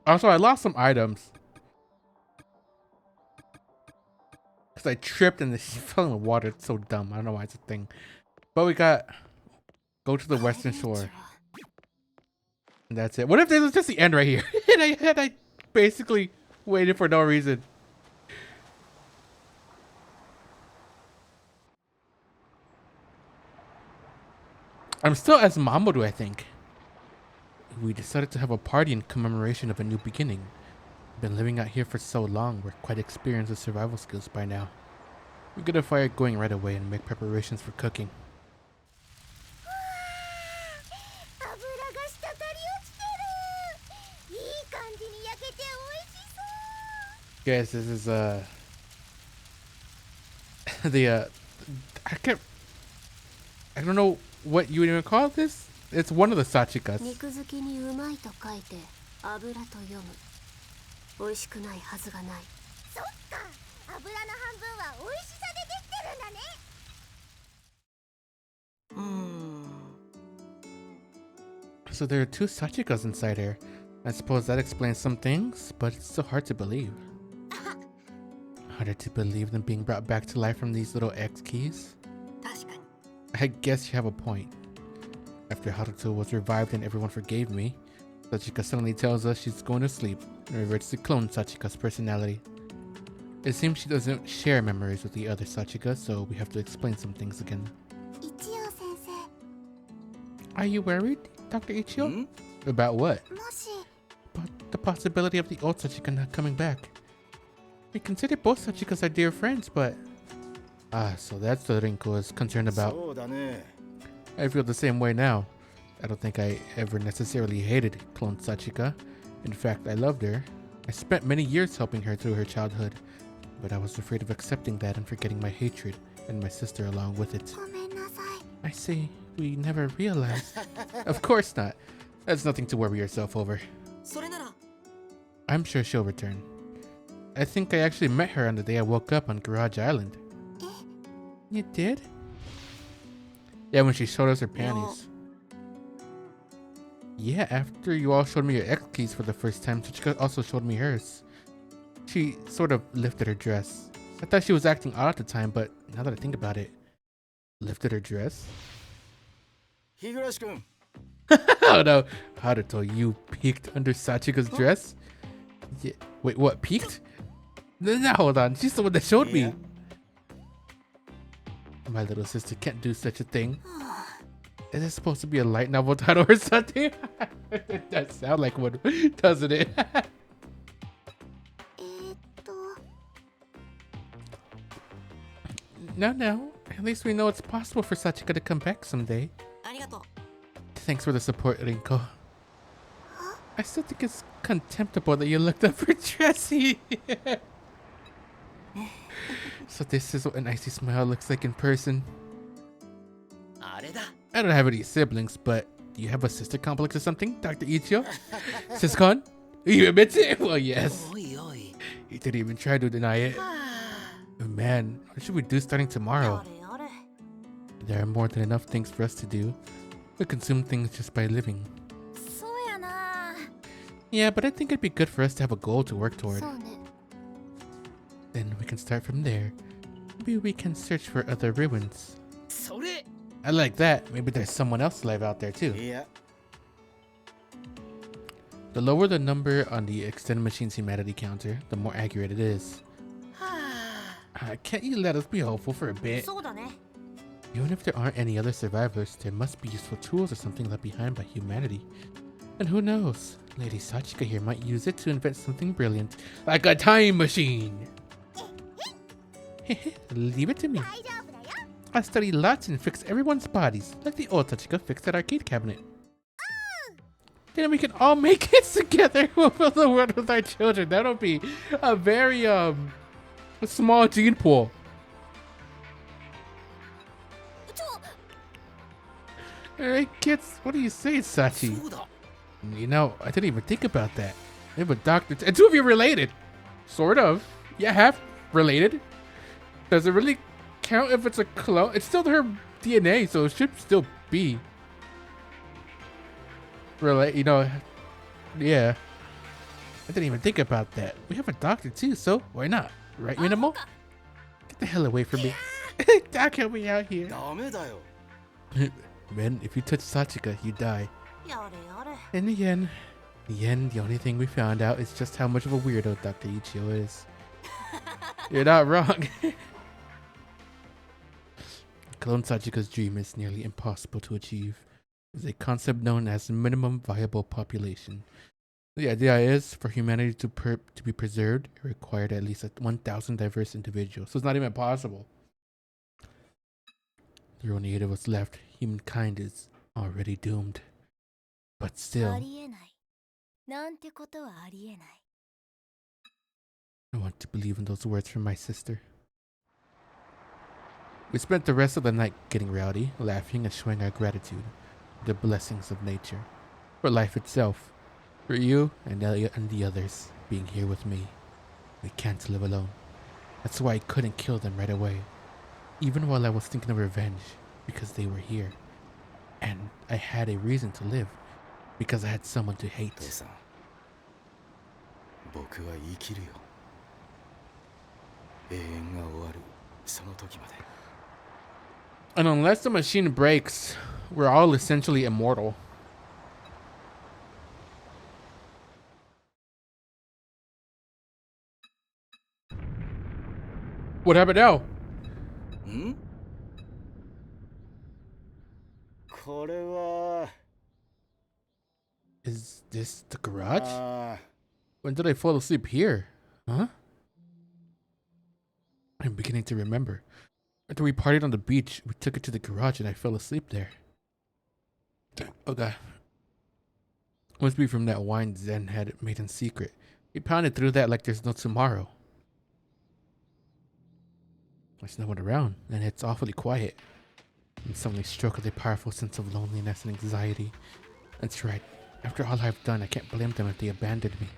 Also, I lost some items. Because I tripped and it fell in the water. It's so dumb. I don't know why it's a thing. But we got... Go to the western shore. And that's it. What if this was just the end right here? and I basically waited for no reason. I'm still as Mamoru, I think. We decided to have a party in commemoration of a new beginning. Been living out here for so long, we're quite experienced with survival skills by now. We get a fire going right away and make preparations for cooking. Guys, this is the I don't know what you would even call this. It's one of the sachikas. So there are two sachikas inside here. I suppose that explains some things, but it's still hard to believe. Harder to believe than being brought back to life from these little X keys? I guess you have a point. After Haruto was revived and everyone forgave me, Sachika suddenly tells us she's going to sleep and reverts to clone Sachika's personality. It seems she doesn't share memories with the other Sachika, so we have to explain some things again. Are you worried, Dr. Ichio? About what? About the possibility of the old Sachika not coming back. We consider both Sachikas our dear friends, but... so that's what Rinko is concerned about. I feel the same way now. I don't think I ever necessarily hated clone Sachika. In fact, I loved her. I spent many years helping her through her childhood, but I was afraid of accepting that and forgetting my hatred and my sister along with it. I see. We never realized. Of course not. That's nothing to worry yourself over. I'm sure she'll return. I think I actually met her on the day I woke up on Garage Island. You did? Yeah, when she showed us her panties. Yeah, after you all showed me your X keys for the first time, Sachika also showed me hers. She sort of lifted her dress. I thought she was acting odd at the time, but now that I think about it, lifted her dress? Oh no, Haruto, you peeked under Sachika's dress? Yeah. Wait, what, peeked? No, hold on, she's the one that showed me. My little sister can't do such a thing. Is this supposed to be a light novel title or something? It does sound like one, doesn't it? No. At least we know it's possible for Sachika to come back someday. Thanks for the support, Rinko. I still think it's contemptible that you looked up her dressy. So this is what an icy smile looks like in person. I don't have any siblings, but do you have a sister complex or something, Dr. Ichio? Siskon? You admit it? Well, yes. You didn't even try to deny it. Oh, man, what should we do starting tomorrow? There are more than enough things for us to do. We consume things just by living. Yeah, but I think it'd be good for us to have a goal to work toward. Then we can start from there. Maybe we can search for other ruins. I like that. Maybe there's someone else alive out there too. Yeah. The lower the number on the extended machine's humanity counter, the more accurate it is. Can't you let us be hopeful for a bit? Even if there aren't any other survivors, there must be useful tools or something left behind by humanity. And who knows? Lady Sachika here might use it to invent something brilliant, like a time machine. Leave it to me. I study lots and fix everyone's bodies, like the old Sachika fixed that arcade cabinet. Then we can all make it together. We'll fill the world with our children. That'll be a very small gene pool. Alright kids, what do you say, Sachi? You know, I didn't even think about that. They have a doctor, and two of you related. Sort of. Yeah, half related. Does it really count if it's a clone? It's still her DNA, so it should still be relate. You know, yeah. I didn't even think about that. We have a doctor too, so why not? Right, Minimal? Get the hell away from me. Doc, help me out here. Man, if you touch Sachika, you die. In the end, the only thing we found out is just how much of a weirdo Dr. Ichio is. You're not wrong. Clone Sachika's dream is nearly impossible to achieve. It's a concept known as minimum viable population. The idea is for humanity to be preserved, it required at least 1,000 diverse individuals. So it's not even possible. There are only 8 of us left. Humankind is already doomed. But still, I want to believe in those words from my sister. We spent the rest of the night getting rowdy, laughing and showing our gratitude for the blessings of nature, for life itself, for you and the others being here with me. We can't live alone. That's why I couldn't kill them right away, even while I was thinking of revenge, because they were here. And I had a reason to live, because I had someone to hate. And unless the machine breaks, we're all essentially immortal. What happened now? Is this the garage? When did I fall asleep here? Huh? I'm beginning to remember. After we partied on the beach, we took it to the garage and I fell asleep there. Oh god. Must be from that wine Zen had made in secret. He pounded through that like there's no tomorrow. There's no one around, and it's awfully quiet. I'm suddenly struck with a powerful sense of loneliness and anxiety. That's right. After all I've done, I can't blame them if they abandoned me.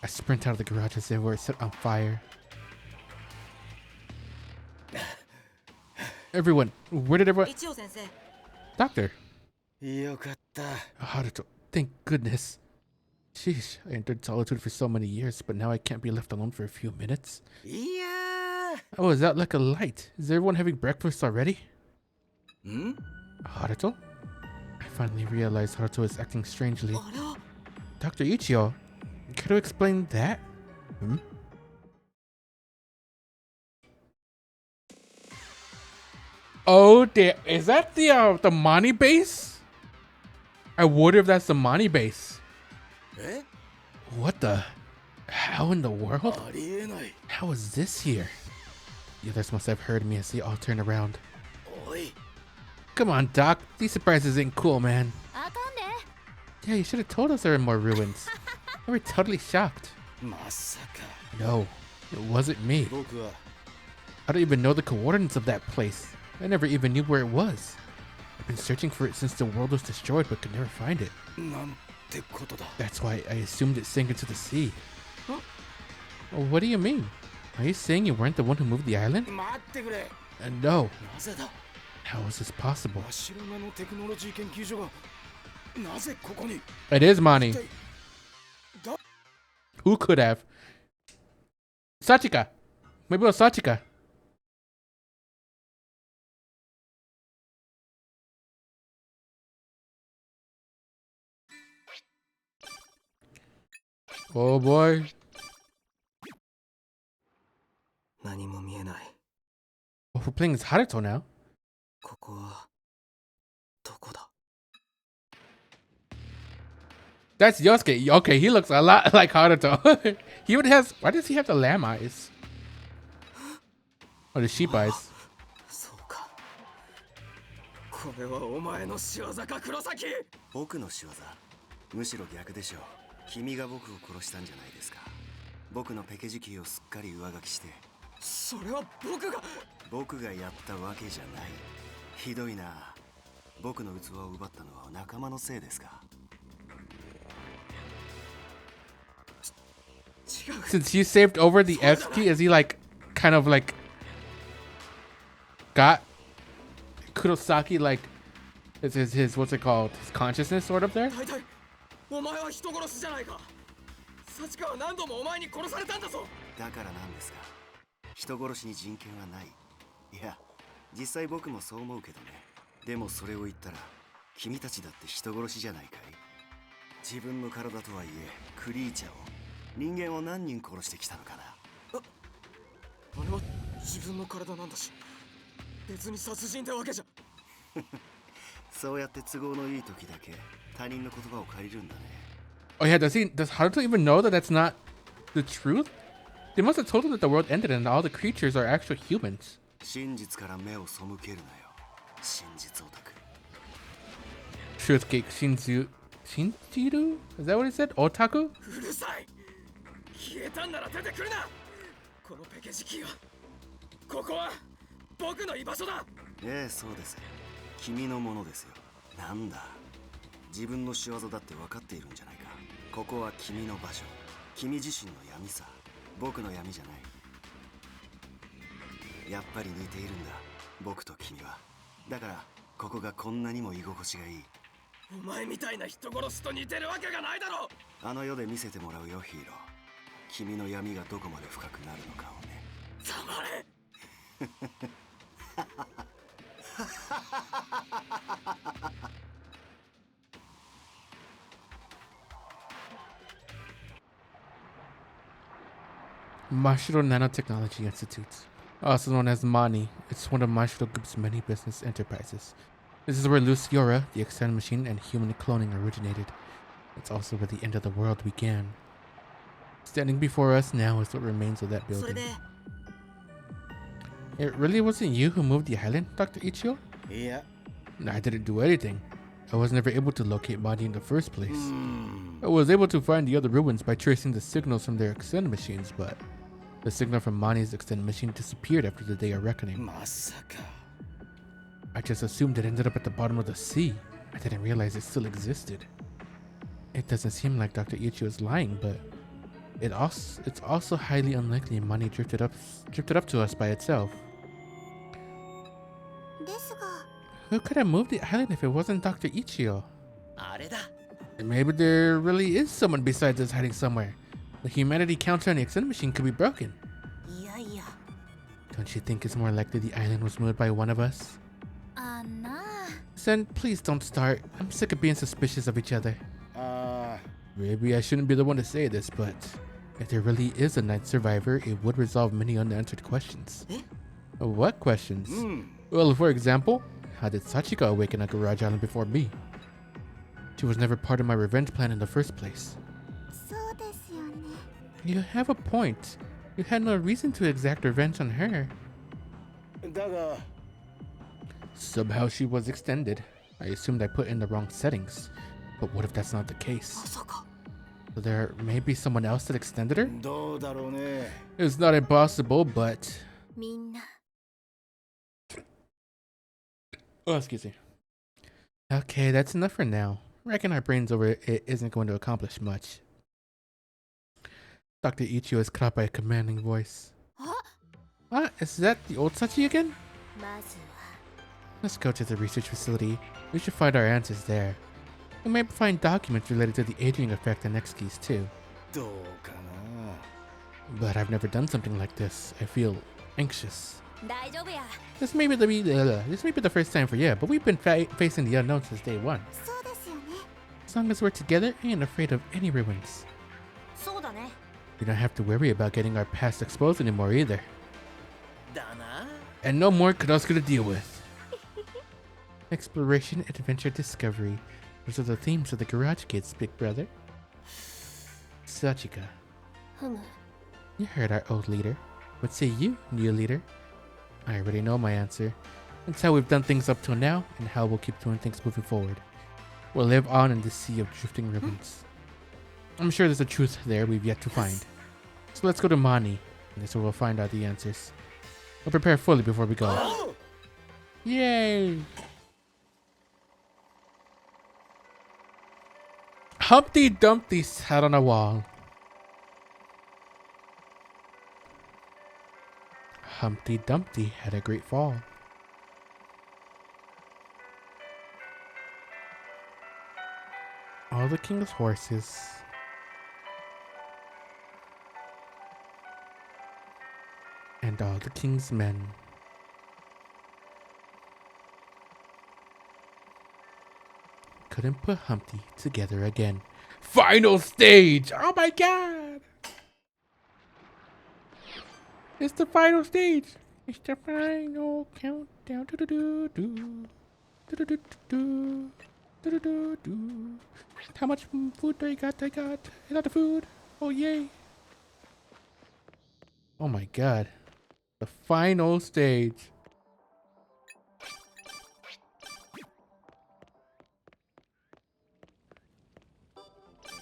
I sprint out of the garage as they were set on fire. Everyone, where did everyone? Doctor. Haruto, thank goodness. Sheesh, I endured solitude for so many years, but now I can't be left alone for a few minutes. Oh, is that like a light? Is everyone having breakfast already? Haruto? I finally realized Haruto is acting strangely. Dr. Ichio, could you explain that? Oh, is that the Mani base? I wonder if that's the Mani base. What the? How in the world? How is this here? The others must have heard me as they all turn around. Come on, Doc. These surprises ain't cool, man. Yeah, you should have told us there were more ruins. We were totally shocked. No, it wasn't me. I don't even know the coordinates of that place. I never even knew where it was. I've been searching for it since the world was destroyed, but could never find it. That's why I assumed it sank into the sea. Well, what do you mean? Are you saying you weren't the one who moved the island? No. How is this possible? It is Mani. Who could have? Sachika. Maybe it was Sachika. Oh boy. Oh, we're playing as Haruto now. That's Yosuke. Okay, he looks a lot like Haruto. He even has. Why does he have the lamb eyes? Or the sheep eyes? Since he saved over the XP, is he like kind of like got Kurosaki like his what's it called? His consciousness sort of there? 幸子は何度もお前に殺されたんだぞ。だからなんですか。人殺しに人権はない。いや、実際僕もそう思うけどね。でもそれを言ったら、君たちだって人殺しじゃないかい。自分の体とはいえ、クリーチャーを、人間を何人殺してきたのかな。あれは自分の体なんだし、別に殺人ってわけじゃ。そうやって都合のいい時だけ他人の言葉を借りるんだね。Oh yeah, does Haruto even know that that's not the truth? They must have told him that the world ended and all the creatures are actual humans. 真実から目を背けるなよ。真実オタク。 Truth cake Shinjiru? Is that what it said? Otaku? うるさい。消えたんなら出てくるな。このペケジキは、ここは僕の居場所だ。ええ、そうです。君のものですよ。なんだ、自分の仕業だって分かっているんじゃないか。ここは君の場所。君自身の闇さ。僕の闇じゃない。やっぱり似ているんだ、僕と君は。だからここがこんなにも居心地がいい。お前みたいな人殺しと似てるわけがないだろ。あの世で見せてもらうよ、ヒーロー。君の闇がどこまで深くなるのかをね。黙れ。Mashiro Nanotechnology Institute, also known as MANI. It's one of Mashiro Group's many business enterprises. This is where Luciora, the extended machine, and human cloning originated. It's also where the end of the world began. Standing before us now is what remains of that building. It really wasn't you who moved the island, Dr. Ichio? Yeah. I didn't do anything. I was never able to locate MANI in the first place. I was able to find the other ruins by tracing the signals from their extended machines, but the signal from Mani's extended machine disappeared after the Day of Reckoning. I just assumed it ended up at the bottom of the sea. I didn't realize it still existed. It doesn't seem like Dr. Ichio is lying, but it's also highly unlikely Mani drifted up to us by itself. Who could have moved the island if it wasn't Dr. Ichio? And maybe there really is someone besides us hiding somewhere. The humanity counter on the extended machine could be broken. Don't you think it's more likely the island was moved by one of us? Sen, please don't start. I'm sick of being suspicious of each other. Maybe I shouldn't be the one to say this, but if there really is a ninth survivor, it would resolve many unanswered questions. What questions? Well, for example, how did Sachika awaken at Garage Island before me? She was never part of my revenge plan in the first place. You have a point. You had no reason to exact revenge on her. Somehow she was extended. I assumed I put in the wrong settings. But what if that's not the case? So there may be someone else that extended her? It's not impossible, but... Oh, excuse me. Okay, that's enough for now. Racking our brains over it isn't going to accomplish much. Dr. Ichio is caught by a commanding voice. What? Is that the old Sachi again? Let's go to the research facility. We should find our answers there. We may find documents related to the aging effect and X keys too. But I've never done something like this. I feel anxious. This may be the first time for you, but we've been facing the unknown since day one. As long as we're together, I ain't afraid of any ruins. We don't have to worry about getting our past exposed anymore either. And no more Kurosuke to deal with. Exploration, adventure, discovery. Those are the themes of the Garage Kids, big brother. Sachika. You heard our old leader. What say you, new leader? I already know my answer. It's how we've done things up till now, and how we'll keep doing things moving forward. We'll live on in the sea of drifting ruins. I'm sure there's a truth there we've yet to find. So let's go to Mani, and that's where we'll find out the answers. We'll prepare fully before we go. Yay! Humpty Dumpty sat on a wall. Humpty Dumpty had a great fall. All the king's horses and all the king's men. Couldn't put Humpty together again. Final stage! Oh my god! It's the final stage! It's the final countdown. Do-do-do-do. Do-do-do-do. Do-do-do-do. How much food do I got? I got a lot of food. Oh yay! Oh my god. The final stage.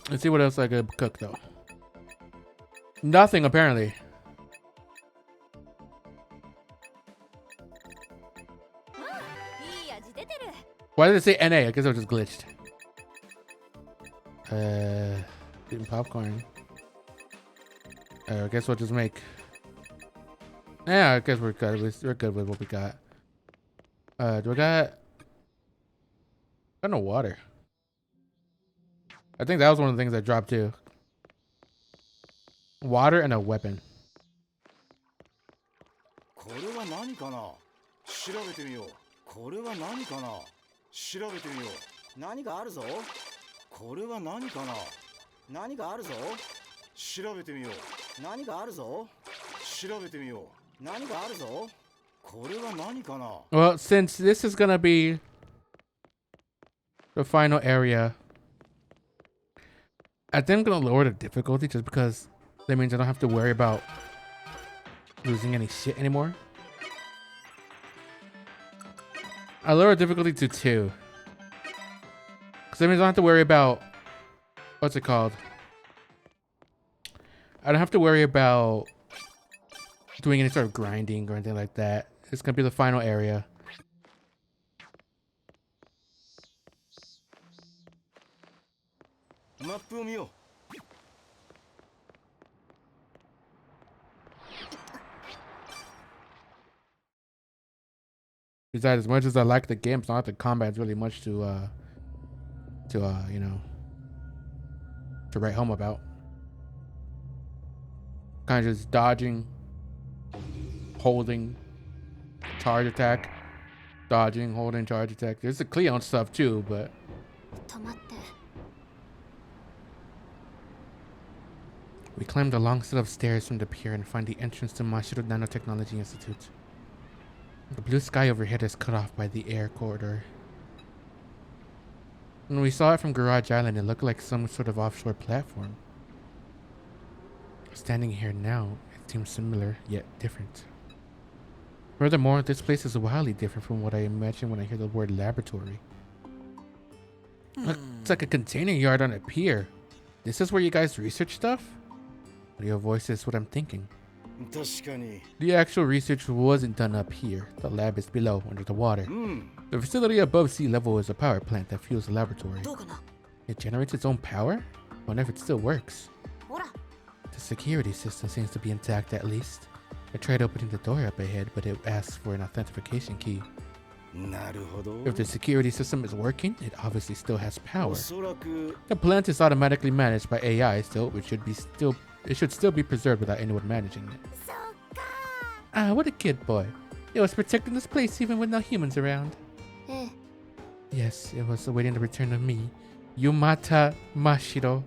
Let's see what else I could cook though. Nothing apparently. Why did it say NA? I guess I was just glitched. Eating popcorn. I guess we'll just make. Yeah, I guess we're good. We're good with what we got. Do we got? I got no water. I think that was one of the things I dropped too. Water and a weapon. これは何かな調べてみようこれは何かな調べてみよう何があるぞこれは何かな何があるぞ調べてみよう何があるぞ調べてみよう何があるぞこれは何かな Well, since this is gonna be the final area, I think I'm gonna lower the difficulty just because that means I don't have to worry about losing any shit anymore. I lower difficulty to 2. Because that means I don't have to worry about, what's it called? I don't have to worry about doing any sort of grinding or anything like that. It's going to be the final area. Besides, as much as I like the game, it's not the combat's really much to you know, to write home about. Kind of just dodging, holding, charge attack, dodging, holding, charge attack. There's the Cleon stuff too, but. We climbed a long set of stairs from the pier and find the entrance to Mashiro Nanotechnology Institute. The blue sky overhead is cut off by the air corridor. When we saw it from Garage Island, it looked like some sort of offshore platform. Standing here now, it seems similar, yet different. Furthermore, this place is wildly different from what I imagine when I hear the word laboratory. It's like a container yard on a pier. This is where you guys research stuff? Your voice is what I'm thinking. The actual research wasn't done up here. The lab is below, under the water. The facility above sea level is a power plant that fuels the laboratory. It generates its own power? I wonder if it still works. The security system seems to be intact at least. I tried opening the door up ahead, but it asks for an authentication key. If the security system is working, it obviously still has power. The plant is automatically managed by AI, so it should still be preserved without anyone managing it. Ah, what a kid boy. It was protecting this place even with no humans around. Yes, it was awaiting the return of me, Yumata Mashiro.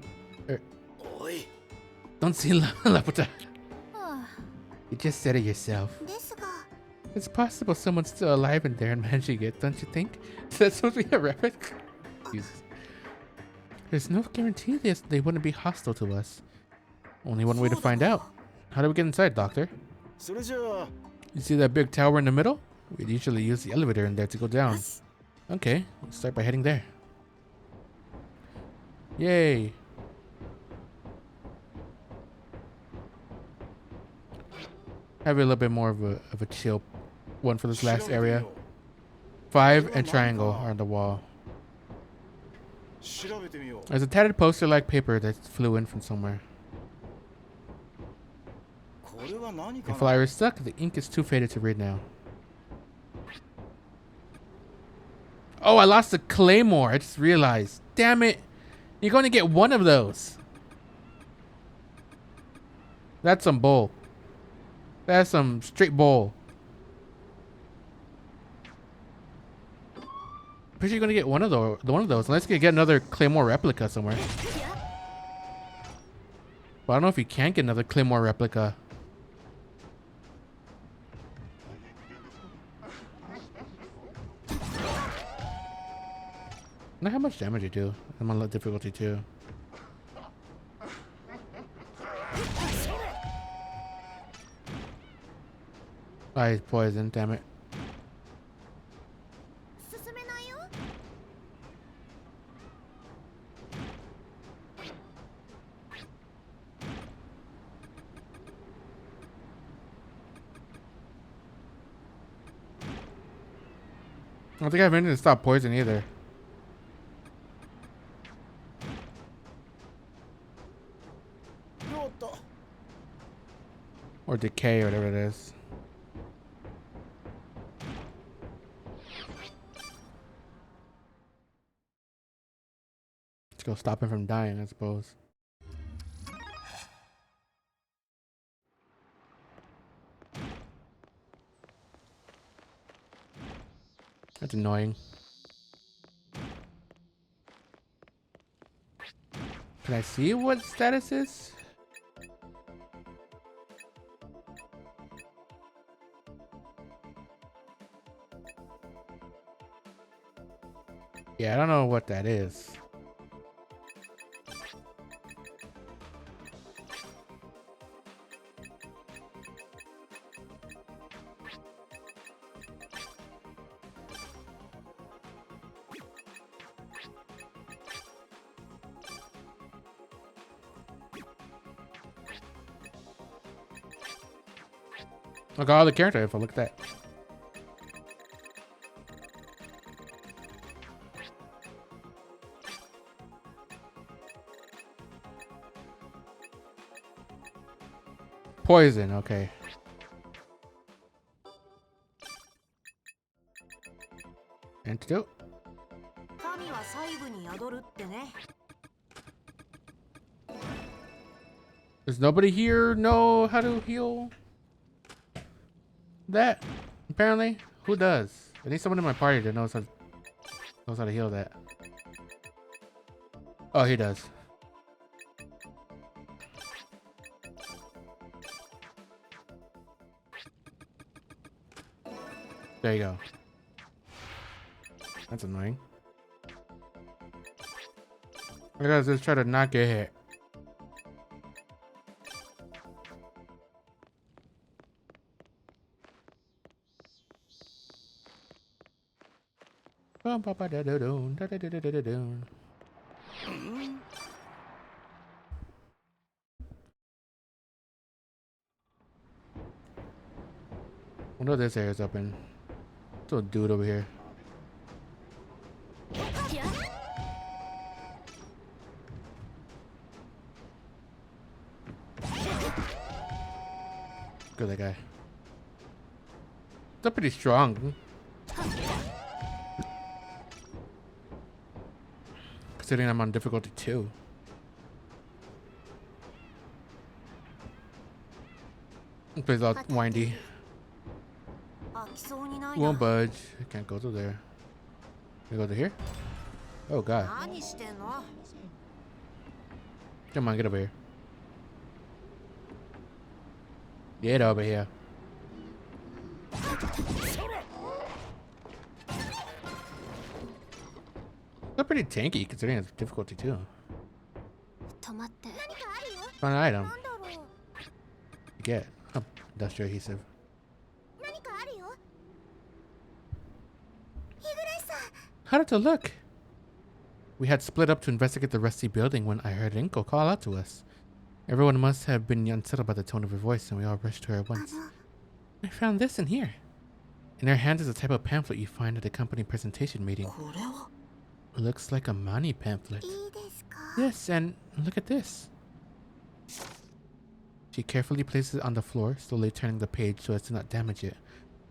Don't say Laputa. You just said it yourself. It's possible someone's still alive in there and managing it, don't you think? Is that supposed to be a reference? Jesus. There's no guarantee they wouldn't be hostile to us. Only one way to find out. How do we get inside, Doctor? You see that big tower in the middle? We'd usually use the elevator in there to go down. Okay, let's start by heading there. Yay! Have a little bit more of a chill one for this last area. 5 and triangle are on the wall. There's a tattered poster-like paper that flew in from somewhere. The flyer is stuck. The ink is too faded to read now. Oh, I lost the claymore. I just realized. Damn it. You're going to get one of those. That's some bull. That's some straight bull. Pretty sure you're gonna get one of those. Unless you can get another Claymore replica somewhere. But I don't know if you can get another Claymore replica. Not how much damage you do. I'm on low difficulty too. Oh, he's poisoned, damn it. I don't think I have anything to stop poison either. Or decay or whatever it is. Let's go stop him from dying, I suppose. That's annoying. Can I see what status is? Yeah, I don't know what that is. Look at all the character info, look at that. Poison, okay. Antidote. Does nobody here know how to heal that? Apparently, who does? I need someone in my party that knows how to heal that. Oh, he does. There you go. That's annoying. I gotta just try to not get hit. I know this area's open. There's a dude over here. Look at that guy. Still pretty strong. Considering I'm on difficulty 2. This place is all windy. Won't budge. I can't go through there. Can I go to here? Oh god. Come on, get over here. Get over here. They're pretty tanky considering it's difficulty too. Find an item. Get industrial adhesive. How did it look? We had split up to investigate the rusty building when I heard Inko call out to us. Everyone must have been unsettled by the tone of her voice, and we all rushed to her at once. I found this in here. In her hands is a type of pamphlet you find at a company presentation meeting. It looks like a money pamphlet. Yes, and look at this. She carefully places it on the floor, slowly turning the page so as to not damage it.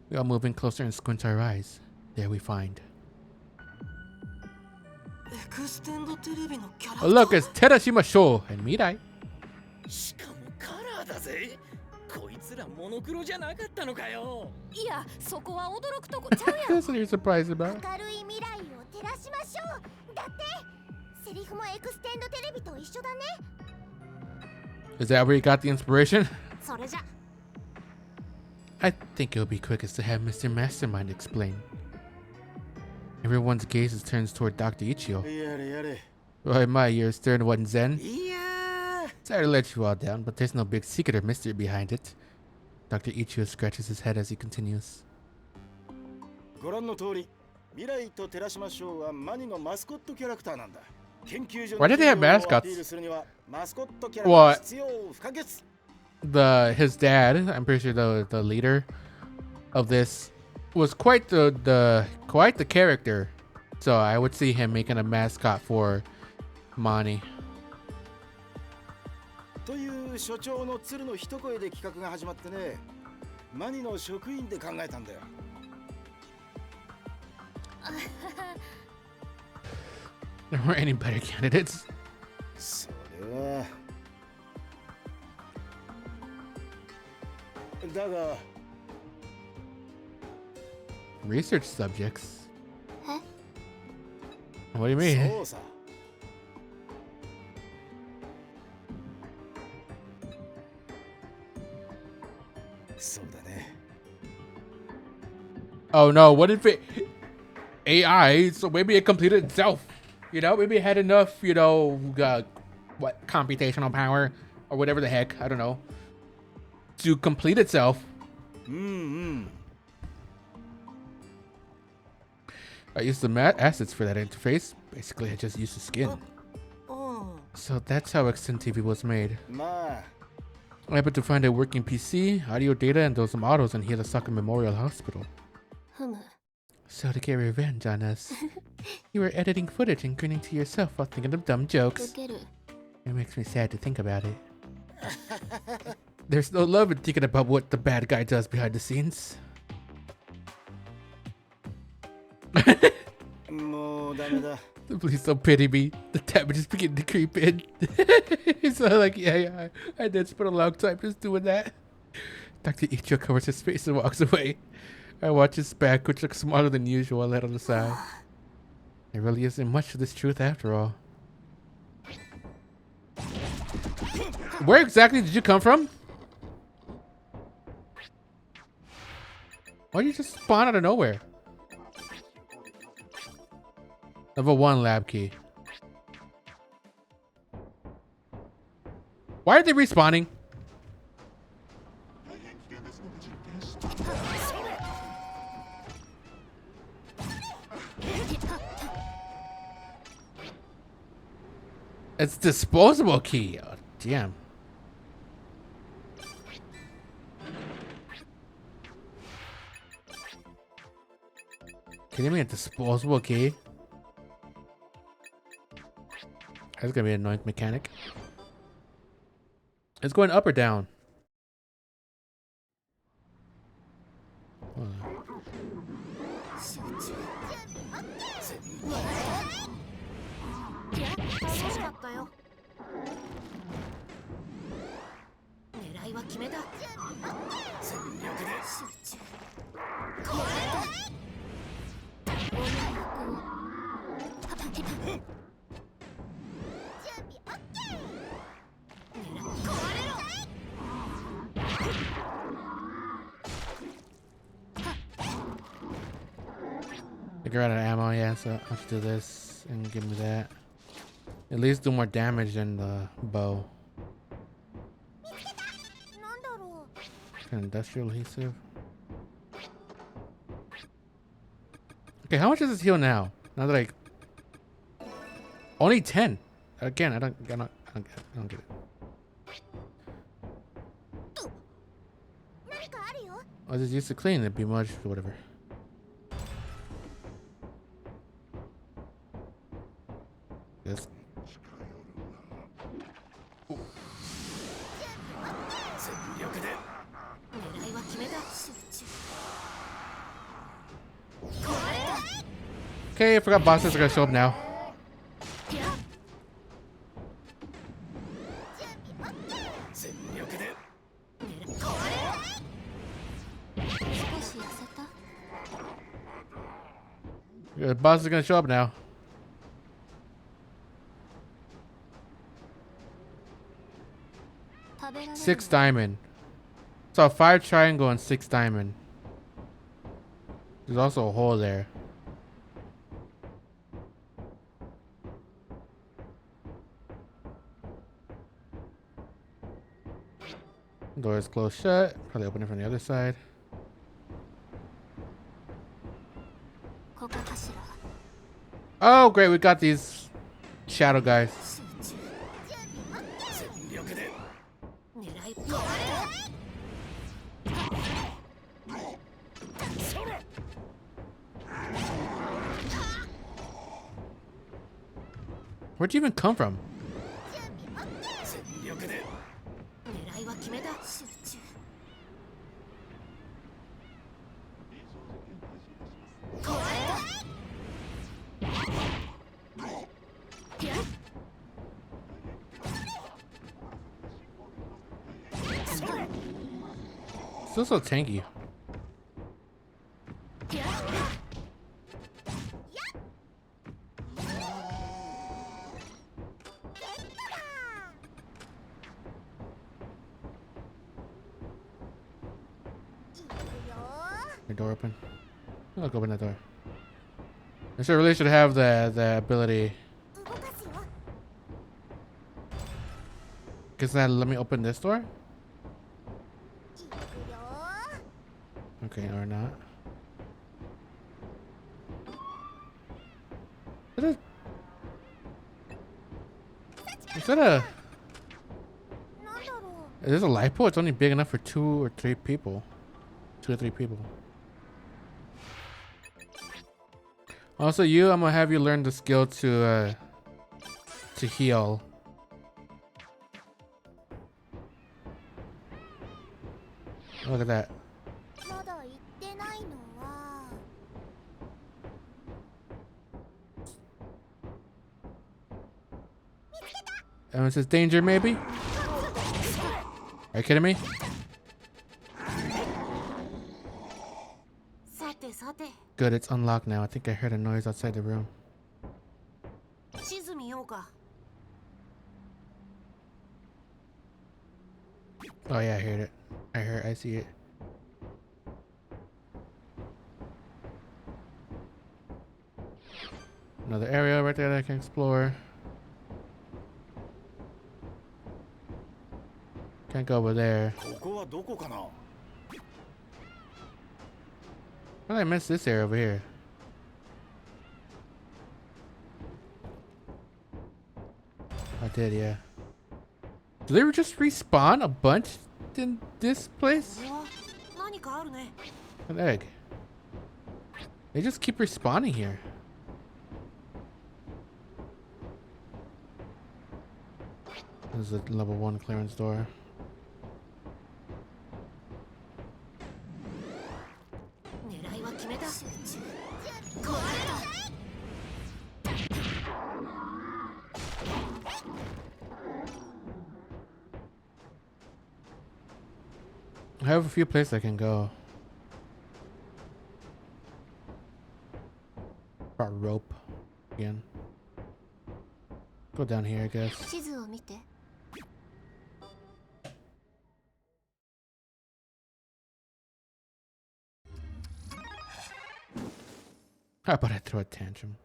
We all move in closer and squint our eyes. There we find. Oh, look, it's Terashima Sho and Mirai. こいつらモノクロじゃなかったのかよ。いや、そこは驚くとこちゃうやん。 That's what you're surprised about. 明るい未来を照らしましょう。だってセリフもエクステンドテレビと一緒だね。 Is that where you got the inspiration? それじゃ I think it would be quickest to have Mr. Mastermind explain. Everyone's gazes turns toward Dr. Ichio. やれやれ。 Why my your stern one Zen? いやー。 Sorry to let you all down, but there's no big secret or mystery behind it. Dr. Ichio scratches his head as he continues. ご覧の通り、未来と照らしましょうはマニのマスコットキャラクターなんだ。研究所 Why did they have の機能をア mascots? ピールするにはマスコットキャラが必要不可欠。His dad, I'm pretty sure the leader of this was quite the character. So I would see him making a mascot for Mani. という所長の鶴の一声で企画が始まってね。マニの職員で考えたんだよ。There weren't any better candidates. それは。だが。 Research subjects. え What do you mean? そうさ。そうだね。 Oh no, what if it AI, so maybe it completed itself. You know, maybe it had enough, what computational power or whatever the heck, I don't know, to complete itself. I used the assets for that interface. Basically, I just used the skin. So that's how Extend TV was made. まあ。 I happened to find a working PC, audio data, and those models in Hirosaka Memorial Hospital. ふむ So to get revenge on us, you were editing footage and grinning to yourself while thinking of dumb 受 jokes. ける It makes me sad to think about it. There's no love in thinking about what the bad guy does behind the scenes. もうダメだ。 Please don't pity me. The damage is beginning to creep in. So like, yeah, I did spend a long time just doing that. Dr. Ichio covers his face and walks away. I watch his back, which looks smaller than usual, and let on the side. There really isn't much to this truth after all. Where exactly did you come from? Why did you just spawn out of nowhere? Level 1 lab key. Why are they respawning? It's disposable key. Oh, damn. Kidding me? A disposable key? That's gonna be an annoying mechanic. It's going up or down? Hold on. いや楽しかったよ。狙いは決めた。全力で集中。これ。Figure out an ammo, yeah, so I'll just do this and give me that. At least do more damage than the bow. なんだろう。 Industrial adhesive. Okay, how much does this heal now? Now that I only 10. Again, I don't get it. 何かあるよ。 I just used to clean it, be much or whatever. This. 全力で狙いは決めた。集中。 Okay, I forgot bosses are gonna show up now. 全力で The boss is gonna show up now. Six diamond. So 5 triangle and 6 diamond. There's also a hole there. Door is closed shut. Probably open it from the other side. Oh, great. We got these shadow guys. Where'd you even come from? Still so tanky. The door open. Look, open that door. I really should have the ability. Cause that let me open this door. Okay, or not. Is that a? Is this a light pole? It's only big enough for 2 or 3 people. 2 or 3 people. Also, I'm gonna have you learn the skill to heal. Look at that. It says danger, maybe? Are you kidding me? Good, it's unlocked now. I think I heard a noise outside the room. Oh yeah, I heard it. I see it. Another area right there that I can explore. Can't go over there. How did I miss this area over here? I did, yeah. Do they just respawn a bunch in this place? An egg. They just keep respawning here. This is a level 1 clearance door. I have a few places I can go. Got rope again. Go down here, I guess. How about I throw a tantrum?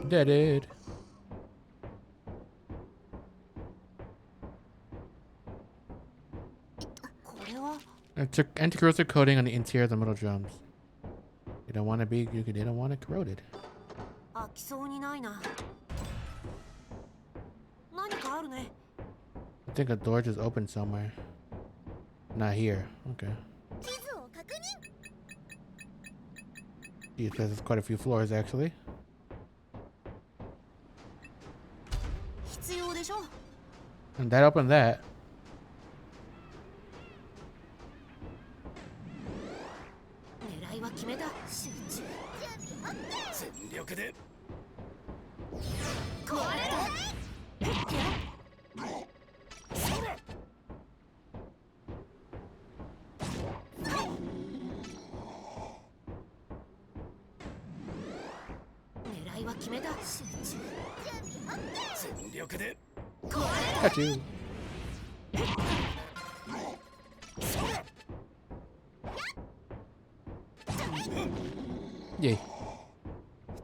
Dead. I took anti-corrosive coating on the interior of the metal drums. You don't want to be. They don't want it corroded. I think a door just opened somewhere. Not here. Okay. These places quite a few floors actually. And that opened that. 全力で Got you. Yay.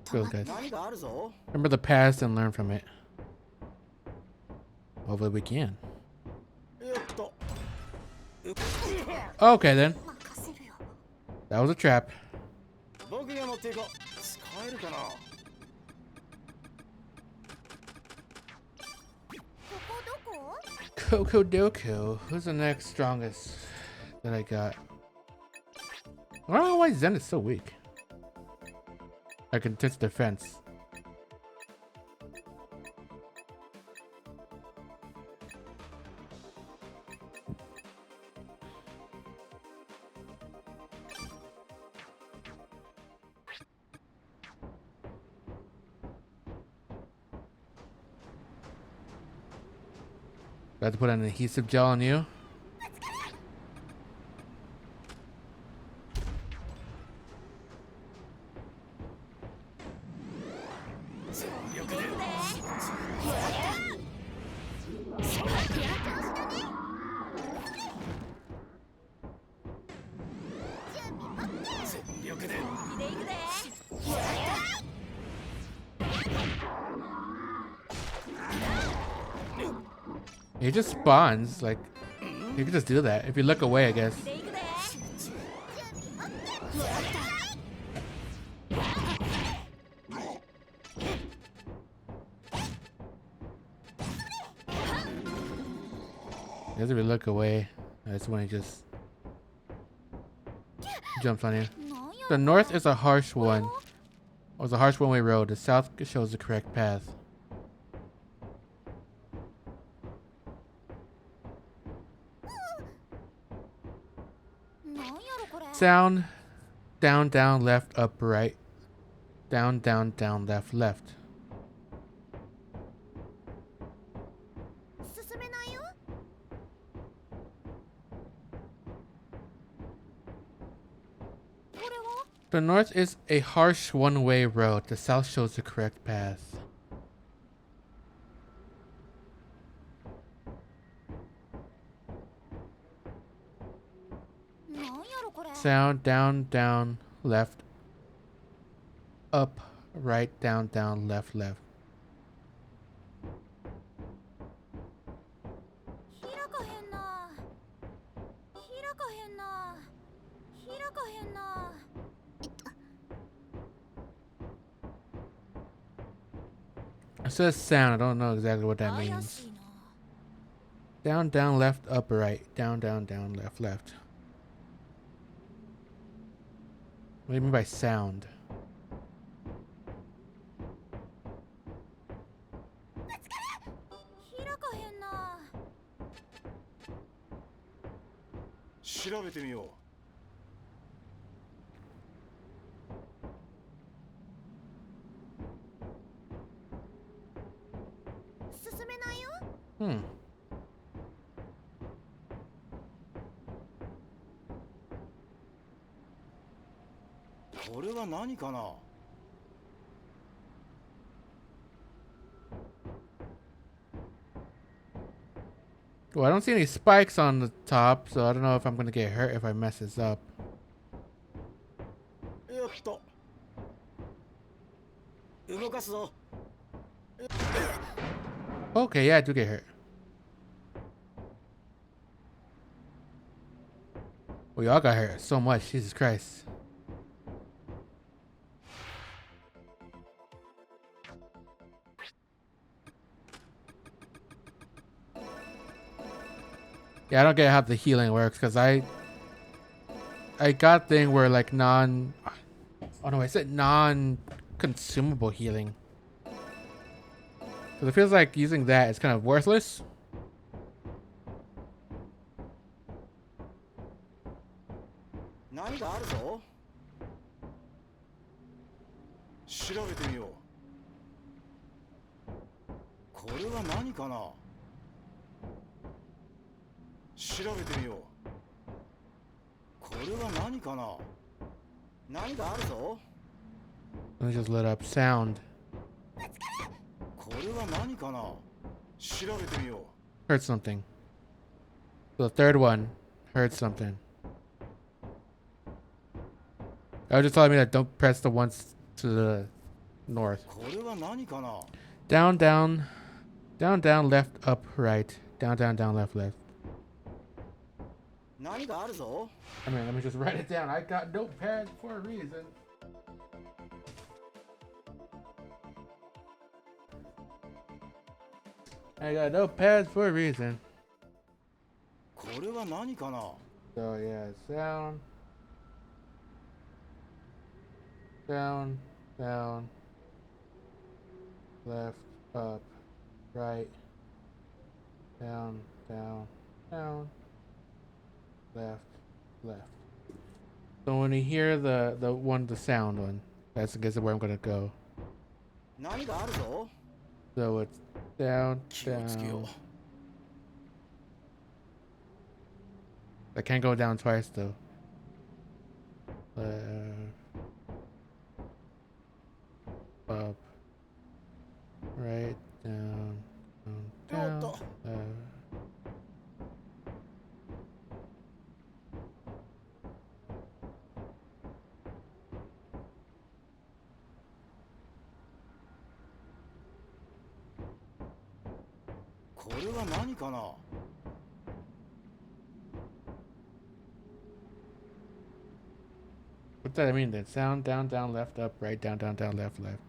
Feels good. 何があるぞ。 Remember the past and learn from it. Hopefully we can. よっと。 Okay then. 任せるよ。 That was a trap. 僕が持っていこう。使えるかな。ここどこ？ Kokodoku. Who's the next strongest that I got? I don't know why Zen is so weak. I can touch defense. Do I have to put an adhesive gel on you? He just spawns, like, you can just do that. If you look away, I guess. I guess if you look away, that's when he just jumps on you. The north is a harsh one. Or it's a harsh one-way road. The south shows the correct path. Sound, down, down, left, up, right. Down, down, down, left, left. 進めないよ。 これは？ The north is a harsh one-way road. The south shows the correct path. Sound, down, down, left, up, right, down, down, left, left. 開かへんな。開かへんな。開かへんな。 It says sound. I don't know exactly what that means. Down, down, left, up, right. Down, down, down, left, left. What do you mean by sound? 開かへんな。 調べてみよう。 進めないよ。 Hmm. これは何かな。 Well, I don't see any spikes on the top, so I don't know if I'm gonna get hurt if I mess this up. よっと。動かすぞ。 Okay, yeah, I do get hurt. We all got hurt so much, Jesus Christ. Yeah, I don't get how the healing works because I got thing where like oh no, I said non-consumable healing. So it feels like using that is kind of worthless. 何があるぞ。調べてみよう。 これは何かな。調べてみよう。これは何かな。何があるぞ。 Let me just let up sound. これは何かな。調べてみよ Heard something. The third one heard something. I was just telling me that don't press the ones to the north. う。これは何かな。 Down, down, down, down, left, up, right. Down, down, down, left, left. 何があるぞ。 I mean, let me just write it down. I got notepad for a reason. I got notepad for a reason. これは何かな。 So yeah, sound. Down, down, left, up, right, down, down, down, left, left. So when you hear the sound one, that's I guess where I'm gonna go. 何があるぞ。 So it's down, 気をつけよ down. I can't go down twice though. Up, right, down, down, down.う。これは何かな。 What does that mean then? Sound, down, down, left, up, right, down, down, down, left, left.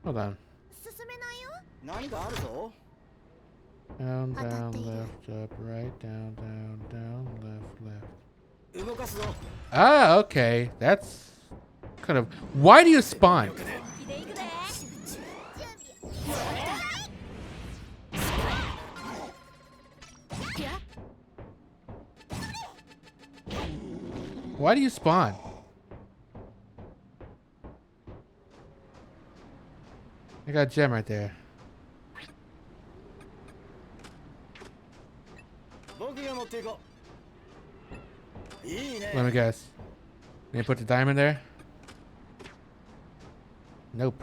Hold on. 進めないよ。何があるぞ。 Down, down, left, up, right, down, down, down, left, left. 動かすぞ。 Ah, okay. That's kind of. Why do you spawn? 行くで行くで。 Why do you spawn? I got a gem right there. 僕が持っていこう。いいね。 Let me guess. Can you put the diamond there? Nope.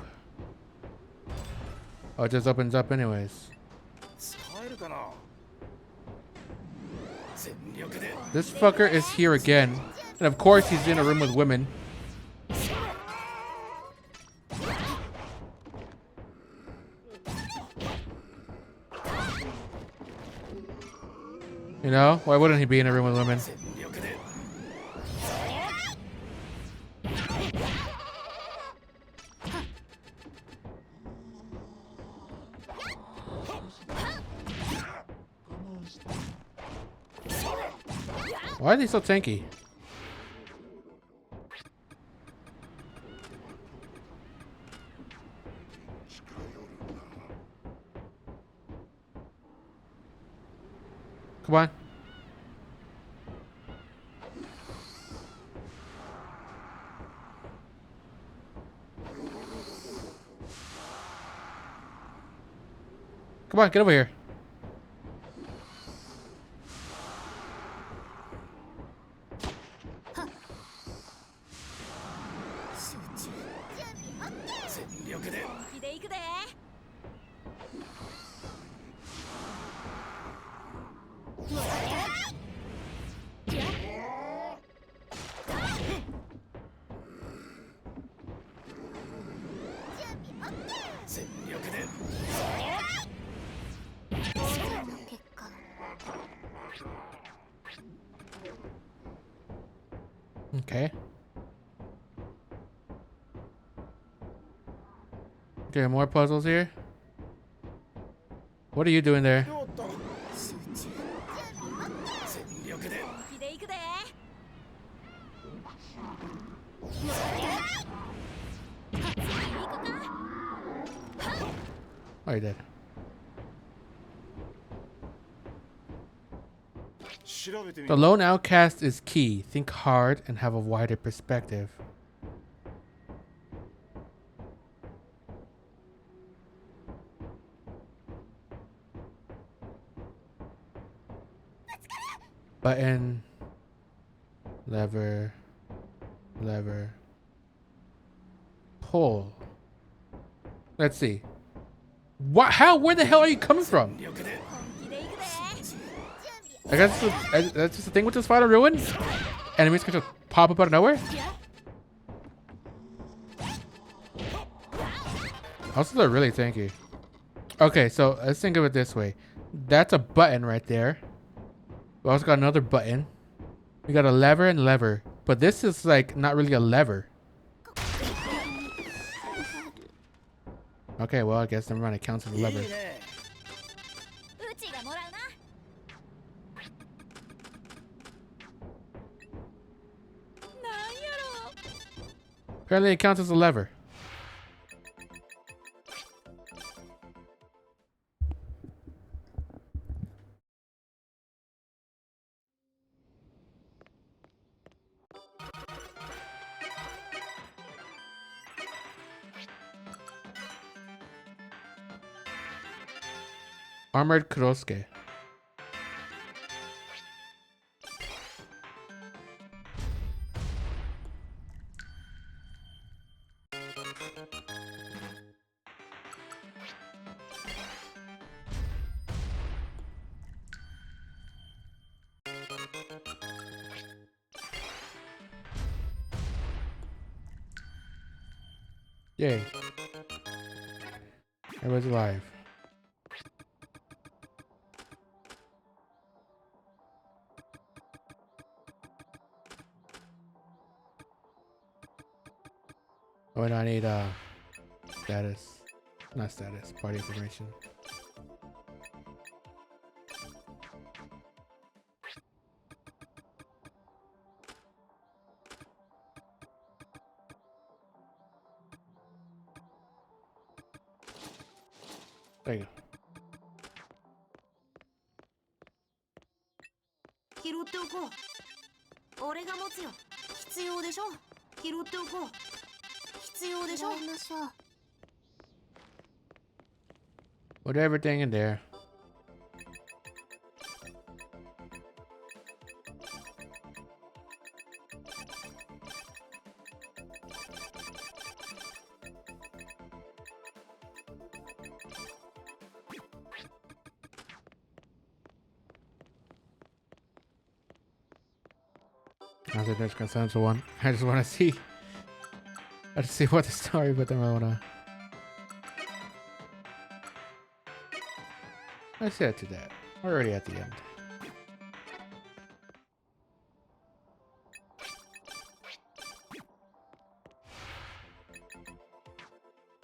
Oh, it just opens up anyways. 使えるかな。 This fucker is here again. And of course he's in a room with women. You know? Why wouldn't he be in a room with women? Why are they so tanky? Come on. Come on, get over here. Okay. Okay, more puzzles here. What are you doing there? おっと。 行くで行くで。 Oh, you did. 調べてみ The る。 lone outcast is key. Think hard and have a wider perspective. Button. Lever. Lever. Pull. Let's see. What? How? Where the hell are you coming from? 本気で行くで。 I guess that's just the thing with this final ruin. Enemies can just pop up out of nowhere. Also, they're really tanky. Okay, so let's think of it this way. That's a button right there. We also got another button. We got a lever and lever. But this is like not really a lever. Okay, well, I guess never mind. It counts as a いい lever. ね。うちがもらうな。 なんやろ。 Apparently, it counts as a lever. Armored Kurosuke. Yay. Everybody's alive. Oh, and I need status. Not status, party information. There you go. 拾っておこう。俺が持つよ。必要でしょ。拾っておこう。必要でしょ。 Put everything in there. I think there's consensus one. I just want to see. I just see what the story, but then I wanna. I said to that. Already at the end.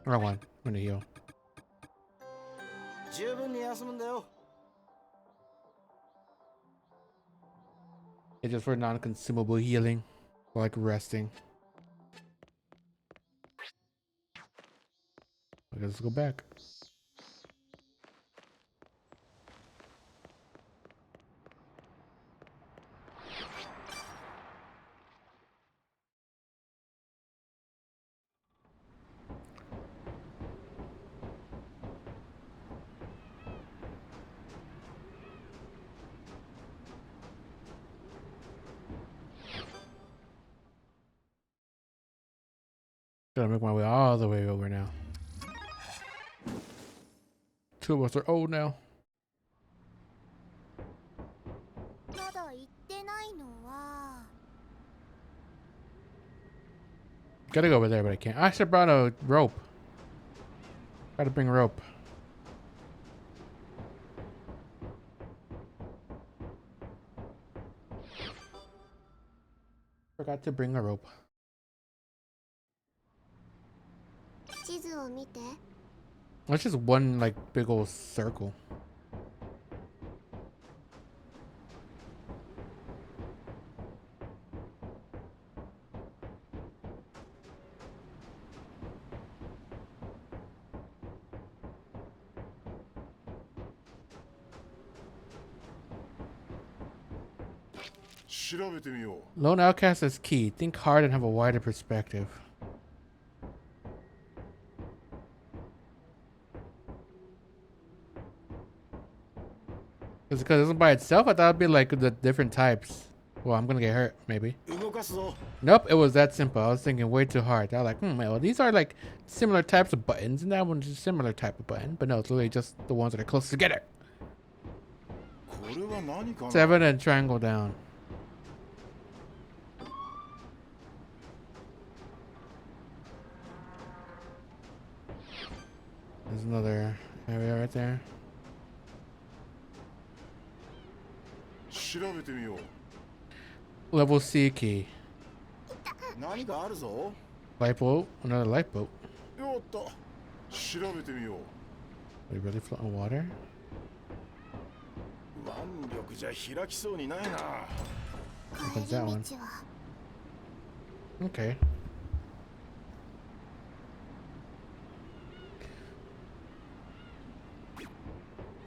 Wrong one. I'm gonna heal. 十分に休むんだよ。 It's just for non-consumable healing. Or like resting. I guess let's go back. Gotta make my way all the way over now. Two of us are old now. まだ行ってないのは。 Gotta go over there, but I can't. I should have brought a rope. Gotta bring rope. Forgot to bring a rope. 地図を見て。 That's just one like big old circle. 調べてみよ Lone outcast is key. Think hard and have a wider perspective. Because it isn't by itself, I thought it'd be like the different types. Well, I'm gonna get hurt, maybe. う。動かすぞ。 Nope, it was that simple. I was thinking way too hard. I was like, well, these are like similar types of buttons, and that one's a similar type of button. But no, it's literally just the ones that are close together. これは何かな。 7 and triangle down. There's another area right there. 調べてみよ Level C key. う。何かあるぞ。 Light boat. Another light boat. よっと。調べてみよ We really float in water? う。腕力じゃ開きそうにないな。 Opens that one. Okay.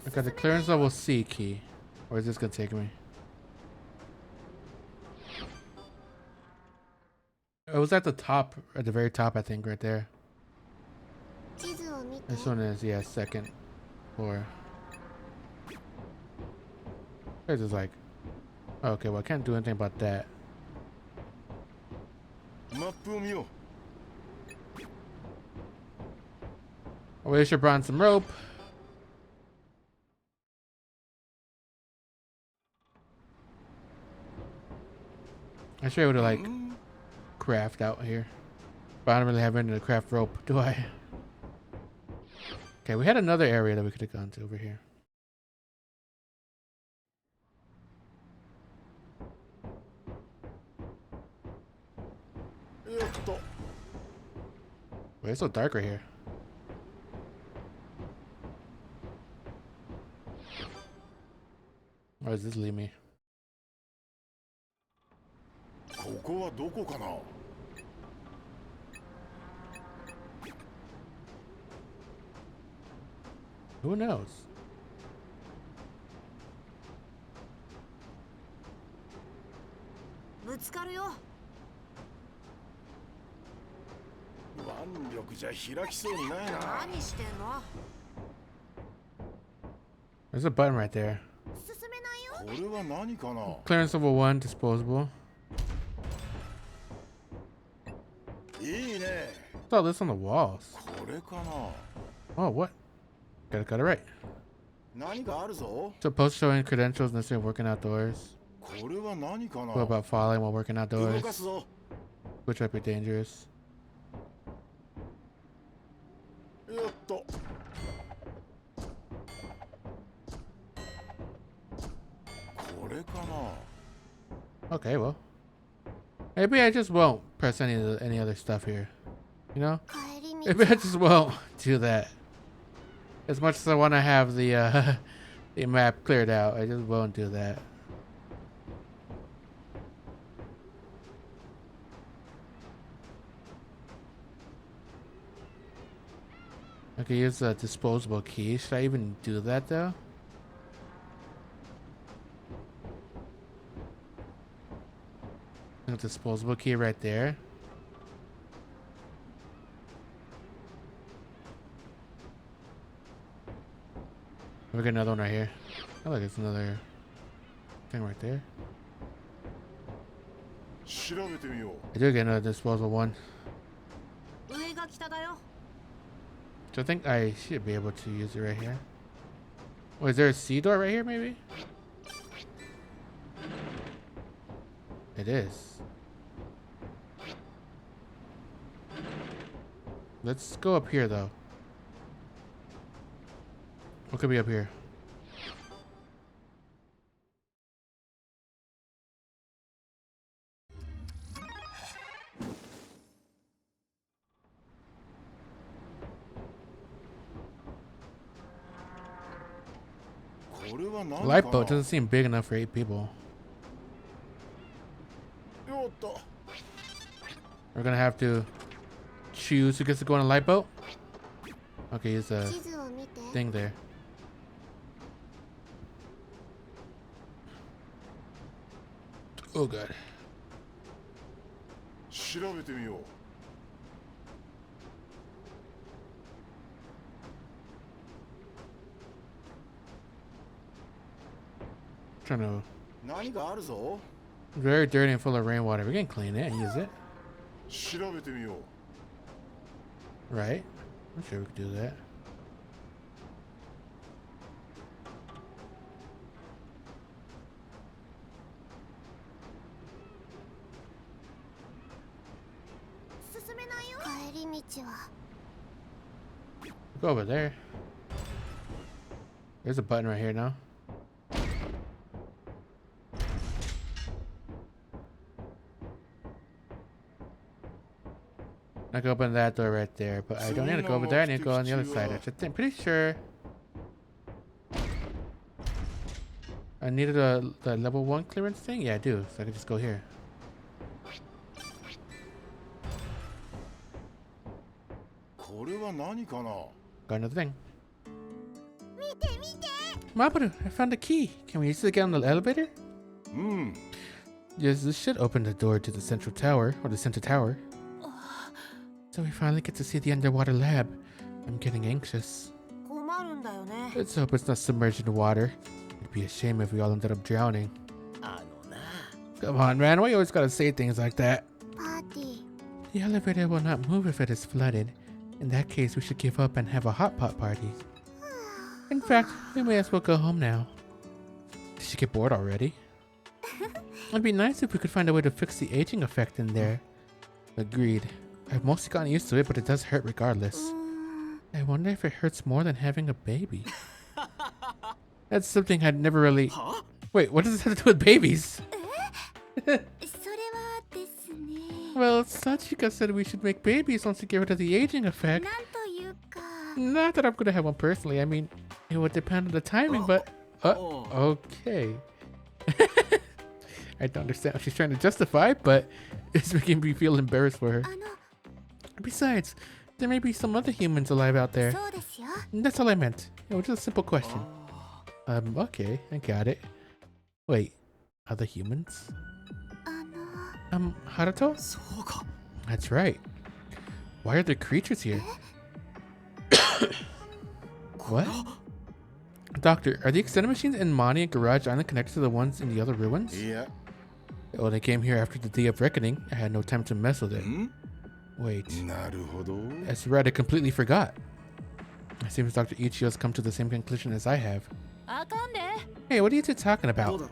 I got the clearance level C key. Where is this gonna take me? It was at the top, at the very top, I think, right there. 地図を見て。 This one is, yeah, second floor. It's just like, okay, well, I can't do anything about that. マップを見よ Oh, we should brought in some rope. I should be able to う。 like craft out here, but I don't really have any to craft rope, do I? Okay, we had another area that we could have gone to over here. よっと。 Wait, it's so dark right here. Where does this lead me? ここはどこかな。 Who knows? ぶつかるよ。腕力じゃ開きそうにないな。何してんの。 There's a button right there. 進めないよ。これは何かな。 Clearance level 1, disposable. いいね。 What's all this on the walls? これかな。 Oh, what? Got it right. 何かあるぞ。 So post showing credentials necessary working outdoors. これは何かな。 What about falling while working 動 outdoors? かすぞ。 Which might be dangerous. よっと。 これかな。 Okay, well. Maybe I just won't press any other stuff here. You know? 帰り Maybe 道。 I just won't do that. As much as I want to have the the map cleared out, I just won't do that. I could use a disposable key. Should I even do that though? A disposable key right there. We got another one right here. Oh, look, it's another thing right there. 調べてみよ I do get another disposable one. 上が北だよ。 So I think I should be able to use it right here. Oh, is there a C door right here, maybe? It is. Let's go up here, though. What could be up here? Light boat doesn't seem big enough for 8 people. う。よっと。 We're gonna have to choose who gets to go on a light boat. Okay, use a 地図を見て。 thing there. Oh god. 調べてみよう。 Trying to. 何かあるぞ。 Very dirty and full of rainwater. We can clean it and use it. 調べてみよう。 Right? I'm sure we could do that. Go over there. There's a button right here now. I can open that door right there, but I don't need to go over there. I need to go on the other side. I'm pretty sure I needed the level 1 clearance thing. Yeah, I do. So I can just go here. Got another thing. Mamoru, I found a key. Can we use it to get on the elevator? Yes, this should open the door to the central tower, or the center tower. So we finally get to see the underwater lab. I'm getting anxious. Let's hope it's not submerged in water. It'd be a shame if we all ended up drowning. Come on, man. Why you always gotta say things like that? The elevator will not move if it is flooded. In that case, we should give up and have a hot pot party. In fact, we may as well go home now. Did she get bored already? It'd be nice if we could find a way to fix the aging effect in there. Agreed. I've mostly gotten used to it, but it does hurt regardless. I wonder if it hurts more than having a baby. That's something I'd never really... Wait, what does this have to do with babies? Well, Sachika said we should make babies once we get rid of the aging effect. Not that I'm gonna have one personally. I mean, it would depend on the timing, but... okay. I don't understand what she's trying to justify, but it's making me feel embarrassed for her. Besides, there may be some other humans alive out there. That's all I meant. It was just a simple question. Okay, I got it. Wait, other humans? Haruto? That's right. Why are there creatures here? What? Doctor, are the extended machines in Mani and Garage Island connected to the ones in the other ruins? Yeah. Oh, they came here after the Day of Reckoning. I had no time to mess with it. Wait. That's right, I completely forgot. It seems Dr. Ichiyo's come to the same conclusion as I have. Hey, what are you two talking about?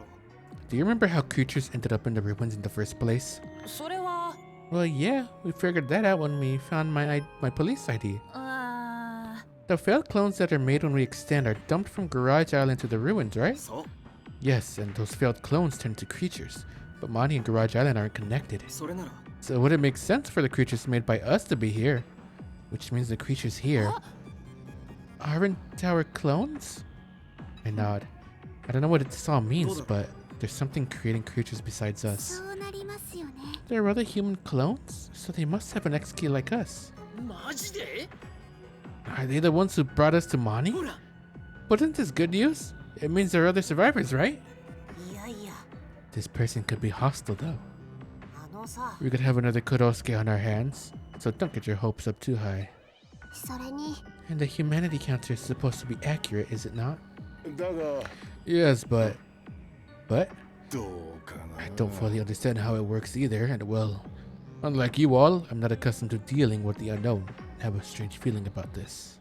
Do you remember how creatures ended up in the ruins in the first place? Well, yeah, we figured that out when we found my police ID. The failed clones that are made when we extend are dumped from Garage Island to the ruins, right? Yes, and those failed clones turn to creatures. But Mani and Garage Island aren't connected. So would it make sense for the creatures made by us to be here? Which means the creatures here aren't our clones? I nod. I don't know what this all means, but there's something creating creatures besides us. There are other human clones? So they must have an X-key like us. Are they the ones who brought us to Mani? But isn't this good news? It means there are other survivors, right? This person could be hostile though. We could have another Kurosuke on our hands, so don't get your hopes up too high. And the humanity counter is supposed to be accurate, is it not? Yes, but... I don't fully understand how it works either, and well, unlike you all, I'm not accustomed to dealing with the unknown. I have a strange feeling about this.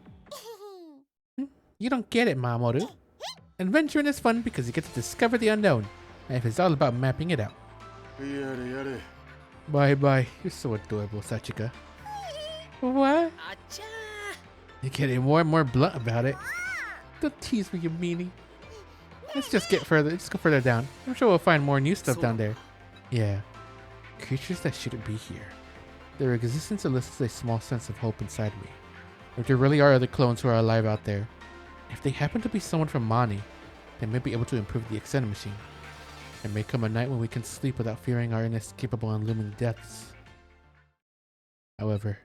You don't get it, Mamoru. Adventuring is fun because you get to discover the unknown. Life is all about mapping it out. Bye-bye. You're so adorable, Sachika. What? You're getting more and more blunt about it. Don't tease me, you meanie. Let's just get further. Let's go further down. I'm sure we'll find more new stuff down there. Yeah. Creatures that shouldn't be here. Their existence elicits a small sense of hope inside me. If there really are other clones who are alive out there, if they happen to be someone from Mani, they may be able to improve the extended machine. There may come a night when we can sleep without fearing our inescapable and looming deaths. However,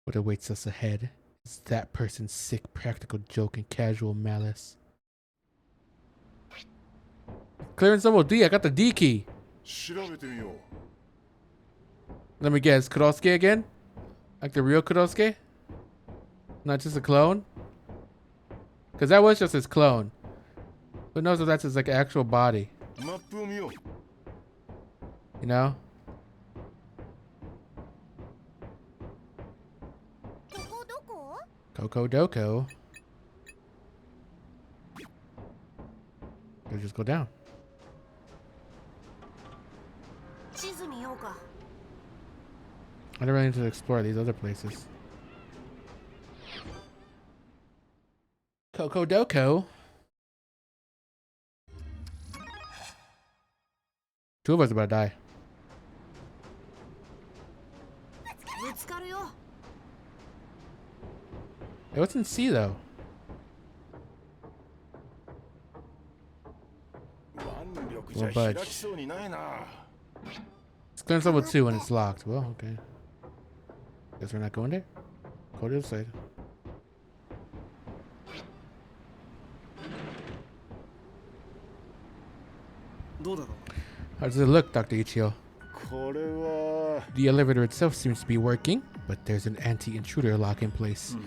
what awaits us ahead is that person's sick practical joke and casual malice. Clearance level D, I got the D key. 調べてみよう。 Let me guess, Kurosuke again? Like the real Kurosuke? Not just a clone? Because that was just his clone. Who knows if that's his like actual body? マップを見よう。 You know? ここどこ？ Coco Doko. Or just go down. 地図見ようか。 I don't really need to explore these other places. Coco Doko. Two of us about to die. ぶつかるよ。 Hey, what's in C though? 腕力じゃ開きそうにないな。 It's clearance level 2 when it's locked. Well, okay. Guess we're not going there. Go to the other side. どうだろう。 How does it look, Dr. Ichio? これは The elevator itself seems to be working, but there's an anti-intruder lock in place.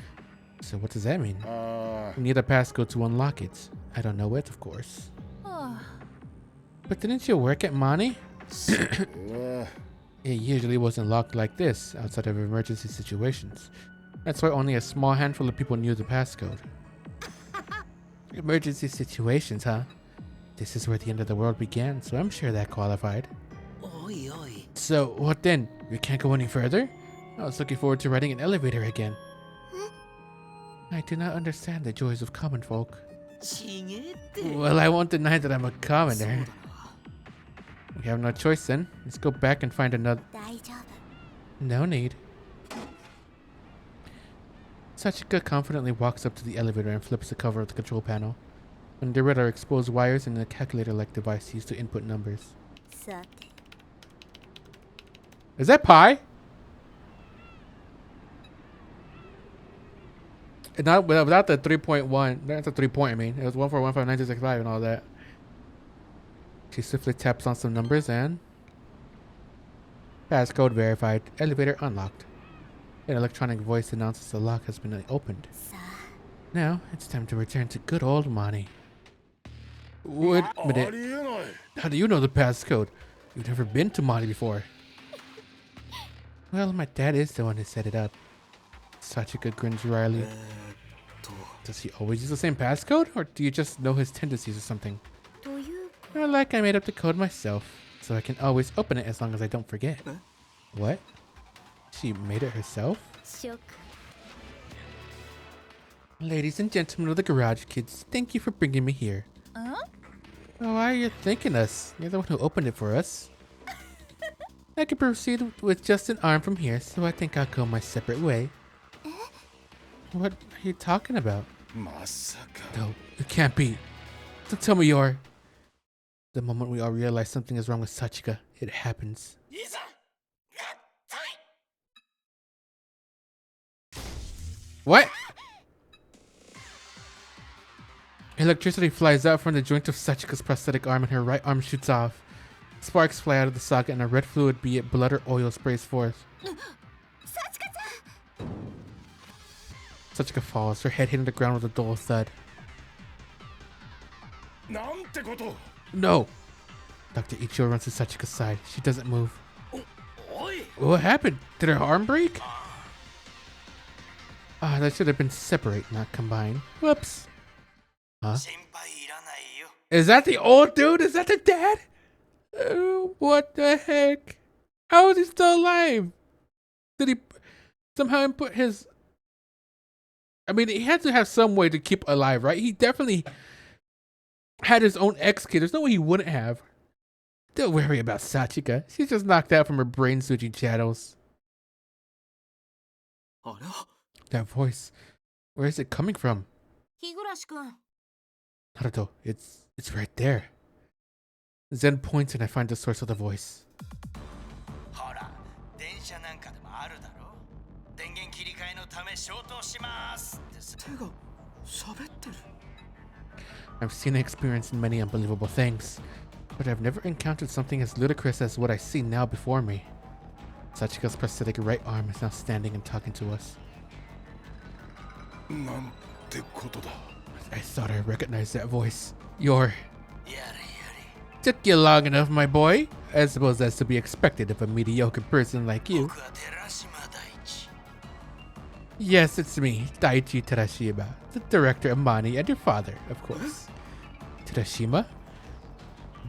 So what does that mean? あ We need a passcode to unlock it. I don't know it, of course. But didn't you work at Mani? あ It usually wasn't locked like this outside of emergency situations. That's why only a small handful of people knew the passcode. Emergency situations, huh? This is where the end of the world began, so I'm sure that qualified. おいおい。 So, what then? We can't go any further? I was looking forward to riding an elevator again. I do not understand the joys of common folk. ちげえって。 Well, I won't deny that I'm a そう commoner. だな。 We have no choice then. Let's go back and find another. 大丈夫。 No need. Sachika confidently walks up to the elevator and flips the cover of the control panel. Under it are exposed wires and a calculator-like device used to input numbers. さて。 Is that pi? Not without the 3.1. That's a 3-point. I mean, it was 1415965 and all that. She swiftly taps on some numbers and passcode verified. Elevator unlocked. An electronic voice announces the lock has been opened. さあ。 Now it's time to return to good old Mani. Wait a あ minute. りえない。 How do you know the passcode? You've never been to Mani before. Well, my dad is the one who set it up. Sachika grins wryly. と。 Does he always use the same passcode? Or do you just know his tendencies or something? という。 Or like I made up the code myself, so I can always open it as long as I don't forget. Huh? What? She made it herself? ショック。 Ladies and gentlemen of the Garage Kids, thank you for bringing me here. Oh, why are you thanking us? You're the one who opened it for us. I can proceed with just an arm from here, so I think I'll go my separate way. What are you talking about? まさか。 No, it can't be. Don't tell me you're... The moment we all realize something is wrong with Sachika, it happens. いざ。What? Electricity flies out from the joint of Sachika's prosthetic arm and her right arm shoots off. Sparks fly out of the socket and a red fluid, be it blood or oil, sprays forth. さちかちゃん。 Sachika falls, her head hitting the ground with a dull thud. なんてこと。 No! Dr. Ichio runs to Sachika's side. She doesn't move. おい。 What happened? Did her arm break? Ah, that should have been separate, not combined. Whoops. Huh? 心配いらないよ。 Is that the old dude? Is that the dad? What the heck? How is he still alive? Did he somehow input his... I mean, he had to have some way to keep alive, right? He definitely had his own ex-kid. There's no way he wouldn't have. Don't worry about Sachika. She's just knocked out from her brain-switching channels. あら。 That voice. Where is it coming from? 日暮くん。 Naruto, it's right there. Zen points and I find the source of the voice. ほら、電車なんかでもあるだろ。電源切り替えのため消灯しますって。手が喋ってる。 I've seen and experienced many unbelievable things. But I've never encountered something as ludicrous as what I see now before me. Sachika's prosthetic right arm is now standing and talking to us. なんてことだ。 I thought I recognized that voice. Took you long enough, my boy. I suppose that's to be expected of a mediocre person like you. Yes, it's me, Daichi Terashima, the director of Mani and your father, of course. Terashima?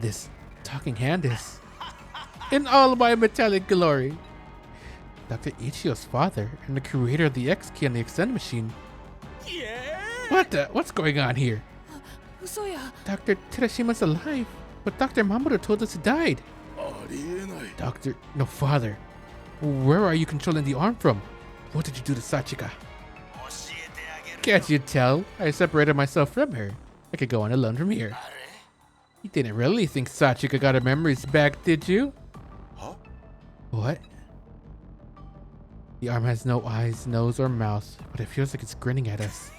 This talking hand is in all my metallic glory. Dr. Ichio's father and the creator of the X key on the extend machine. What's going on here? Dr. Terashima's alive, but Dr. Mamoru told us he died. ありえない。 No, father. Where are you controlling the arm from? What did you do to Sachika? Can't you tell? I separated myself from her. I could go on alone from here. You didn't really think Sachika got her memories back, did you? Huh? What? The arm has no eyes, nose, or mouth, but it feels like it's grinning at us.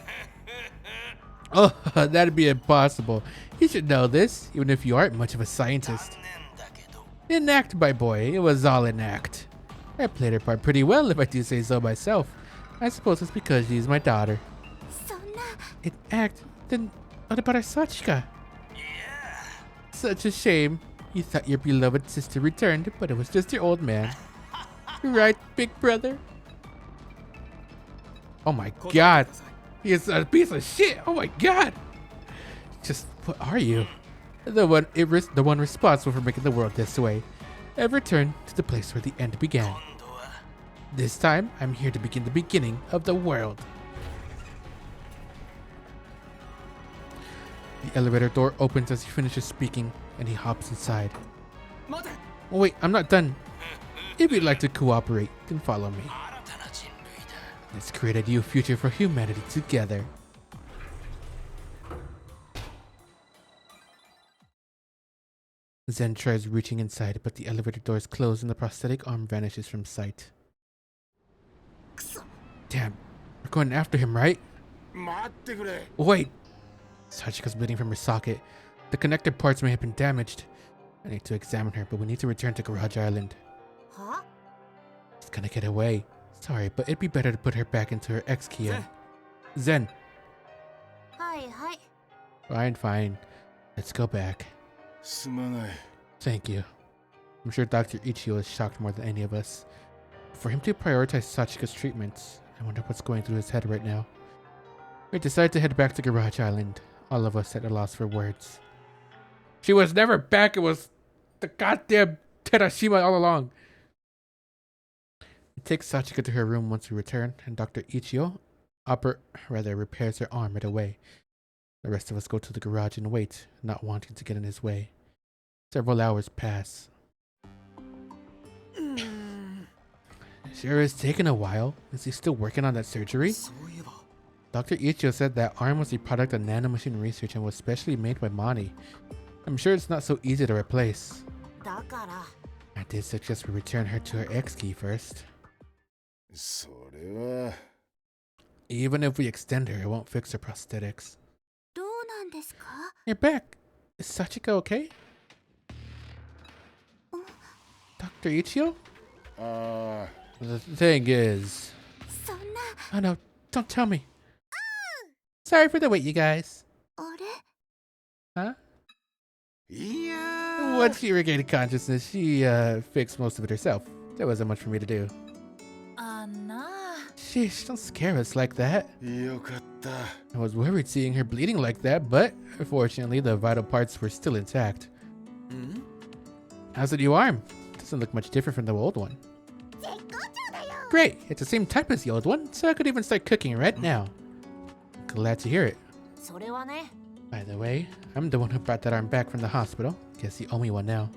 Oh, that'd be impossible. You should know this, even if you aren't much of a scientist. An act, my boy. It was all an act. I played her part pretty well, if I do say so myself. I suppose it's because she's my daughter. An act? Then what about our Sachika? Such a shame. You thought your beloved sister returned, but it was just your old man. Right, big brother? Oh my god. He is a piece of shit. Oh my god. Just what are you? The one responsible for making the world this way. I've returned to the place where the end began. This time, I'm here to begin the beginning of the world. The elevator door opens as he finishes speaking, and he hops inside. Oh, wait, I'm not done. If you'd like to cooperate, then follow me. Let's create a new future for humanity together. Zen tries reaching inside, but the elevator doors close and the prosthetic arm vanishes from sight. Damn, we're going after him, right? 待ってくれ。 Wait! Sachika's bleeding from her socket. The connector parts may have been damaged. I need to examine her, but we need to return to Garage Island. Huh? It's gonna get away. Sorry, but it'd be better to put her back into her X key. Zen. Hi. Fine. Let's go back. すまない。 Thank you. I'm sure Dr. Ichio is shocked more than any of us. For him to prioritize Sachika's treatments, I wonder what's going through his head right now. We decided to head back to Garage Island, all of us at a loss for words. She was never back. It was the goddamn Terashima all along. We take Sachika to her room once we return, and Dr. Ichio repairs her arm right away. The rest of us go to the garage and wait, not wanting to get in his way. Several hours pass. Sure is taking a while. Is he still working on that surgery? Dr. Ichio said that arm was a product of nanomachine research and was specially made by Mani. I'm sure it's not so easy to replace. I did suggest we return her to her X key first. それは。 Even if we extend her, it won't fix her prosthetics. どうなんですか? You're back. Is Sachika okay? Dr. Ichio? The thing is... そんな。 Oh no, don't tell me. Sorry for the wait, you guys. あれ? Huh? いや。 Once she regained consciousness, she fixed most of it herself. There wasn't much for me to do. Sheesh, don't scare us like that. よかった。 I was worried seeing her bleeding like that, but fortunately the vital parts were still intact. How's the new arm? Doesn't look much different from the old one. Great, it's the same type as the old one, so I could even start cooking right now. Glad to hear it. それはね。 By the way, I'm the one who brought that arm back from the hospital. Guess you owe me one now.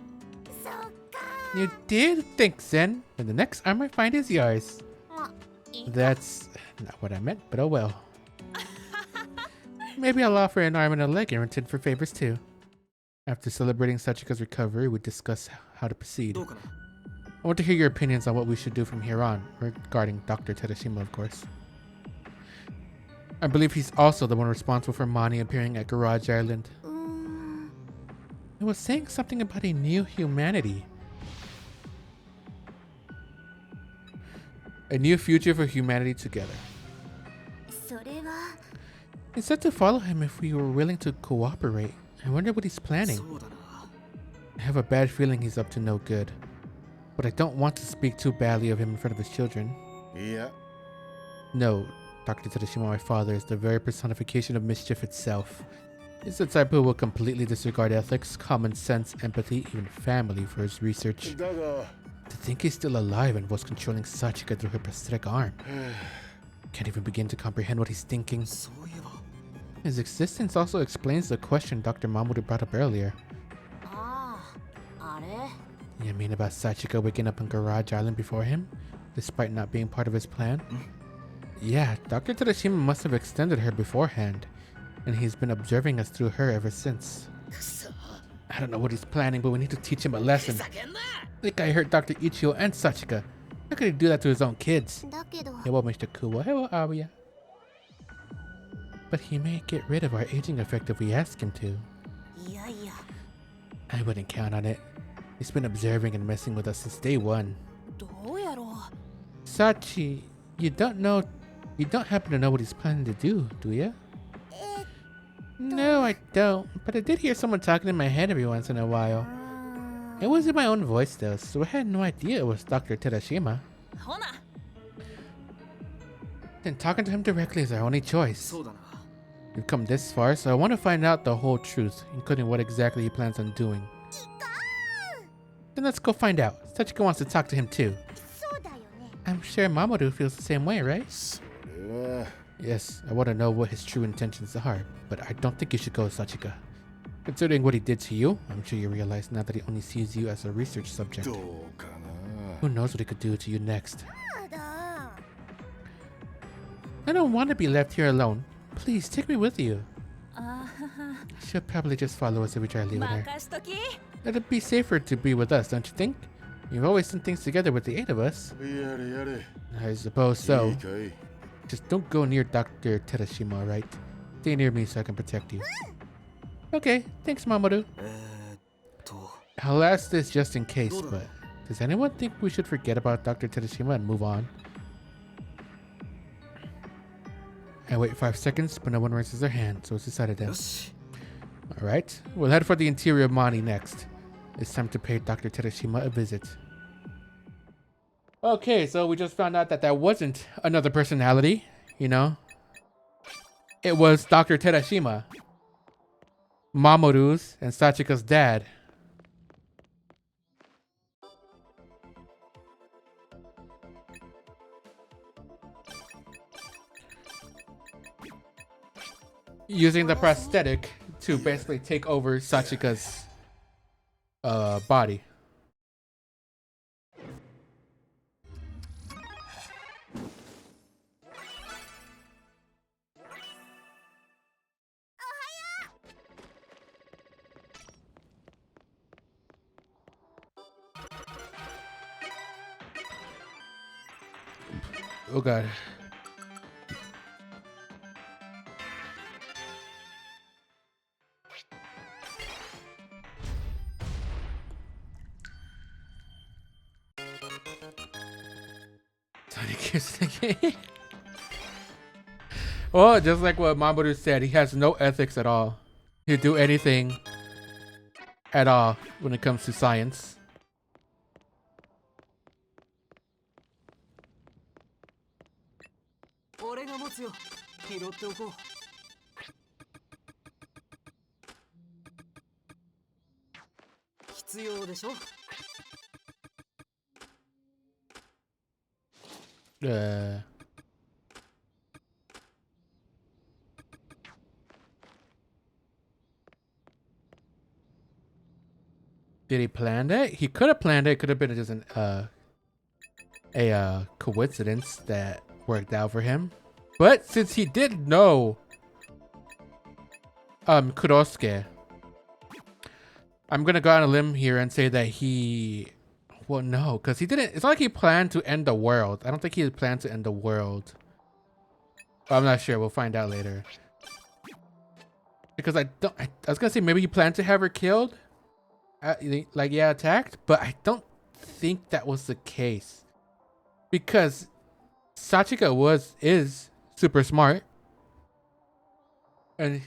そっか。 You did? Thanks, Zen. And the next arm I find is yours. ま、いいか。 That's not what I meant, but oh well. Maybe I'll offer an arm and a leg in return for favors too. After celebrating Sachika's recovery, we discuss how to proceed. どうかな? I want to hear your opinions on what we should do from here on, regarding Dr. Terashima, of course. I believe he's also the one responsible for Mani appearing at Garage Island. It was saying something about a new humanity. A new future for humanity together. それは It said to follow him if we were willing to cooperate. I wonder what he's planning. そうだな。 I have a bad feeling he's up to no good. But I don't want to speak too badly of him in front of his children. いや No, Dr. Tadashima, my father, is the very personification of mischief itself. He's the type who will completely disregard ethics, common sense, empathy, even family for his research. だが To think he's still alive and was controlling Sachika through her prosthetic arm. Can't even begin to comprehend what he's thinking. そういえば、 His existence also explains the question Dr. Mamoru brought up earlier. ああ、あれ You mean about Sachika waking up on Garage Island before him, despite not being part of his plan? Yeah, Dr. Tadashima must have extended her beforehand, and he's been observing us through her ever since. くそ。 I don't know what he's planning, but we need to teach him a lesson. ふざけんな。 The guy hurt Dr. Ichio and Sachika. How could he do that to his own kids? だけど Hello, Mr. Kuwa. Hello, Aria. But he may get rid of our aging effect if we ask him to. いやいや I wouldn't count on it. He's been observing and messing with us since day one. どうやろ Sachi, you don't happen to know what he's planning to do, do you? No, I don't. But I did hear someone talking in my head every once in a while. It wasn't my own voice though, so I had no idea it was Dr. Tadashima. ほな Then talking to him directly is our only choice. そうだな。 We've come this far, so I want to find out the whole truth, including what exactly he plans on doing. Then let's go find out. Sachika wants to talk to him too. そうだよね I'm sure Mamoru feels the same way, right? それは Yes, I want to know what his true intentions are, but I don't think you should go, Sachika. Considering what he did to you, I'm sure you realize now that he only sees you as a research subject. どうかな Who knows what he could do to you next? やだ I don't want to be left here alone. Please take me with you. あはは She'll probably just follow us if we try to leave with her. 任しとき It'd be safer to be with us, don't you think? You've always done things together with the 8 of us. やれやれ I suppose い so. いかい Just don't go near Dr. Terashima, alright? Stay near me so I can protect you. Okay, thanks, Mamoru. と、 I'll ask this just in case, but does anyone think we should forget about Dr. Terashima and move on? I wait 5 seconds, but no one raises their hand, so it's decided then. よし。 Alright, we'll head for the interior of Mani next. It's time to pay Dr. Terashima a visit. Okay, so we just found out that that wasn't another personality, you know? It was Dr. Terashima, Mamoru's and Sachika's dad. Using the prosthetic to basically take over Sachika's body. Oh god. Tony keeps thinking. Well, just like what Mamoru said, he has no ethics at all. He'll do anything at all when it comes to science. Did he plan that? He could have planned it. It could have been just a coincidence that worked out for him. But since he did know Kurosuke, I'm gonna go on a limb here and say that he, well, no, because he didn't. It's not like he planned to end the world. I don't think he planned to end the world. I'm not sure. We'll find out later. Because I was gonna say maybe he planned to have her killed, like yeah, attacked, but I don't think that was the case because Sachika is super smart, and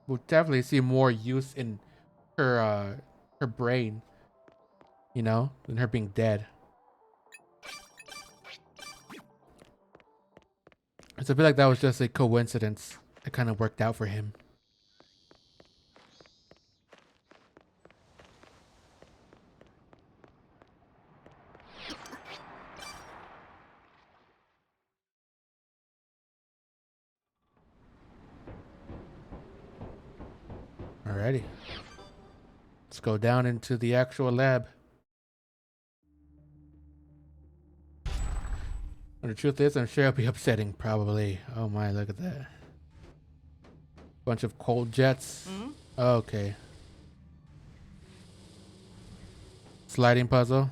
we'll definitely see more use in her brain, you know, than her being dead. So I feel like that was just a coincidence. It kind of worked out for him. Alrighty. Let's go down into the actual lab. And the truth is, I'm sure it'll be upsetting, probably. Oh my, look at that. Bunch of cold jets. Okay. Sliding puzzle.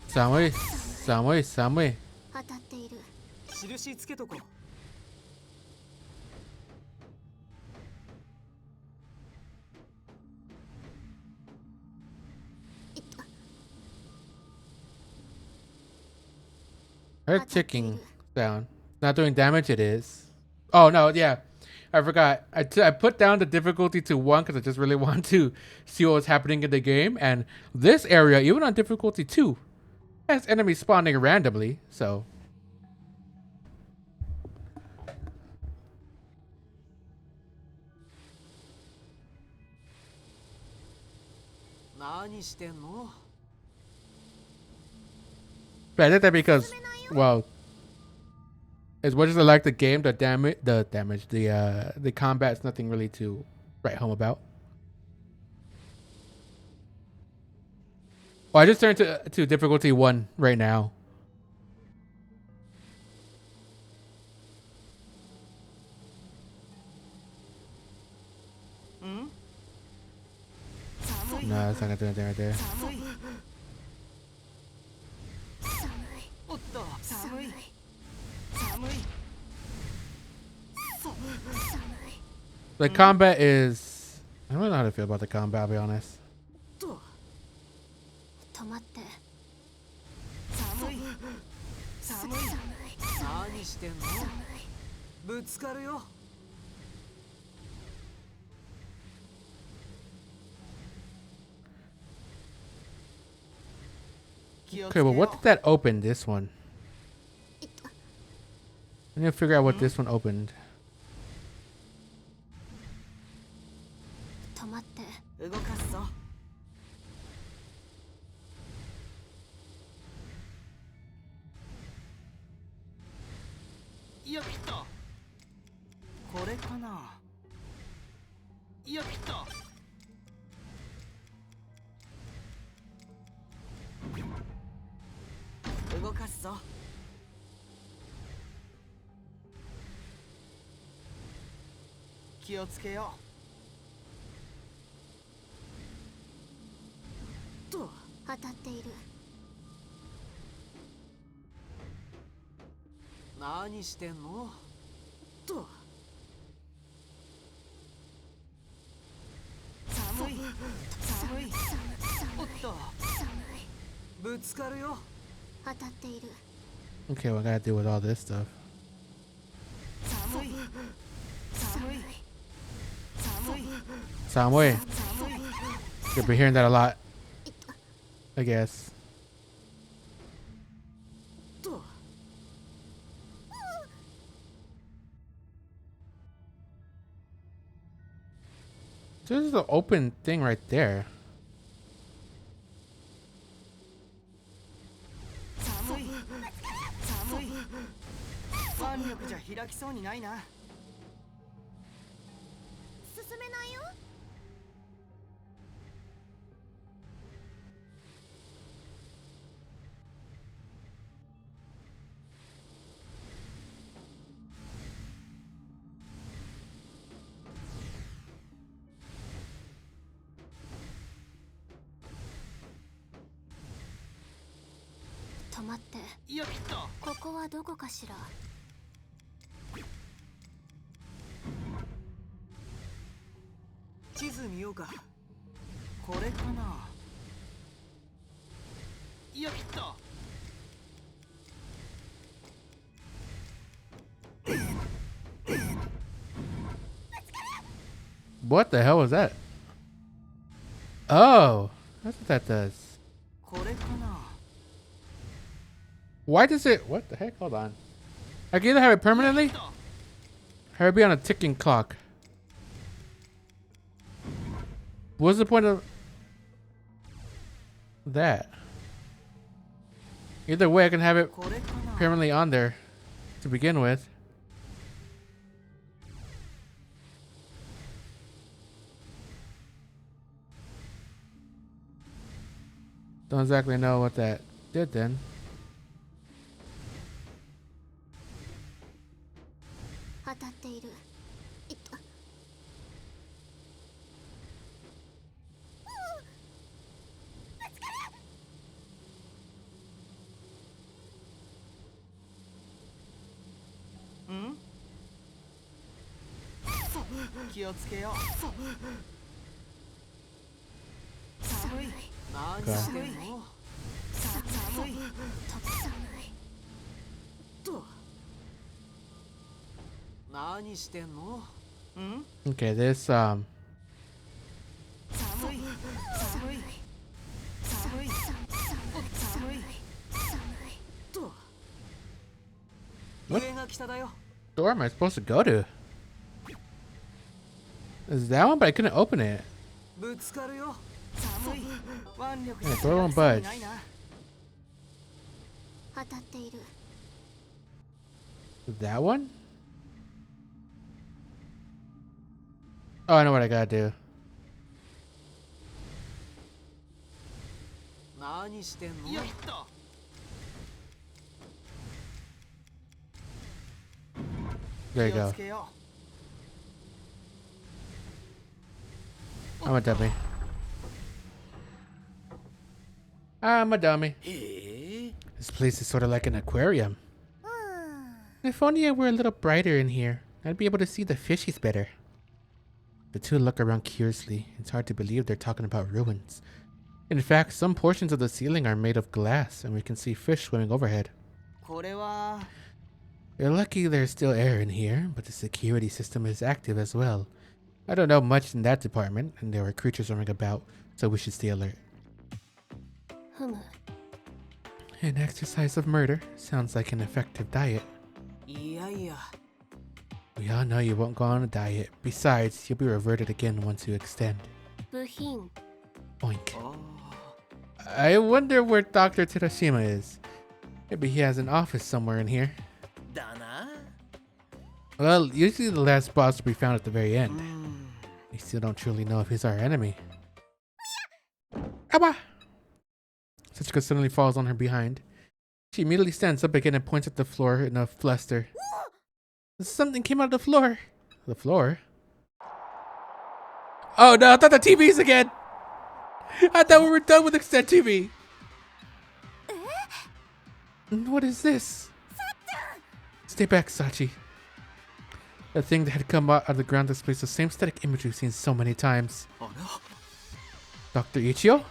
Samui, Samui, Samui. 当たっている。印つけとこう。Her ticking sound. Not doing damage, it is. Oh, no, yeah. I forgot. I put down the difficulty to 1 because I just really want to see what was happening in the game. And this area, even on difficulty 2, has enemies spawning randomly, so... But I did that because, well, as much as I like the game, the combat's nothing really to write home about. Well, I just turned to difficulty 1 right now. No, it's not gonna do anything right there. The combat is... I don't know how to feel about the combat, I'll be honest. 止まって。寒い。寒い。何してんの？ぶつかるよ。Okay, well, what did that open, this one? I need to figure out what this one opened. 止まって。動かすぞ。よっと。これかな。よっと。動かすぞ。気をつけよう。と当たっている。何してんの？と寒い。寒い。おっと。ぶつかるよ。当たっている。 Okay, what I gotta do with all this stuff? 寒い。寒い。寒い。 Samui. You'll be hearing that a lot, I guess. と There's the open thing right there. 寒い。寒い。腕力じゃ開きそうにないな。進めないよ。止まって。よっと。ここはどこかしら。地図見ようか。これかな。よっと。What the hell was that? Oh, that's what that does. これかな。Why does it? What the heck? Hold on. I can either have it permanently or be on a ticking clock. What's the point of that? Either way, I can have it これかな。 permanently on there to begin with. Don't exactly know what that did then. 当たっている。いった。気をつけよう。寒い。何寒いの。寒い。寒い。と。何してんの？ん？ Okay, this 寒い。寒い。寒い。寒い。と。 What? 家が北だよ。 door am I supposed to go to? Is that one? But I couldn't open it. ぶつかるよ。寒い。腕力 Yeah, door won't budge. ないな。当たっている。 That one? Oh, I know what I gotta do. 何してんの？よっと。 There you 気を go. つけよ I'm a dummy. I'm a dummy. へえ。 This place is sort of like an aquarium. If only it were a little brighter in here, I'd be able to see the fishies better. The two look around curiously. It's hard to believe they're talking about ruins. In fact, some portions of the ceiling are made of glass, and we can see fish swimming overhead. これは You're lucky there's still air in here, but the security system is active as well. I don't know much in that department, and there are creatures roaming about, so we should stay alert. ふむ。 An exercise of murder sounds like an effective diet. いやいや We all know you won't go on a diet. Besides, you'll be reverted again once you extend. 部品。 Oink. あ I wonder where Dr. Tsushima is. Maybe he has an office somewhere in here. だな Well, usually the last boss will be found at the very end. うん We still don't truly know if he's our enemy. Abba! Sachiko suddenly falls on her behind. She immediately stands up again and points at the floor in a fluster. Something came out of the floor. The floor? Oh no, I thought the TV's again! I thought we were done with Extend TV! What is this? Stay back, Sachi. The thing that had come out of the ground displays the same static image we've seen so many times. あら Dr. Ichio?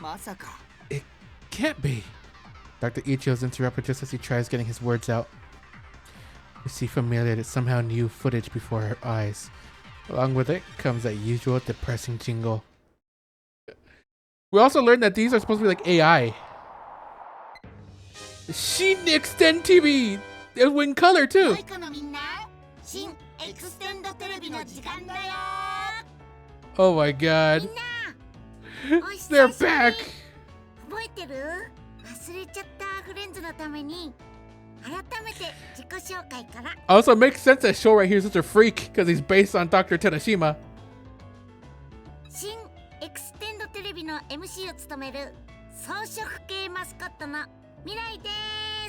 まさか It can't be. Dr. Ichio's interrupted just as he tries getting his words out. We see familiar yet somehow new footage before our eyes. Along with it comes that usual depressing jingle. We also learned that these are supposed to be like AI. Shin Extend TV! It was in color too! いかのみんな、新エクステンドテレビの時間だよ。 Oh my god. みんな、お久しぶり。 They're back! 覚えてる？忘れちゃったフレンズのために改めて自己紹介から。 Also, it makes sense that Sho right here is such a freak because he's based on Dr. Terashima. 新エクステンドテレビの MC を務める装飾系マスコットの未来で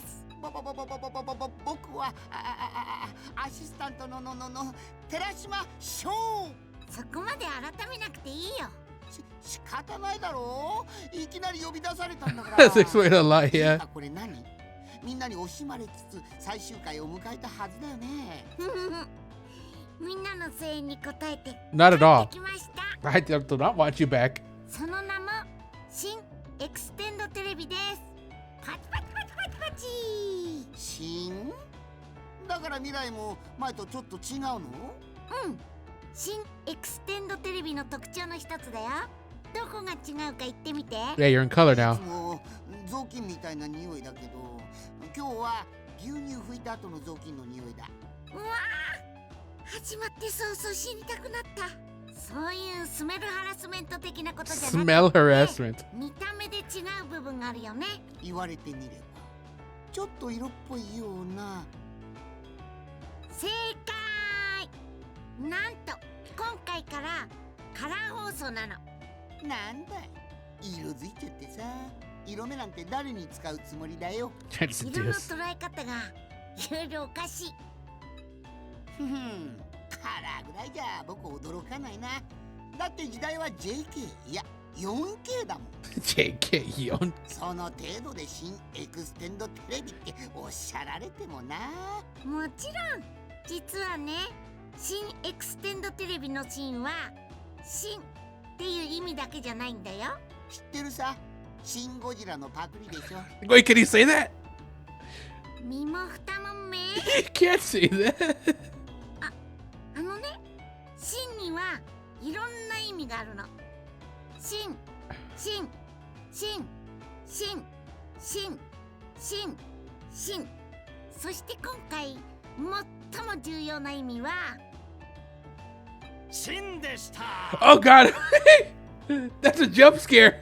す。僕はアシスタントの寺島翔。そこまで改めなくていいよ。仕方ないだろう。いきなり呼び出されたんだから。That's explained a lot, yeah. これ何？みんなに惜しまれつつ最終回を迎えたはずだよね。みんなの声援に応えて Not at all. 帰ってきました。I do not want you back. その名も新エクステンドテレビです。パチパチパチパチパチ。新？だから未来も前とちょっと違うの？うん。新エクステンドテレビの特徴の一つだよ。どこが違うか言ってみて。Yeah, you're in color now. いつも雑巾みたいな匂いだけど、今日は牛乳拭いた後の雑巾の匂いだ。うわー、始まって早々死にたくなった。そういうスメルハラスメント的なことじゃなくて、 Smell harassment. 見た目で違う部分があるよね。言われてみればちょっと色っぽいような。正解。なんと今回からカラー放送なの。なんだい、色づいちゃってさ。色目なんて誰に使うつもりだよ。That's 色の this. 捉え方がいろいろおかしい。ふふん、カラーぐらいじゃ僕驚かないな。だって時代は JK、 いや 4K だもん。JK4. その程度で新エクステンドテレビっておっしゃられてもな。もちろん。実はね、新エクステンドテレビの新は新っていう意味だけじゃないんだよ。知ってるさ、シン・ゴジラのパクリでしょ。Wait, can he say that? 身も蓋もめ。 He can't say that. あのね、新にはいろんな意味があるの。新、新、新、新、新、新、新。そして今回最も重要な意味は真でした。 Oh God. That's a jump scare.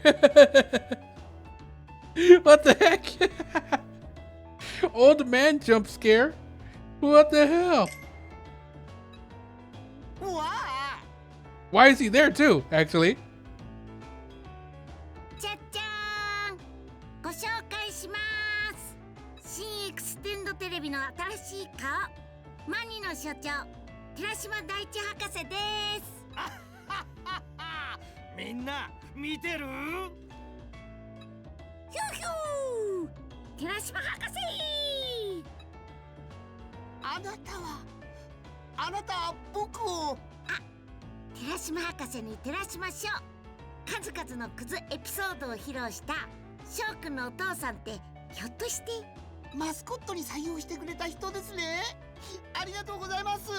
What the heck? Old man jump scare? What the hell? うわあ、 Why is he there too, actually? じゃじゃーん、ご紹介します。新エクステンドテレビの新しい顔、マニの所長寺島大地博士です。みんな見てる？ヒューヒュー、寺島博士。あなたは僕を。寺島博士に寺島翔、数々のクズエピソードを披露した翔くんのお父さんってひょっとしてマスコットに採用してくれた人ですね。ありがとうございます。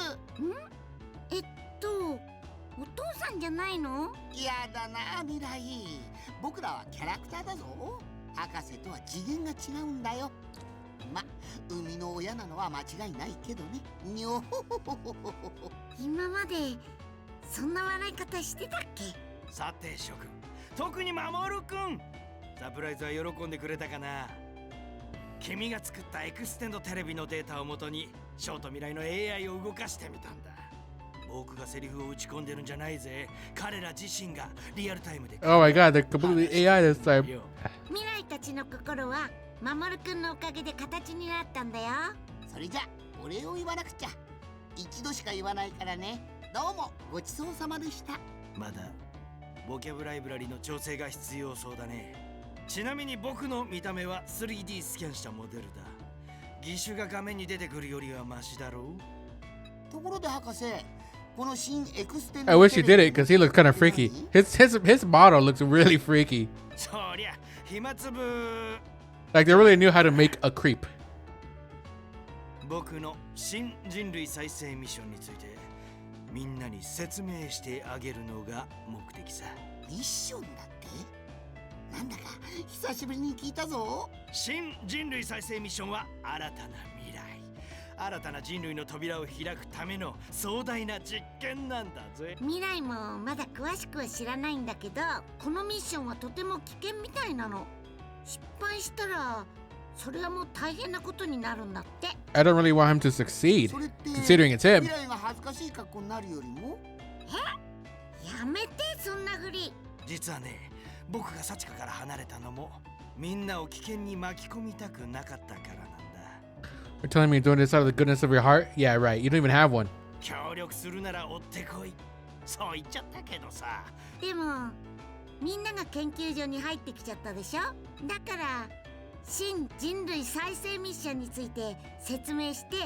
お父さんじゃないの？やだな未来、僕らはキャラクターだぞ。博士とは次元が違うんだよ。ま、生みの親なのは間違いないけどね。にょほほほほほ。今までそんな笑い方してたっけ？さて諸君、特に守君、サプライズは喜んでくれたかな。君が作ったエクステンドテレビのデータをもとにショート未来の AI を動かしてみたんだ。僕がセリフを打ち込んでるんじゃないぜ。彼ら自身がリアルタイムで。 Oh my God, they're completely AI this time. よ未来たちの心は守くんのおかげで形になったんだよ。それじゃお礼を言わなくちゃ。一度しか言わないからね。どうもごちそうさまでした。まだボキャブライブラリの調整が必要そうだね。ちなみに僕の見た目は 3D スキャンしたモデルだ。義手が画面に出てくるよりはマシだろう。ところで博士、この新エクステン I ド wish you did it because he looks kind of freaky. His model looks really freaky. そりゃ暇つぶ。 Like they really knew how to make a creep. 僕の新人類再生ミッションについてみんなに説明してあげるのが目的さ。ミッションだって？なんだか久しぶりに聞いたぞ。新人類再生ミッションは新たな未来、新たな人類の扉を開くための壮大な実験なんだぜ。未来もまだ詳しくは知らないんだけど、このミッションはとても危険みたいなの。失敗したらそれはもう大変なことになるんだって。 I don't really want him to succeed, それって considering it's him. 未来が恥ずかしい格好になるよりもやめてそんなふり。実はね、僕がサチカから離れたのもみんなを危険に巻き込みたくなかったからなんだ。 You're telling me you're doing this out of the goodness of your heart? Yeah, right. You don't even have one. 協力するなら追ってこい、そう言っちゃったけどさ。でもみんなが研究所に入ってきちゃったでしょ。だから新人類再生ミッションについて説明して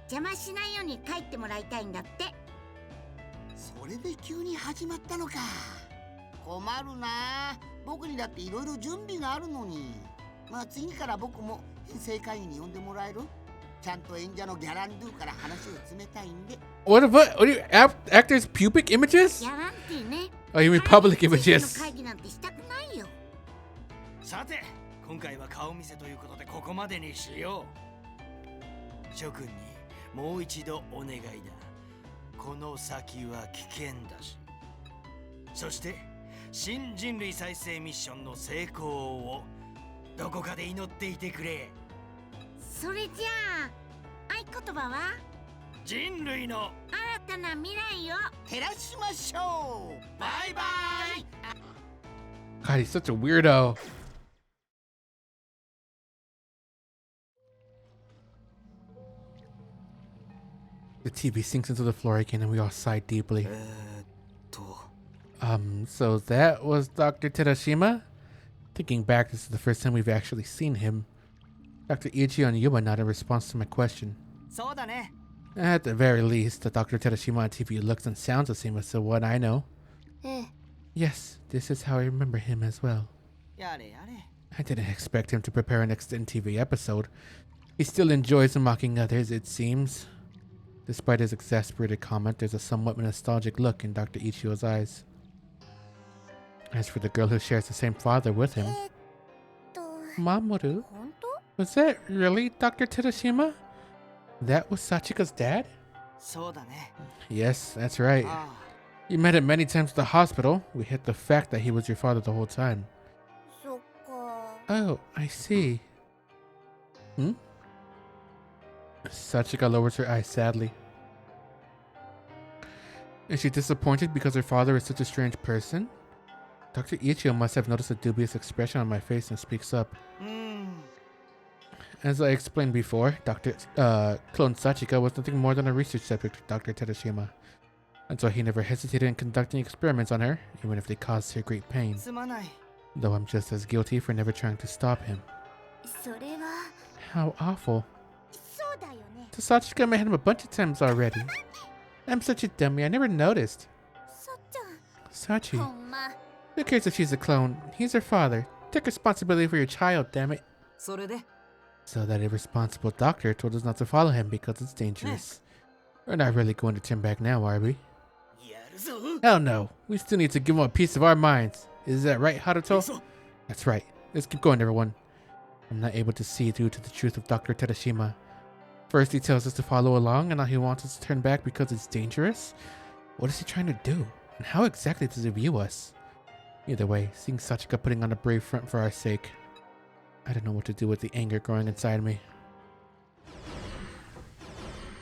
邪魔しないように帰ってもらいたいんだって。それで急に始まったのか。困るな。僕にだっていろいろ準備があるのに。まあ次から僕も編成会議に呼んでもらえる？ちゃんと演者のギャランドゥから話を詰めたいんで。What are you actors pubic images? ギャランティね。 Oh, you mean public の images? 会議なんてしたくないよ。さて、今回は顔見せということでここまでにしよう。諸君にもう一度お願いだ。この先は危険だし、そして新人類再生ミッションの成功をどこかで祈っていてくれ。それじゃあ合言葉は人類の新たな未来を照らしましょう。バイバイ。 God, he's such a weirdo. The TV sinks into the floor again and we all sigh deeply. So that was Dr. Terashima? Thinking back, this is the first time we've actually seen him. Dr. Ichio and Yuma not in response to my question. そうだね。 At the very least, the Dr. Terashima on TV looks and sounds the same as the one I know. Yes, this is how I remember him as well. やれやれ。 I didn't expect him to prepare an extended TV episode. He still enjoys mocking others, it seems. Despite his exasperated comment, there's a somewhat nostalgic look in Dr. Ichio's eyes. As for the girl who shares the same father with him, Mamoru? 本当？ Was that really Dr. Terashima? That was Sachika's dad? そうだね。 Yes, that's right. ああ、 You met him many times at the hospital. We hid the fact that he was your father the whole time. そっか。 Oh, I see. Hmm? Sachika lowers her eyes sadly. Is she disappointed because her father is such a strange person? Dr. Ichio must have noticed a dubious expression on my face and speaks up. うん。 As I explained before, Clone Sachika was nothing more than a research subject with Dr. Terashima. And so he never hesitated in conducting experiments on her, even if they caused her great pain. すまない。 Though I'm just as guilty for never trying to stop him. それは How awful. そうだよね。 Sachika met him a bunch of times already. I'm such a dummy, I never noticed. そっちゃん。 Sachi, ほんま。 who cares if she's a clone? He's her father. Take responsibility for your child, damn it. それで So that irresponsible doctor told us not to follow him because it's dangerous. We're not really going to turn back now, are we? やるぞ。 Hell no. We still need to give him a piece of our minds. Is that right, Haruto? そう。 That's right. Let's keep going, everyone. I'm not able to see through to the truth of Dr. Terashima. First he tells us to follow along, and now he wants us to turn back because it's dangerous? What is he trying to do? And how exactly does he view us? Either way, seeing Sachika putting on a brave front for our sake, I don't know what to do with the anger growing inside me.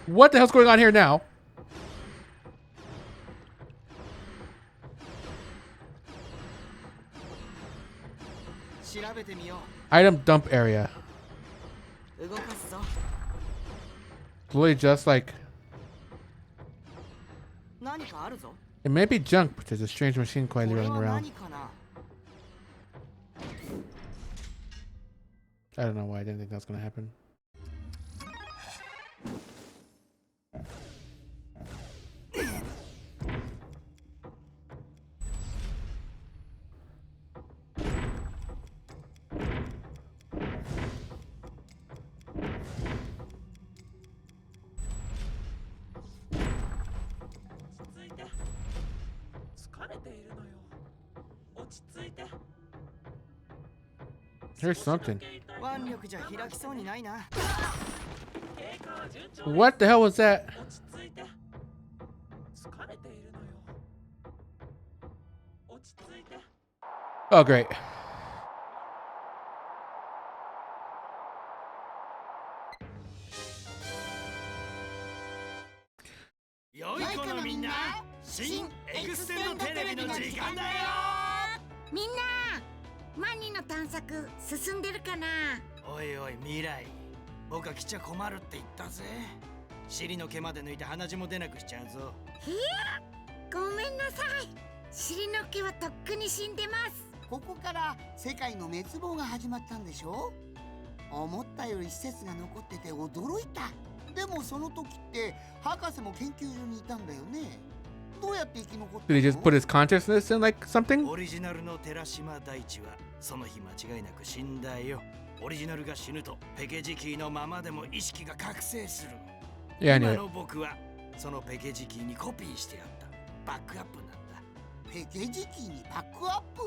What the hell's going on here now? Item dump area. Literally just like... It may be junk, but there's a strange machine quietly running around. I don't know why I didn't think that was gonna happen. Here's something. What the hell was that? Oh, great. な新エクステンドテレビの時間だよ。みんなマニの探索進んでるかな。おいおい未来、僕は来ちゃ困るって言ったぜ。尻の毛まで抜いて鼻血も出なくしちゃうぞ。ごめんなさい。尻の毛はとっくに死んでます。ここから世界の滅亡が始まったんでしょ。思ったより施設が残ってて驚いた。でもその時って博士も研究所にいたんだよね。どうやって生き残った Did he の？ just put his consciousness in like something? オリジナルの寺島大地はその日間違いなく死んだよ。オリジナルが死ぬとペケジキーのままでも意識が覚醒する。Yeah, I 今 knew の僕はそのペケジキーにコピーしてやったバックアップなんだ。ペケ時期にバックアップ？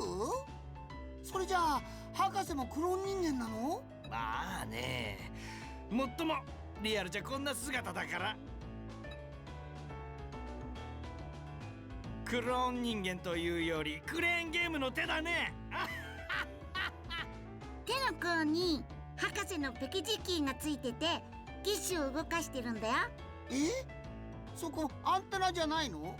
それじゃあ博士もクローン人間なの？まあね、もっともリアルじゃこんな姿だから。クローン人間というよりクレーンゲームの手だね。手の甲に博士のペケジキーがついてて機種を動かしてるんだよ。そこアンテナじゃないの？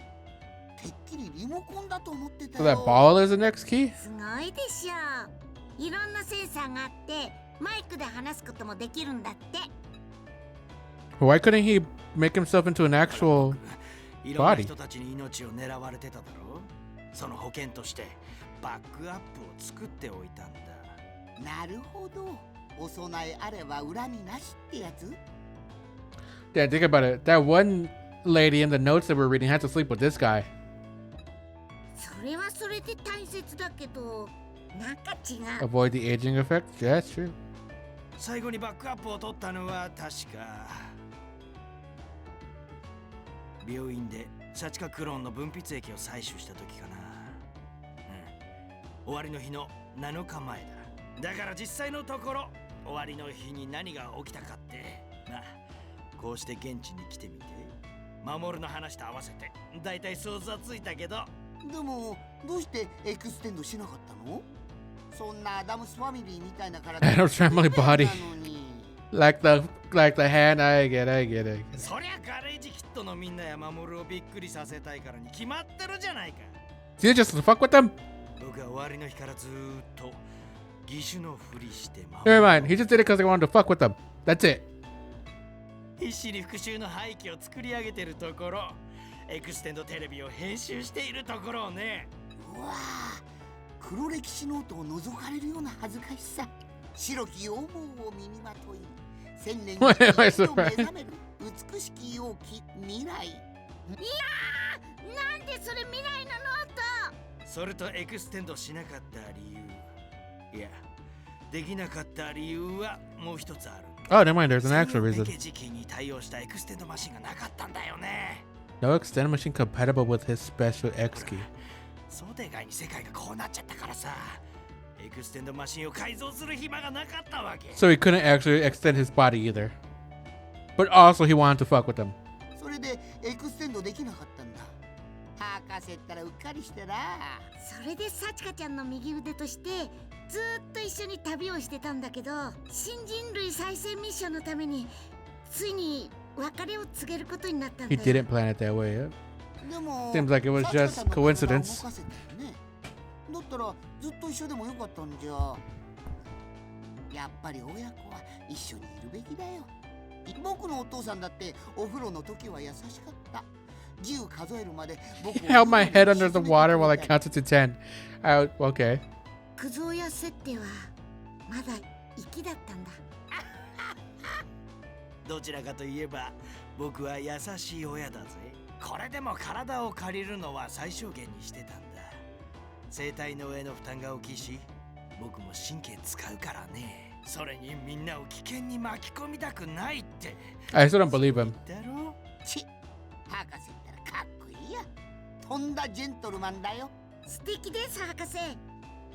てっきりリモコンだと思ってた So よ。 that ball is the next key? すごいでしょ。いろんなセンサーがあってマイクで話すこともできるんだって。 Why couldn't he make himself into an actual いろんな body? 人たちに命を狙われてただろう。その保険としてバックアップを作っておいたんだ。なるほど。お供えあれば恨みなしってやつ？ Yeah, think about it. That one lady in the notes that we're reading had to sleep with this guy. それはそれで大切だけどなんか違う。 Avoid the aging effect? Yeah, that's true. 最後にバックアップを取ったのは確か病院でサチカクローンの分泌液を採取した時かな。終わりの日の7日前だ。だから実際のところ終わりの日に何が起きたかってな、こうして現地に来てみて守の話と合わせてだいたい想像はついたけど。でもどうしてエクステンドしなかったの？そんなアダムスファミリーみたいな体 Adam's family body. Like the hand, I get it. そりゃガレージキットのみんなや守をびっくりさせたいからに決まってるじゃないか。 Did you just fuck with them? 僕は終わりの日からずーっと義手のふりして守 Never mind. He just did it because he wanted to fuck with them. That's it. 必死に復讐の廃棄を作り上げてるところ、エクステンドテレビを編集しているところをね。うわあ、黒歴史ノートを覗かれるような恥ずかしさ。白き羊毛を身にまとい千年に一度目覚める美しき容器未来。いやー、なんでそれ未来のノート。それとエクステンドしなかった理由、いやできなかった理由はもう一つある。 Oh, never mind. There's an actual ペ reason. ケ時期に対応したエクステンドマシンがなかったんだよね。 No extended machine compatible with his special X key. 想定外に世界がこうなっちゃったからさ、エクステンドマシンを改造する暇がなかったわけ。 So he couldn't actually extend his body either. But also he wanted to fuck with them. それでエクステンドできなかったんだ。博士ったらうっかりしてな。それでサチカちゃんの右腕としてずーっと一緒に旅をしてたんだけど、新人類再生ミッションのためについに別れを告げることになったんだ He よ。 didn't plan it that way. Yeah. でも Seems like it was サチカ just さんの体を coincidence. 動かせたよね。だったらずっと一緒でもよかったんじゃ。やっぱり親子は一緒にいるべきだよ。僕のお父さんだってお風呂の時は優しかった。10数えるまで僕 He held my head under the water while I counted to 10. Okay. クゾーやセッテはまだ生きだったんだ。どちらかといえば僕は優しい親だぜ。これでも体を借りるのは最小限にしてたんだ。生体の上の負担が大きいし、僕も神経使うからね。それにみんなを危険に巻き込みたくないって。 I still don't believe him. だろ？ち博士ったらかっこいいや。とんだジェントルマンだよ。素敵です博士。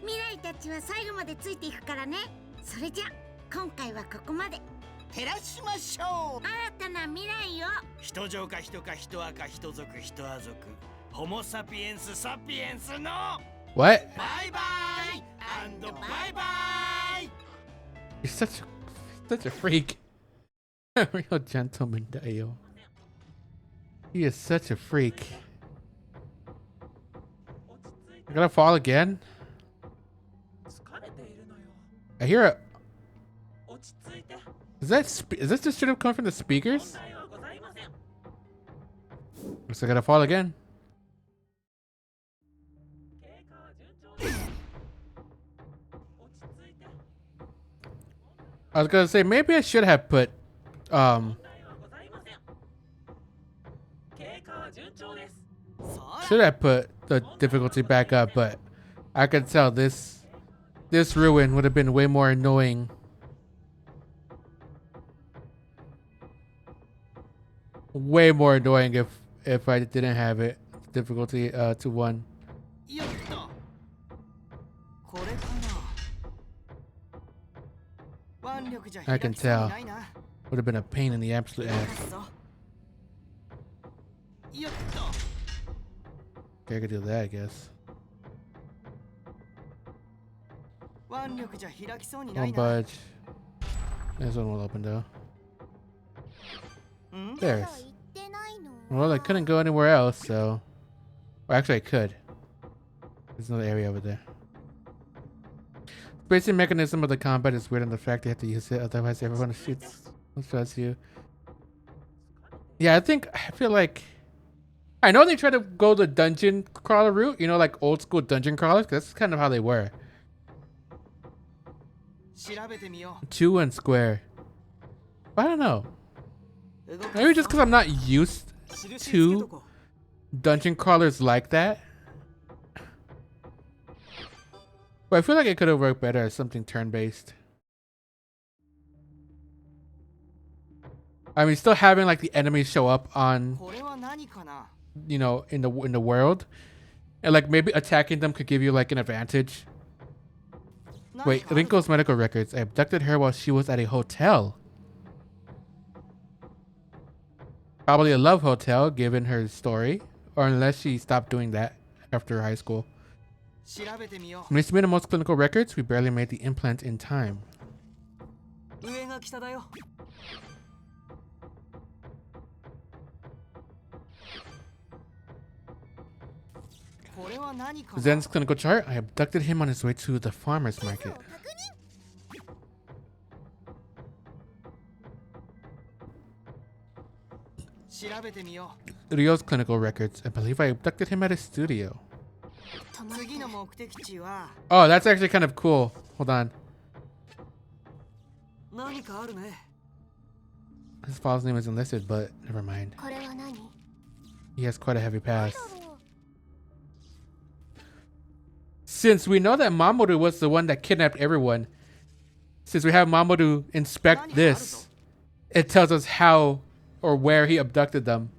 未来たちは最後までついていくからね。それじゃ今回はここまで。照らしましょう。新たな未来を。人情か人か人赤人族人ア族ホモサピエンスサピエンスの What? バイバイアンドバイバイ。 He's such a freak. A real gentleman, Dayo. He is such a freak. I gotta fall again. I hear a. Is this just straight up coming from the speakers? Looks like I gotta fall again. I was gonna say maybe I should have put should have put the difficulty back up, but I could tell this ruin would have been way more annoying. Way more annoying if I didn't have it difficulty to 1. I can tell. Would have been a pain in the absolute ass. Okay, I could do that, I guess. Won't budge. This one will open though. There's. Well, I couldn't go anywhere else, so. Well, actually, I could. There's another area over there. The basic mechanism of the combat is weird, and the fact they have to use it, otherwise everyone shoots you. Yeah, I feel like. I know they try to go the dungeon crawler route, you know, like old school dungeon crawlers, 'cause that's kind of how they were. 2 and square. But I don't know. Maybe just because I'm not used to dungeon crawlers like that. But I feel like it could have worked better as something turn-based. I mean, still having like the enemies show up on, you know, in the world, and like maybe attacking them could give you like an advantage. Wait, Rinko's medical records. I abducted her while she was at a hotel. Probably a love hotel, given her story, or unless she stopped doing that after high school. When we submitted most clinical records, we barely made the implant in time. Zen's clinical chart. I abducted him on his way to the farmer's market. Ryo's clinical records. I believe I abducted him at his studio. Oh, that's actually kind of cool. Hold on. His father's name isn't listed, but never mind. He has quite a heavy past. Since we know that Mamoru was the one that kidnapped everyone, since we have Mamoru inspect this, it tells us how or where he abducted them.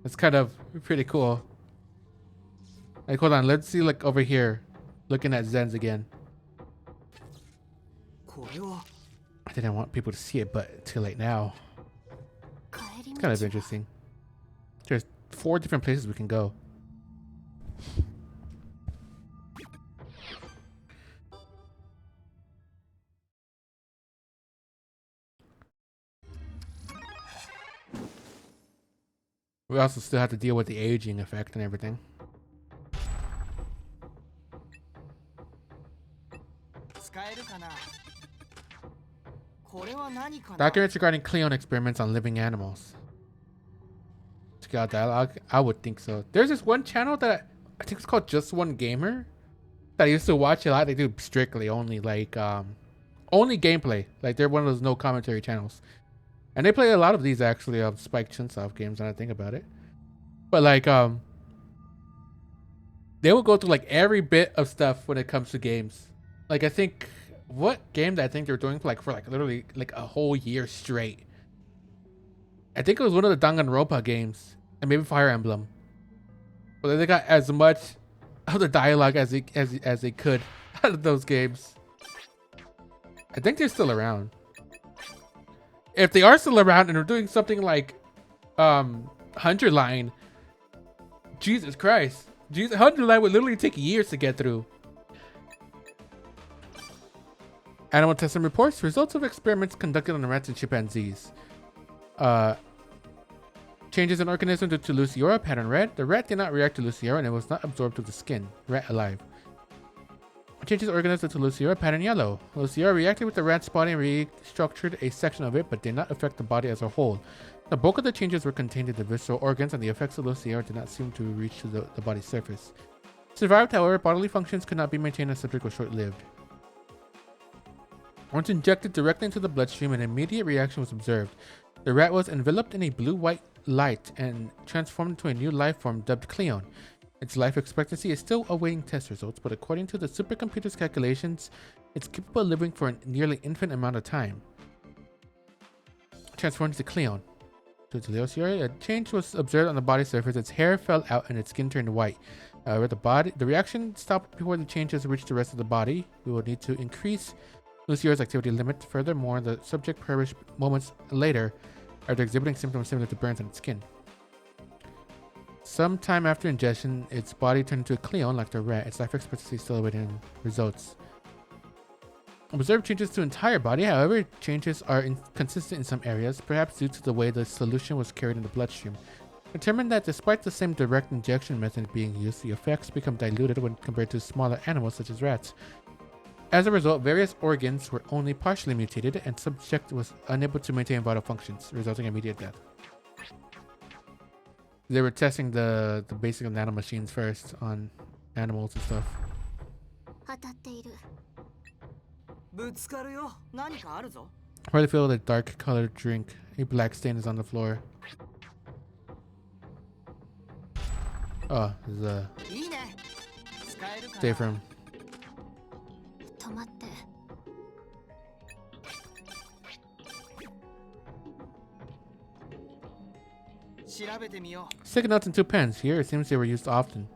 It's kind of pretty cool. Like, hold on, let's see, like over here, looking at Zen's again. I didn't want people to see it, but too late now. It's kind of interesting. There's 4 different places we can go. We also still have to deal with the aging effect and everything. Documents regarding Cleon experiments on living animals. Check out dialogue. I would think so. There's this one channel that I think it's called Just One Gamer that I used to watch a lot. They do strictly only like only gameplay. Like they're one of those no commentary channels. And they play a lot of these actually of Spike Chunsoft games, when I think about it. But like they will go through like every bit of stuff when it comes to games. Like I think what game that I think they're doing for literally like a whole year straight. I think it was one of the Danganronpa games, and maybe Fire Emblem. But they got as much of the dialogue as they could out of those games. I think they're still around. If they are still around and are doing something like Hunter Line, Jesus Christ. Hunter Line would literally take years to get through. Animal testing reports. Results of experiments conducted on rats and chimpanzees. Changes in organism due to Luciora, pattern red. The rat did not react to Luciora and it was not absorbed to the skin. Rat alive. Changes organism due to Luciora, pattern yellow. Luciora reacted with the rat's body and restructured a section of it, but did not affect the body as a whole. The bulk of the changes were contained in the visceral organs, and the effects of Luciora did not seem to reach to the body's surface. Survived, however, bodily functions could not be maintained and the subject was short-lived. Once injected directly into the bloodstream, an immediate reaction was observed. The rat was enveloped in a blue-white light and transformed into a new life form dubbed Cleon. Its life expectancy is still awaiting test results, but according to the supercomputer's calculations, it's capable of living for a nearly infinite amount of time. Transformed to Cleon. A change was observed on the body surface. Its hair fell out and its skin turned white. However, the reaction stopped before the changes reached the rest of the body. We will need to increase Luciora's activity limit. Furthermore, the subject perished moments later after exhibiting symptoms similar to burns on its skin. Sometime after ingestion, its body turned into a Cleon like the rat. Its life expectancy is still awaiting results. Observed changes to entire body. However, changes are inconsistent in some areas, perhaps due to the way the solution was carried in the bloodstream. Determined that despite the same direct injection method being used, the effects become diluted when compared to smaller animals such as rats. As a result, various organs were only partially mutated and subject was unable to maintain vital functions, resulting in immediate death. They were testing the basic nanomachines first on animals and stuff. 当たっている。ぶつかるよ。何かあるぞ。Probably feel the dark colored drink. A black stain is on the floor. Oh, there's a stay from. 止まって。調べてみよう。 Sticky notes and 2 pens. Here, it seems they were used often.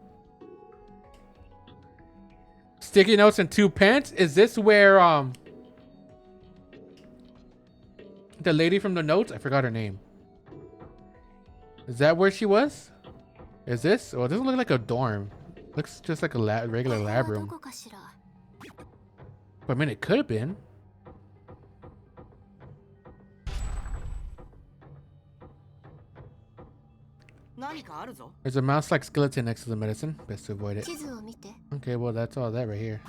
Sticky notes and 2 pens? Is this where, the lady from the notes? I forgot her name. Is that where she was? Is this? Oh, it doesn't look like a dorm. Looks just like a regular lab room. But I mean, it could have been. There's a mouse-like skeleton next to the medicine. Best to avoid it. Okay, well, that's all that right here.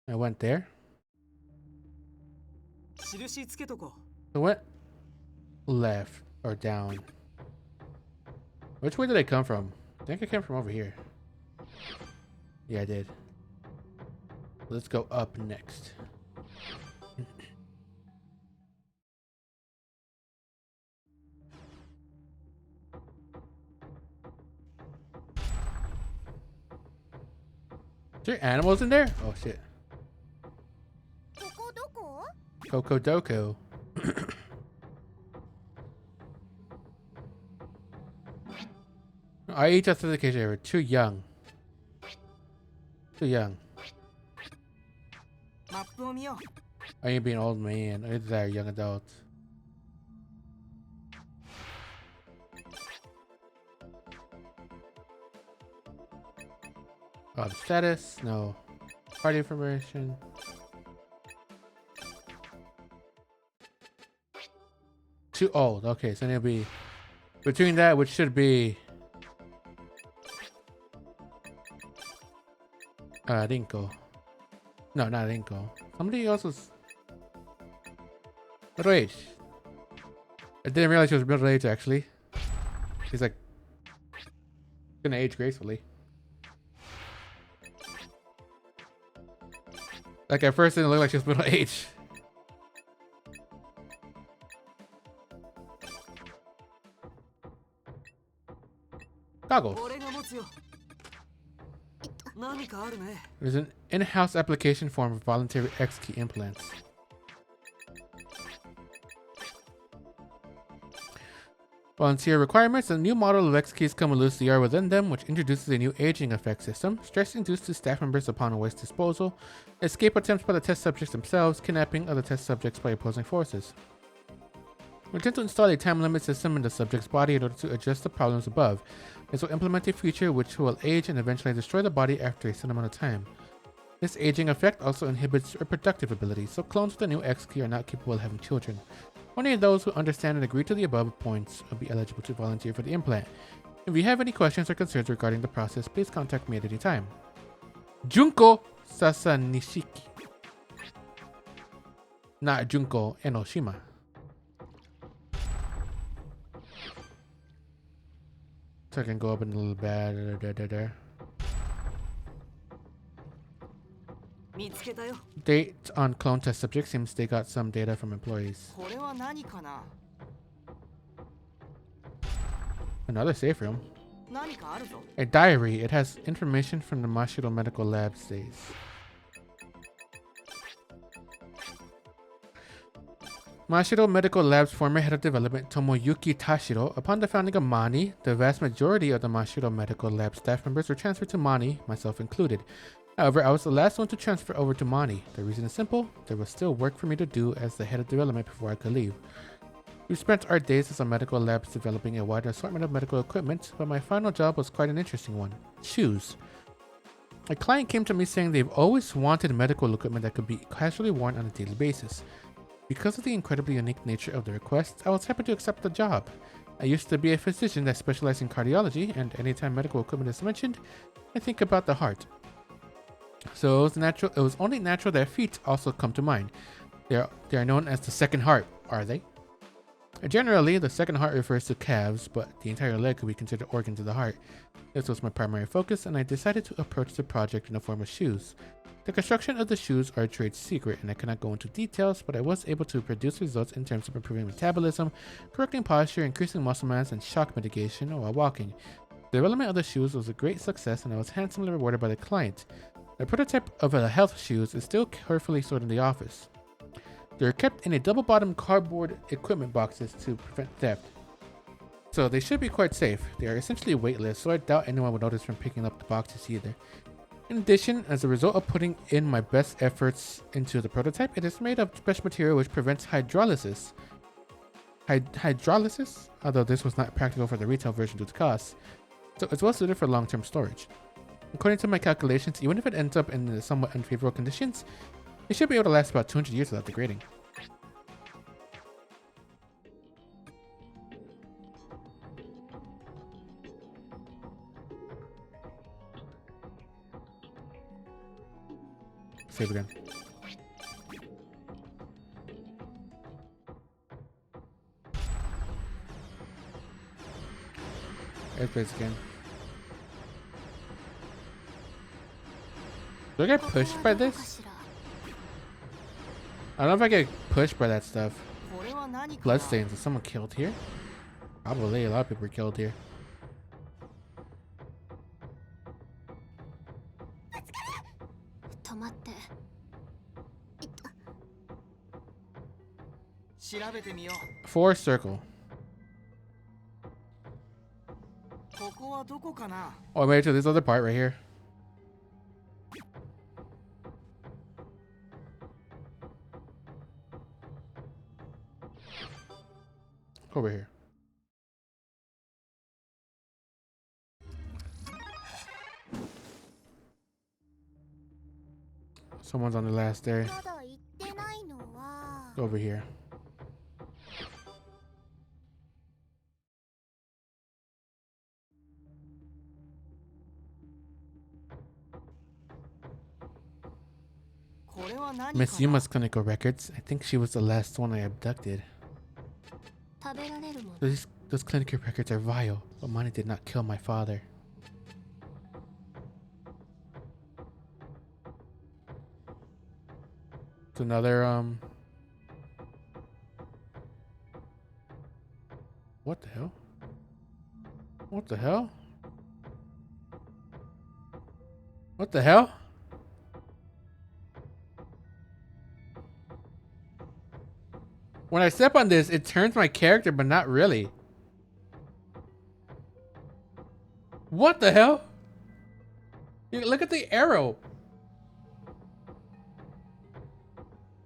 I went there. I went left or down. Which way did I come from? I think I came from over here. Yeah, I did. Let's go up next. Is there animals in there? Oh shit. Coco Doko. I eat justification error. Too young. Too young. I ain't being an old man. I desire young adults. Oh, the status? No. Party information. Too old. Okay, so it'll be between that, which should be Rinko. No, not Rinko. Somebody else was middle age. I didn't realize she was middle age actually. She's like gonna age gracefully. Like at first it didn't look like she was middle age. Goggles. There's an in-house application form for voluntary X-key implants. Volunteer requirements. A new model of X-keys come with Luciora within them, which introduces a new aging effect system. Stress induced to staff members upon waste disposal. Escape attempts by the test subjects themselves. Kidnapping other test subjects by opposing forces. We intend to install a time limit system in the subject's body in order to address the problems above. This will implement a feature which will age and eventually destroy the body after a certain amount of time. This aging effect also inhibits reproductive ability, so clones with a new X key are not capable of having children. Only those who understand and agree to the above points will be eligible to volunteer for the implant. If you have any questions or concerns regarding the process, please contact me at any time. Junko Sasanishiki. Not Junko Enoshima. So I can go up in a little bit. Date on clone test subject seems they got some data from employees. Another safe room. A diary. It has information from the Mashiro Medical Labs days. Mashiro Medical Labs former head of development Tomoyuki Tashiro. Upon the founding of MANI, the vast majority of the Mashiro Medical Lab staff members were transferred to MANI, myself included. However, I was the last one to transfer over to MANI. The reason is simple: there was still work for me to do as the head of development before I could leave. We spent our days as a medical labs developing a wide assortment of medical equipment, but my final job was quite an interesting one: shoes. A client came to me saying they've always wanted medical equipment that could be casually worn on a daily basis. Because of the incredibly unique nature of the request, I was happy to accept the job. I used to be a physician that specialized in cardiology, and anytime medical equipment is mentioned, I think about the heart. So it was only natural that feet also come to mind. They are known as the second heart, are they? Generally, the second heart refers to calves, but the entire leg could be considered organs of the heart. This was my primary focus, and I decided to approach the project in the form of shoes. The construction of the shoes are a trade secret, and I cannot go into details, but I was able to produce results in terms of improving metabolism, correcting posture, increasing muscle mass, and shock mitigation while walking. The development of the shoes was a great success, and I was handsomely rewarded by the client. The prototype of a health shoes is still carefully stored in the office. They are kept in a double-bottomed cardboard equipment boxes to prevent theft. So they should be quite safe. They are essentially weightless, so I doubt anyone would notice from picking up the boxes either. In addition, as a result of putting in my best efforts into the prototype, it is made of special material which prevents hydrolysis. Hydrolysis? Although this was not practical for the retail version due to costs. So it's well suited for long-term storage. According to my calculations, even if it ends up in somewhat unfavorable conditions, it should be able to last about 200 years without degrading. Save again. Airspace again. Do I get pushed by this? I don't know if I get pushed by that stuff. Bloodstains. Is someone killed here? Probably. A lot of people were killed here. Four circle. Oh, maybe to this other part right here. Over here. Someone's on the last day. Over here. Miss Yuma's clinical records. I think she was the last one I abducted. Those clinical records are vile, but mine did not kill my father. It's another, what the hell? What the hell? What the hell? When I step on this, it turns my character, but not really. What the hell? Look at the arrow.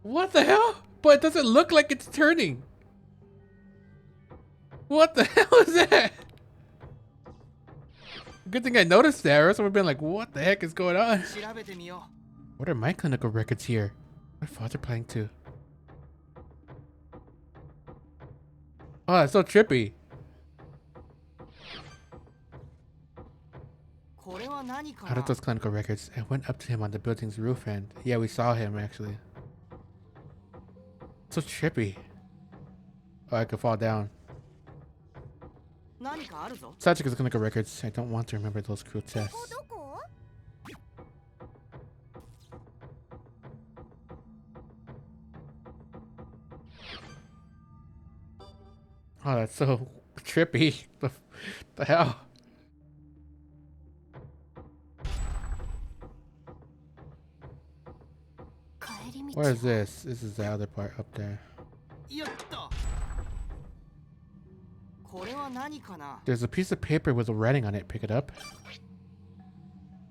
What the hell? But it doesn't look like it's turning. What the hell is that? Good thing I noticed that, or else I would have been like, what the heck is going on? What are my clinical records here? My father planning to. Oh, that's so trippy. これは何か How な did those clinical records? I went up to him on the building's roof and yeah, we saw him actually. So trippy. Oh, I could fall down. 何かあるぞ Sachika's clinical records. I don't want to remember those cruel tests. どこ Oh, that's so trippy. The hell? Where is this? This is the other part up there. よっとこれは何かな There's a piece of paper with a writing on it. Pick it up.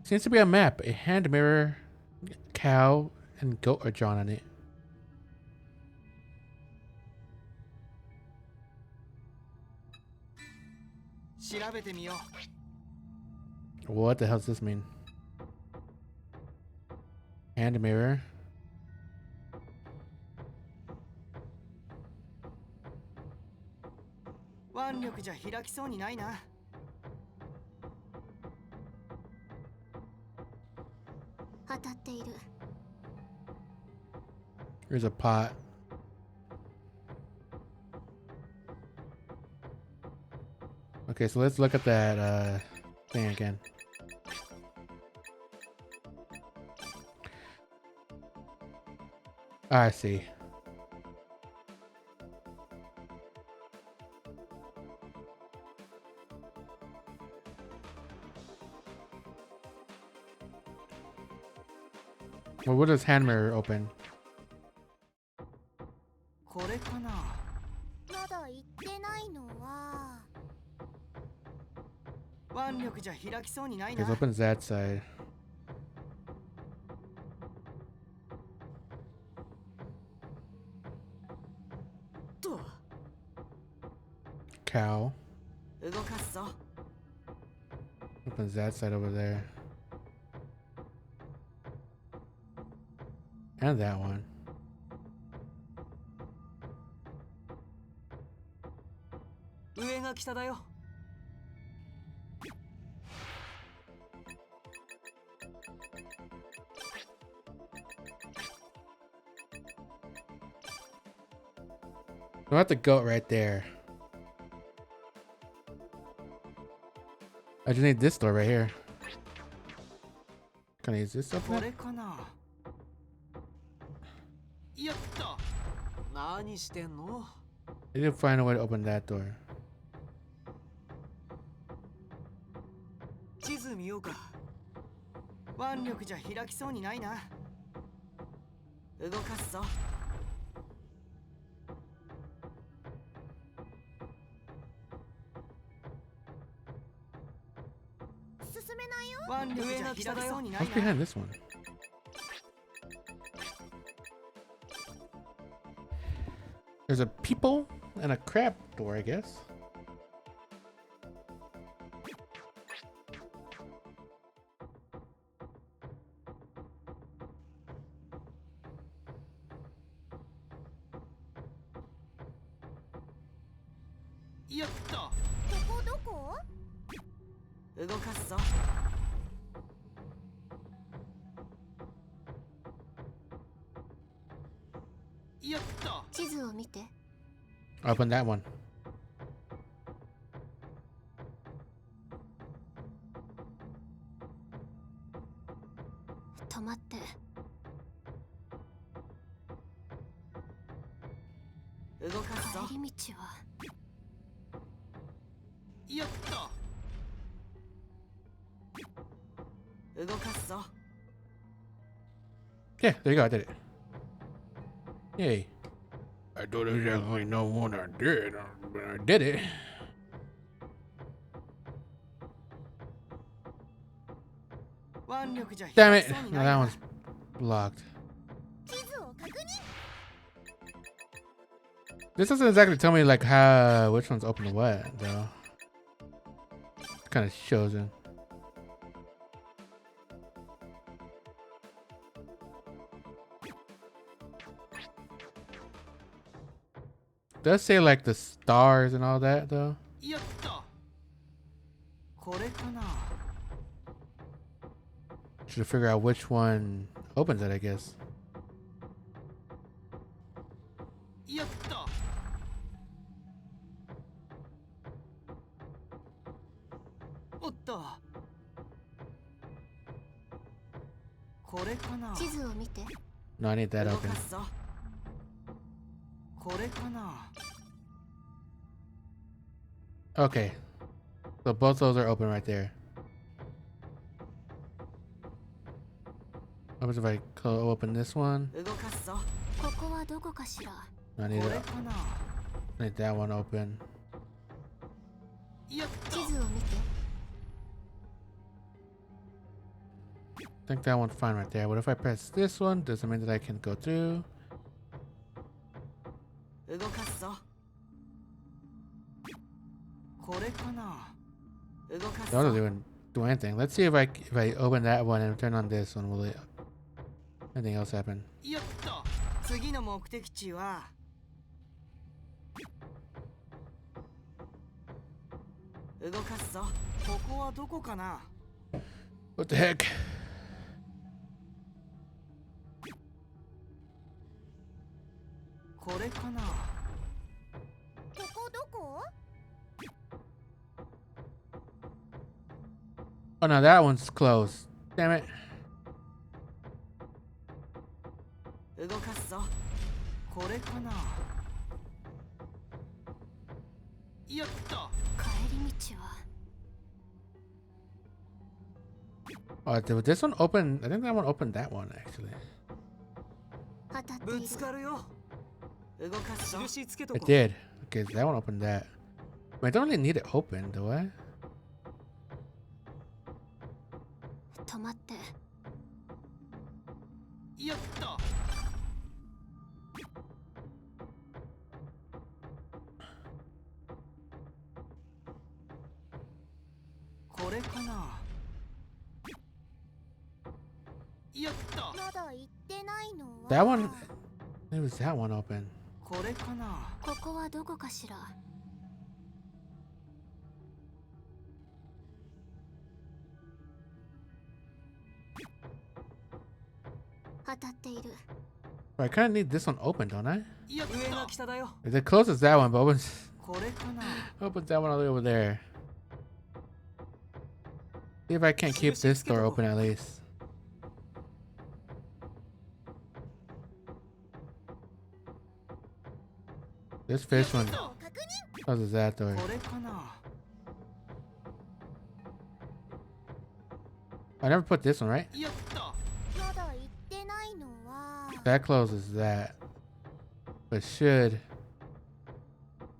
Seems to be a map. A hand mirror, cow, and goat are drawn on it. 調べてみよう What the hell does this mean? Hand mirror. Here's a pot. Okay, so let's look at that thing again. I see. Well, what does hand mirror open? これかなまだ言ってないのは腕力じゃ開きそうにない Okay, な it opens that side. と Cow. 動かすぞ Opens that side over there. And that one. 上が北だよ We'll have the goat right there. I just need this door right here. Can I use this up こ there? れかなよっと何してんの I need to find a way to open that door. 地図見ようか腕力じゃ開きそうにないな動かすぞ進めないよ腕力じゃ開きそうにない What's な behind this one? There's a people and a crab door, I guess. Yoっとここどこ動かすぞよっと地図を見て Open that one. 止まって動かすぞ帰り道はよっと動かすぞ Yeah, there you go. I did it. Yay. I don't exactly know what I did, but I did it. Damn it. No, that one's blocked. 地図を確認 This doesn't exactly tell me like how which one's open to what though. It kind of shows in. does say like the stars and all that though. よっとこれかな Should figure out which one opens it, I guess. よっとおっとこれかな地図を見て。 No, I need that 動 open. かすぞこれかな Okay. So both those are open right there. What happens if I open this one? 動かすぞここはどこかしら。 I こ need れ it. かな I need that one open. よっと地図を見て。 I think that one's fine right there. What if I press this one? Does it mean that I can go through? 動かすぞこれかな動かす That ぞ doesn't even do anything. Let's see if I open that one and turn on this one. Will it? Anything else happen? よっと次の目的地は動かすぞここはどこかな What the heck? これかなここどこ？ Oh no, that one's closed. Damn it. 動かすぞこれかなよっと帰り道は。 Oh, did this one open? I think that one opened that one actually. 当たっている。ぶつかるよ動かすぞ印つけと It こ did. Okay, that one opened that. But I don't really need it open, do I? 止まって。よっとこれかなよっとまだ行ってないのは。 That one. It was that one open. これかなここはどこかしら。当たっている。 But I kind of need this one open, don't I? よっと上が北だよ It closes that one, but opens これかな opens that one all the way over there. See if I can't keep this door open at least. This fish one closes that door. これかな I never put this one, right? よっとまだ行ってないのは。 That closes that. But should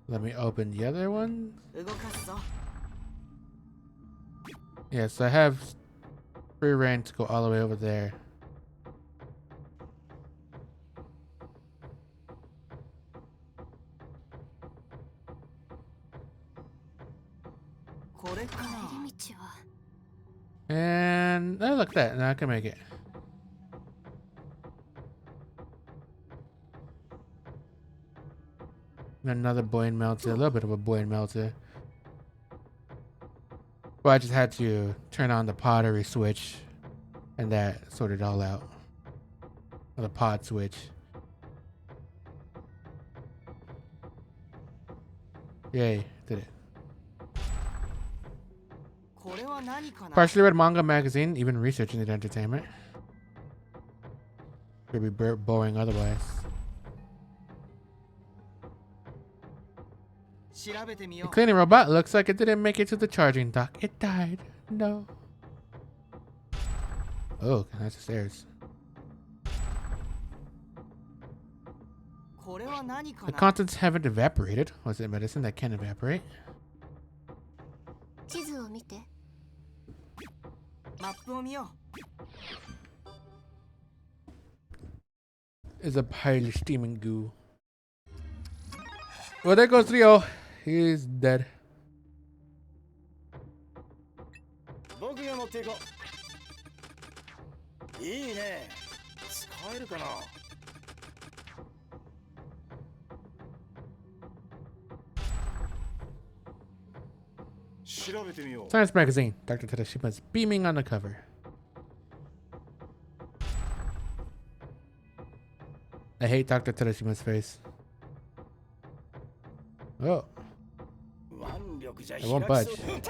let me open the other one? 動かすぞ Yes, I have free reign to go all the way over there. これかな 帰り道は。 And oh, look at that. Now I can make it. Another buoyant melter, a little bit of a buoyant melter. Well, I just had to turn on the pottery switch, and that sorted it all out. Or the pod switch. Yay, did it. これは何かな Partially read manga magazine, even researching the entertainment. Could be boring otherwise. 調べてみ The よう cleaning robot looks like it didn't make it to the charging dock. It died. No. Oh, that's the stairs. これは何か The な contents haven't evaporated. Was it medicine that can evaporate? 地図を見て。マップを見よ Is a pile of steaming goo. Well, there goes Rio. He's dead. 僕が持っていこう。いいね。使えるかな。調べてみよう。 Science magazine. Dr. Tadashima's beaming on the cover. I hate Dr. Tadashima's face. Oh, 腕力じゃ it 開 won't き budge. そう。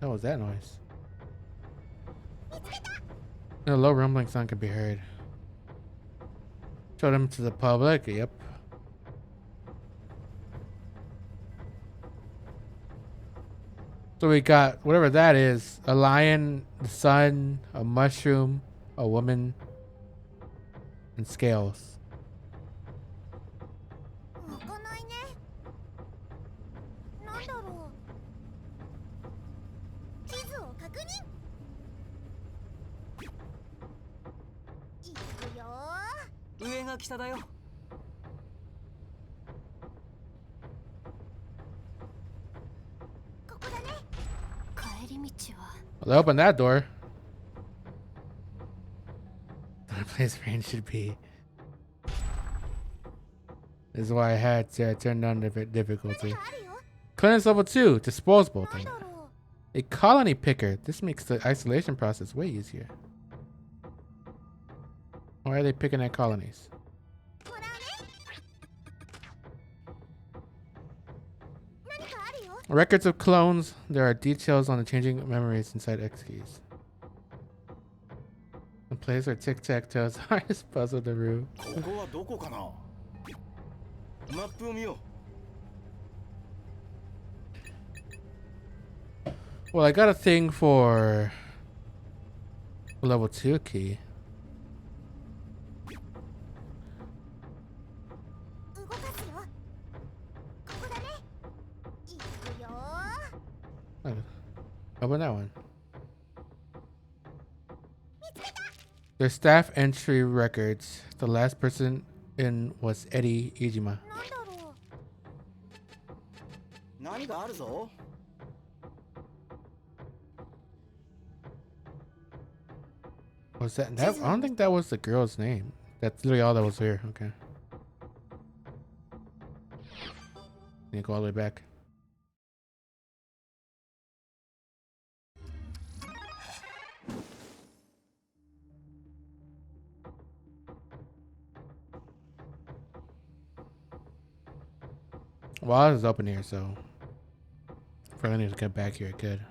What was that noise? A low rumbling sound could be heard. Show them to the public. Yep. So we got whatever that is: a lion, the sun, a mushroom, a woman, and scales. 開かないね。なんだろう。地図を確認。いくよー。上が北だよ。ここだね。帰り道は。 Well, they opened that door. The place Rayne should be. This is why I had to turn down the difficulty. あるよ。 Clearance level 2, disposable なん thing. だろ A colony picker. This makes the isolation process way easier. Why are they picking at colonies? う。もらうね。何かあるよ。 Records of clones. There are details on the changing memories inside X keys. The place where tic-tac-toe's hardest puzzle to rue. ここはどこかな。マップを見よ Well, I got a thing for a level 2 key. 動かすよ。ここだね。いくよー。 Open that one. 見つけた。 Their staff entry records. The last person in was Eddie Ijima. なんだろう。う。何かあるぞ。 Was that? I don't think that was the girl's name. That's literally all that was here. Okay. Need to go all the way back. Well, it's open here, so if I need to get back here, I could.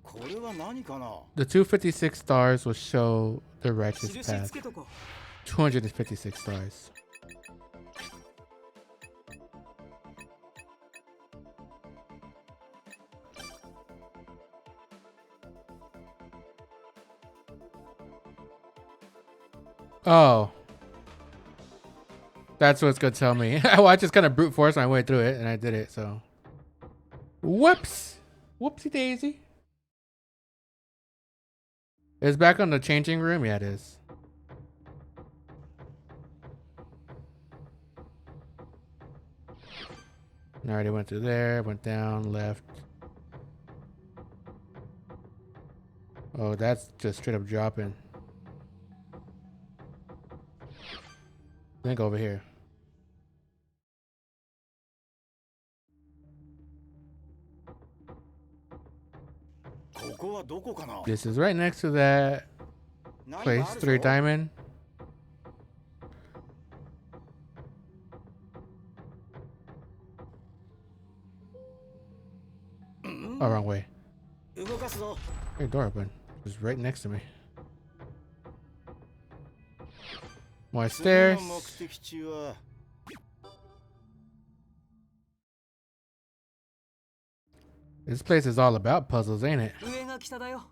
これは何かな。 The 256 stars will show the righteous 印 path. つけとこ 256 stars. Oh. That's what it's gonna tell me. Well, I just kind of brute force my way through it, and I did it, so. Whoops! Whoopsie daisy. It's back on the changing room? Yeah, it is. I already went through there, went down, left. Oh, that's just straight up dropping. Then go over here. This is right next to that place, 3 diamond. Oh, wrong way. Hey, door open. It was right next to me. More stairs. This place is all about puzzles, ain't it? 上が北だよ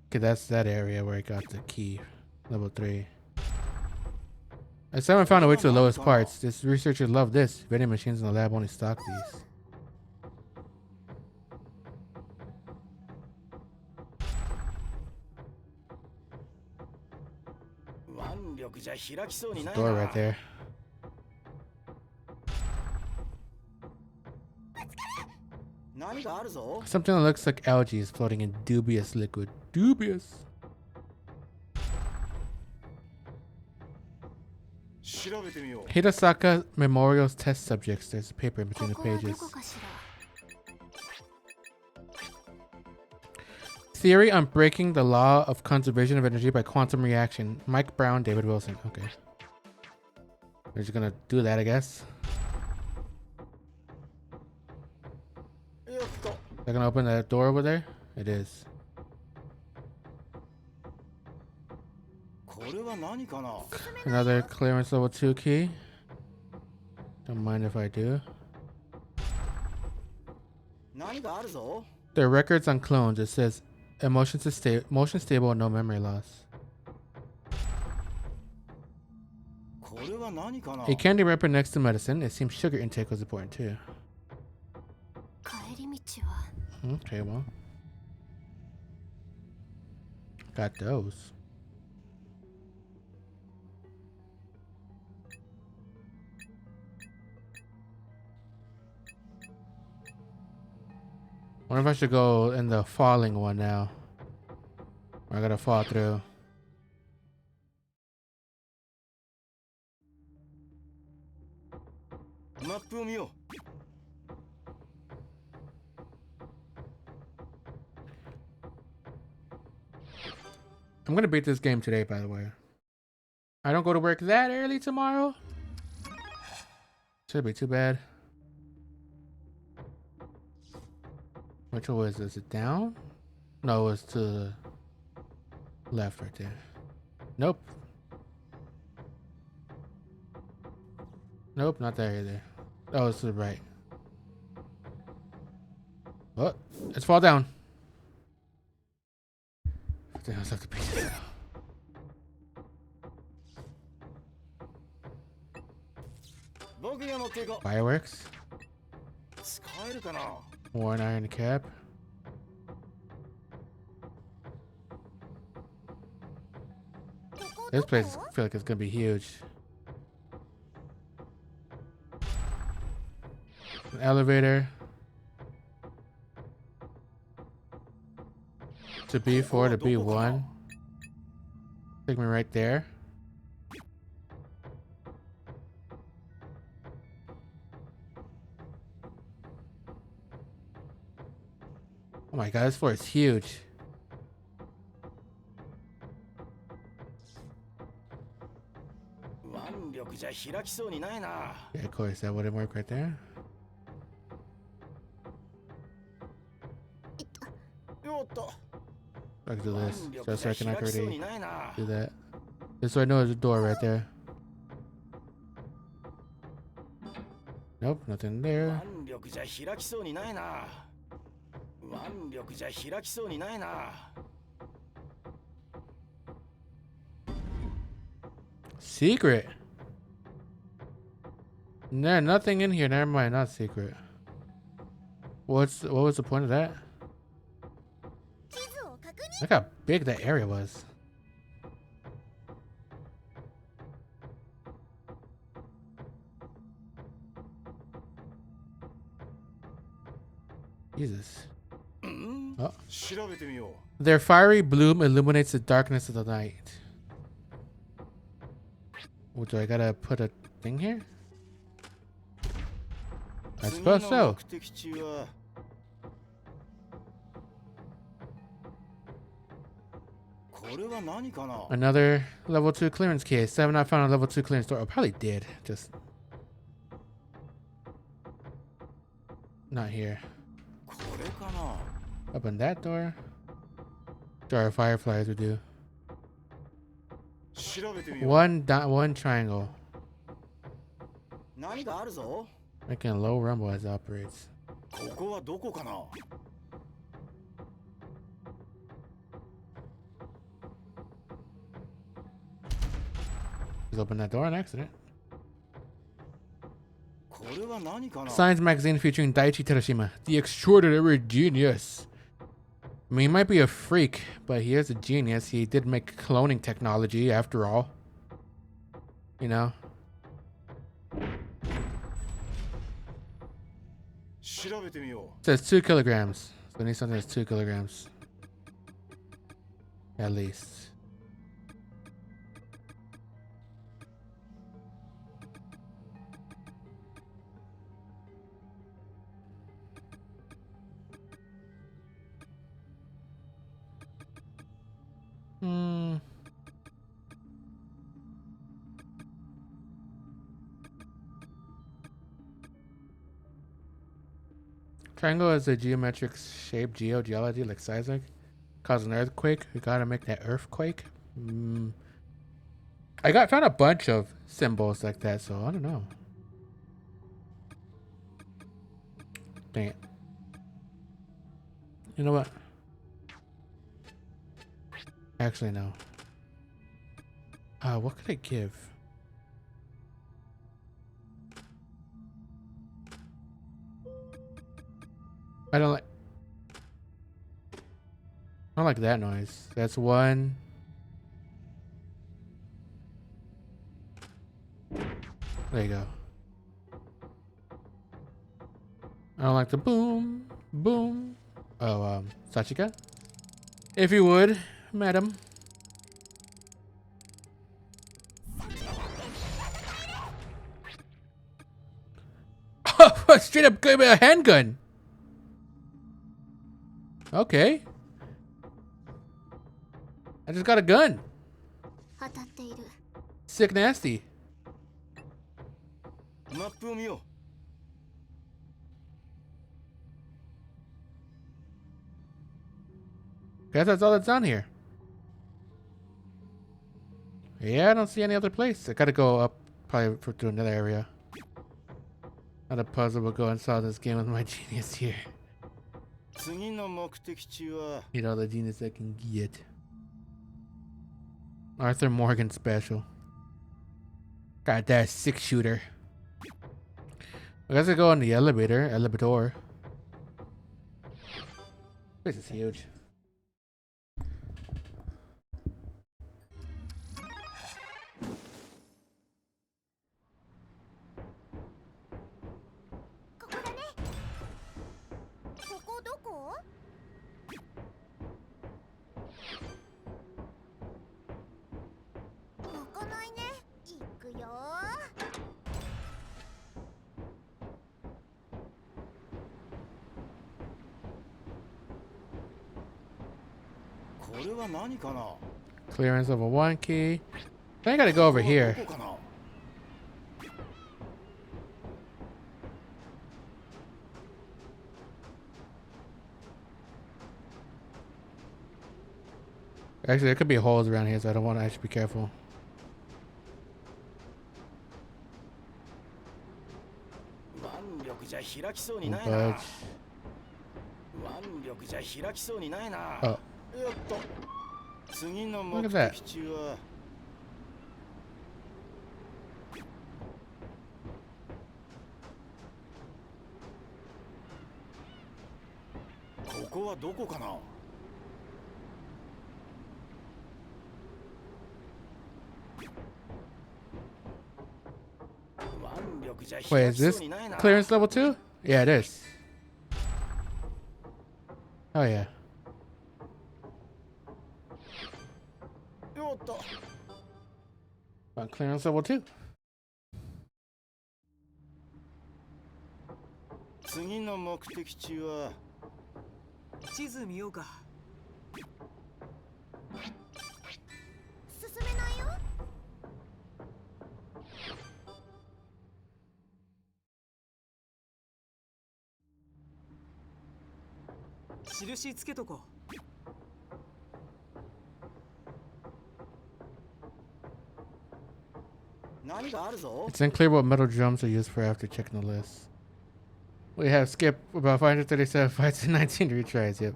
Okay, that's that area where I got the key. Level 3. I still haven't found a way to the lowest parts. This researcher loved this. Vending machines in the lab only stock these. Door right there. Something that looks like algae is floating in dubious liquid. Dubious. 調べてみよう。 Hidasaka Memorial's test subjects. There's a paper in between the ここはど pages. こかしら。 Theory on breaking the law of conservation of energy by quantum reaction. Mike Brown, David Wilson. Okay. We're just gonna do that, I guess. よっと。 They're gonna open that door over there? It is. これは何かな。 Another clearance level 2 key. Don't mind if I do. 何かあるぞ。 Their records on clones. It says motion stable, no memory loss. これは何かな。 A candy wrapper next to medicine. It seems sugar intake was important too. 帰り道は。 Okay, well. Got those. Wonder if I should go in the falling one now. Or I gotta fall through. Map を見よ I'm gonna beat this game today, by the way. I don't go to work that early tomorrow. Should be too bad. Which way is this? Is it down? No, it's to the left right there. Nope. Nope, not there either. Oh, it's to the right. Oh, let's fall down. What the hell's up the pieces? う。僕が持っていこ Fireworks. う。使えるかな。 Worn iron cap. This place I feel like it's gonna be huge. An elevator. To B4 to B1. Take me right there. Oh my god, this floor is huge. Yeah, of course, that wouldn't work right there. I can do this, just so I can already do that. Just so I know there's a door right there. Nope, nothing there. Secret. Nah, nothing in here. Never mind, not secret. What was the point of that? Look how big that area was. Jesus. Oh. Their fiery bloom illuminates the darkness of the night. Oh, do I gotta put a thing here? I suppose so. Another level 2 clearance case. 7 I found a level 2 clearance door. I probably did. Just not here. Open that door. Jar of fireflies would do. One triangle. Making a low rumble as it operates. Just open that door on accident. Science magazine featuring Daiichi Terashima, the extraordinary genius. I mean, he might be a freak, but he is a genius. He did make cloning technology, after all. You know? It says 2 kilograms. So we need something that's 2 kilograms. At least. Hmm. Triangle is a geometric shape, geology, like seismic. Cause an earthquake. We gotta make that earthquake. Found a bunch of symbols like that, so I don't know. Dang it. You know what? Actually, no. What could I give? I don't like that noise. That's one. There you go. I don't like the boom, boom. Oh, Sachika? If you would, madam. Oh, straight up gave me a handgun. Okay. I just got a gun. Sick nasty. マップを見よ Guess that's all that's down here. Yeah, I don't see any other place. I gotta go up probably to another area. Not a puzzle, but go and solve this game with my genius here. う。次の目的地は Get all the genius I can get. Arthur Morgan special. Got that 6-shooter. I guess I go in the elevator. Elevator. This is huge. Clearance level 1 key. Then I gotta go over here. Actually, there could be holes around here, so I don't want to actually be careful. Budge. Oh. Look at that. Wait, is this clearance level 2? Yeah, it is. Oh, yeah. Clearance level 2. 次の目的地は地図見ようか。進めないよ。印つけとこう。 It's unclear what metal drums are used for after checking the list. We have skipped about 537 fights and 19 retries. Yep.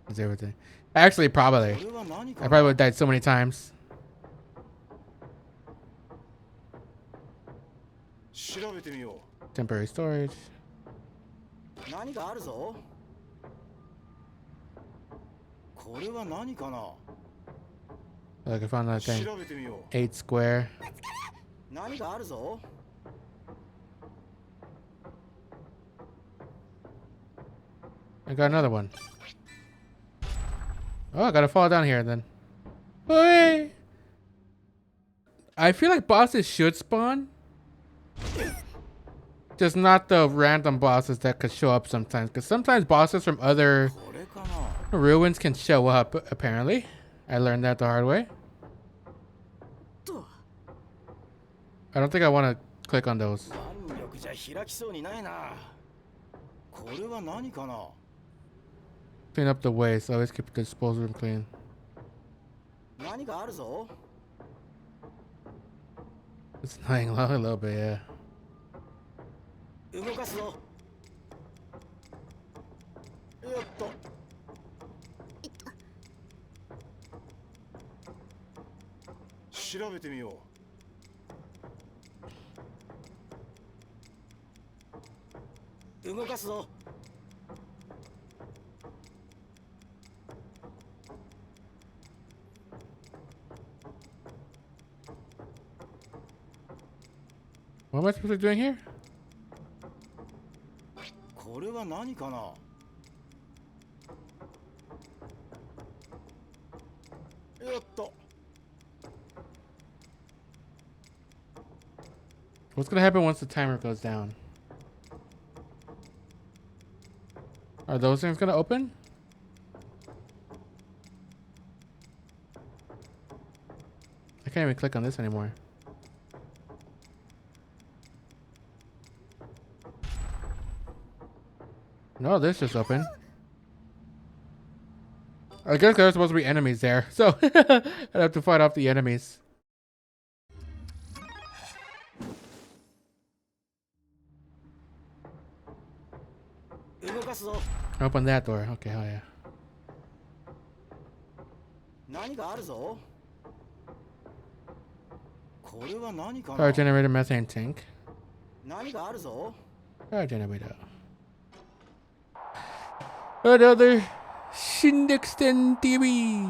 That's everything. Actually, probably. I probably would have died so many times. Temporary storage. Look, I found that thing. 8 square. I got another one. Oh, I gotta fall down here then. Hey! I feel like bosses should spawn. Just not the random bosses that could show up sometimes. Because sometimes bosses from other ruins can show up, apparently. I learned that the hard way. I don't think I want to click on those. 弾力じゃ開きそうにないな。これは何かな。 Clean up the waste. Always keep the disposal room clean. 何かあるぞ。 It's annoying a little bit, yeah. 動かすぞ。よっと。調べてみよう。動かすぞ。 What am I supposed to be doing here? これは何かな。よっと。 What's gonna happen once the timer goes down? Are those things gonna open? I can't even click on this anymore. No, this just open. I guess there's supposed to be enemies there, so I'd have to fight off the enemies. Open that door. Okay, oh yeah. 何かあるぞ。これは何かな。 Power generator, methane tank. 何かあるぞ。 Power generator. Another Shindexten TV.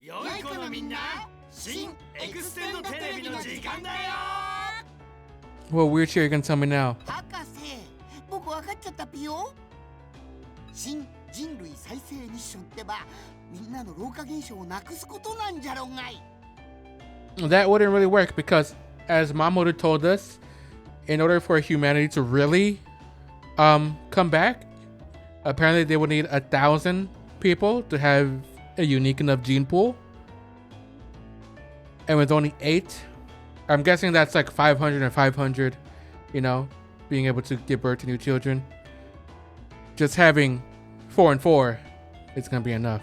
良い子のみんな、新エクステンドテレビの時間だよ。 What weird shit are you gonna tell me now? 博士、僕分かっちゃったピよ。新人類再生ミッションってば、みんなの老化現象をなくすことなんじゃろうがい。 That wouldn't really work because, as Mamoru told us, in order for humanity to really come back, apparently they would need 1,000 people to have a unique enough gene pool. And with only 8, I'm guessing that's like 500 and 500, you know, being able to give birth to new children. Just having 4 and 4, it's gonna be enough.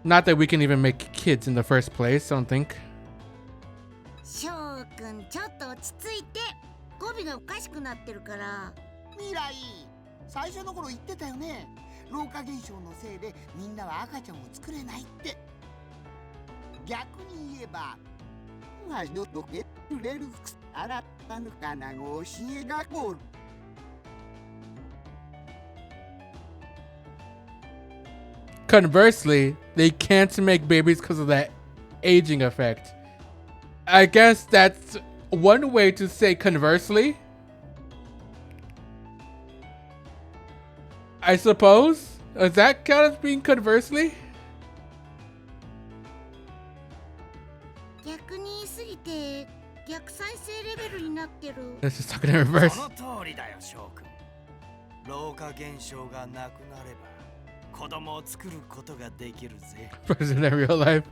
Not that we can even make kids in the first place, I don't think. 翔くんちょっと落ち着いて。語尾がおかしくなってるから。未来、最初の頃言ってたよね。老化現象のせいでみんなは赤ちゃんを作れないって。逆に言えば、まどとけ売れる新たぬかなご教えがこる。Conversely, they can't make babies because of that aging effect. I guess that's one way to say conversely. I suppose. Does that count as being conversely? 逆に言い過ぎて逆再生レベルになってる。 Let's just talk in reverse. その通りだよ、翔くん。老化現象がなくなれば子供を作ることができるぜ。Person in real life.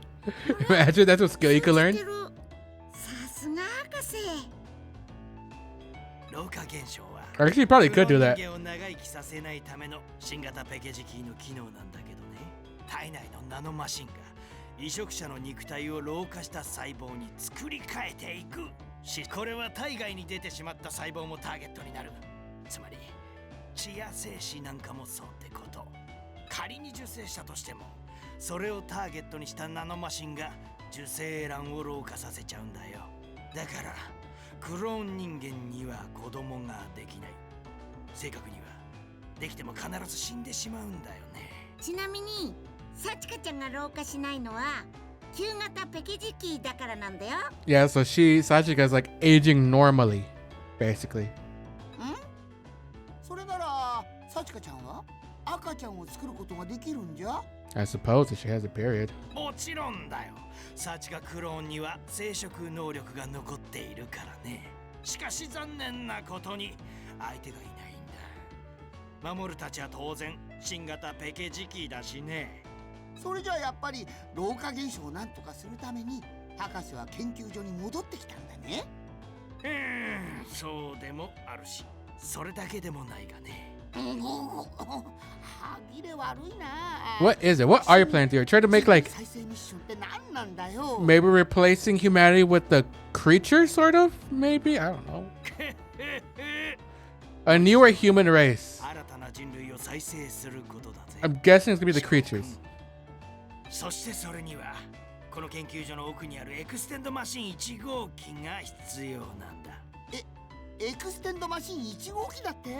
Imagine that's what skill you could learn. さすが博士。老化現象は Actually, you probably could do that. 人間を長生きさせないための新型ペケジキーの機能なんだけどね。体内のナノマシンが移植者の肉体を老化した細胞に作り変えていく。これは体外に出てしまった細胞もターゲットになる。つまり血や精子なんかもそうってこと。仮に受精したとしても、それをターゲットにしたナノマシンが受精卵を老化させちゃうんだよ。だからクローン人間には子供ができない。正確にはできても必ず死んでしまうんだよね。ちなみにサチカちゃんが老化しないのは旧型ペケ時期だからなんだよ。 Yeah, so Sachika's like aging normally, basically. ん？それならサチカちゃんは赤ちゃんを作ることができるんじゃ？ I suppose if she has a period. もちろんだよ。サチカクローンには生殖能力が残っているからね。しかし残念なことに相手がいないんだ。守るたちは当然新型ペケ時期だしね。それじゃあやっぱり老化現象をなんとかするために博士は研究所に戻ってきたんだね。そうでもあるし、それだけでもないがね。歯切れ悪いな。 What is it? What are you planning to do? Try to make like 再生ミッションって何なんだよ。 maybe replacing humanity with the creature, sort of? Maybe? I don't know. A newer human race. 新たな人類を再生することだぜ。 I'm guessing it's gonna be the creatures. そしてそれにはこの研究所の奥にあるエクステンドマシン1号機が必要なんだ。エクステンドマシン1号機だって？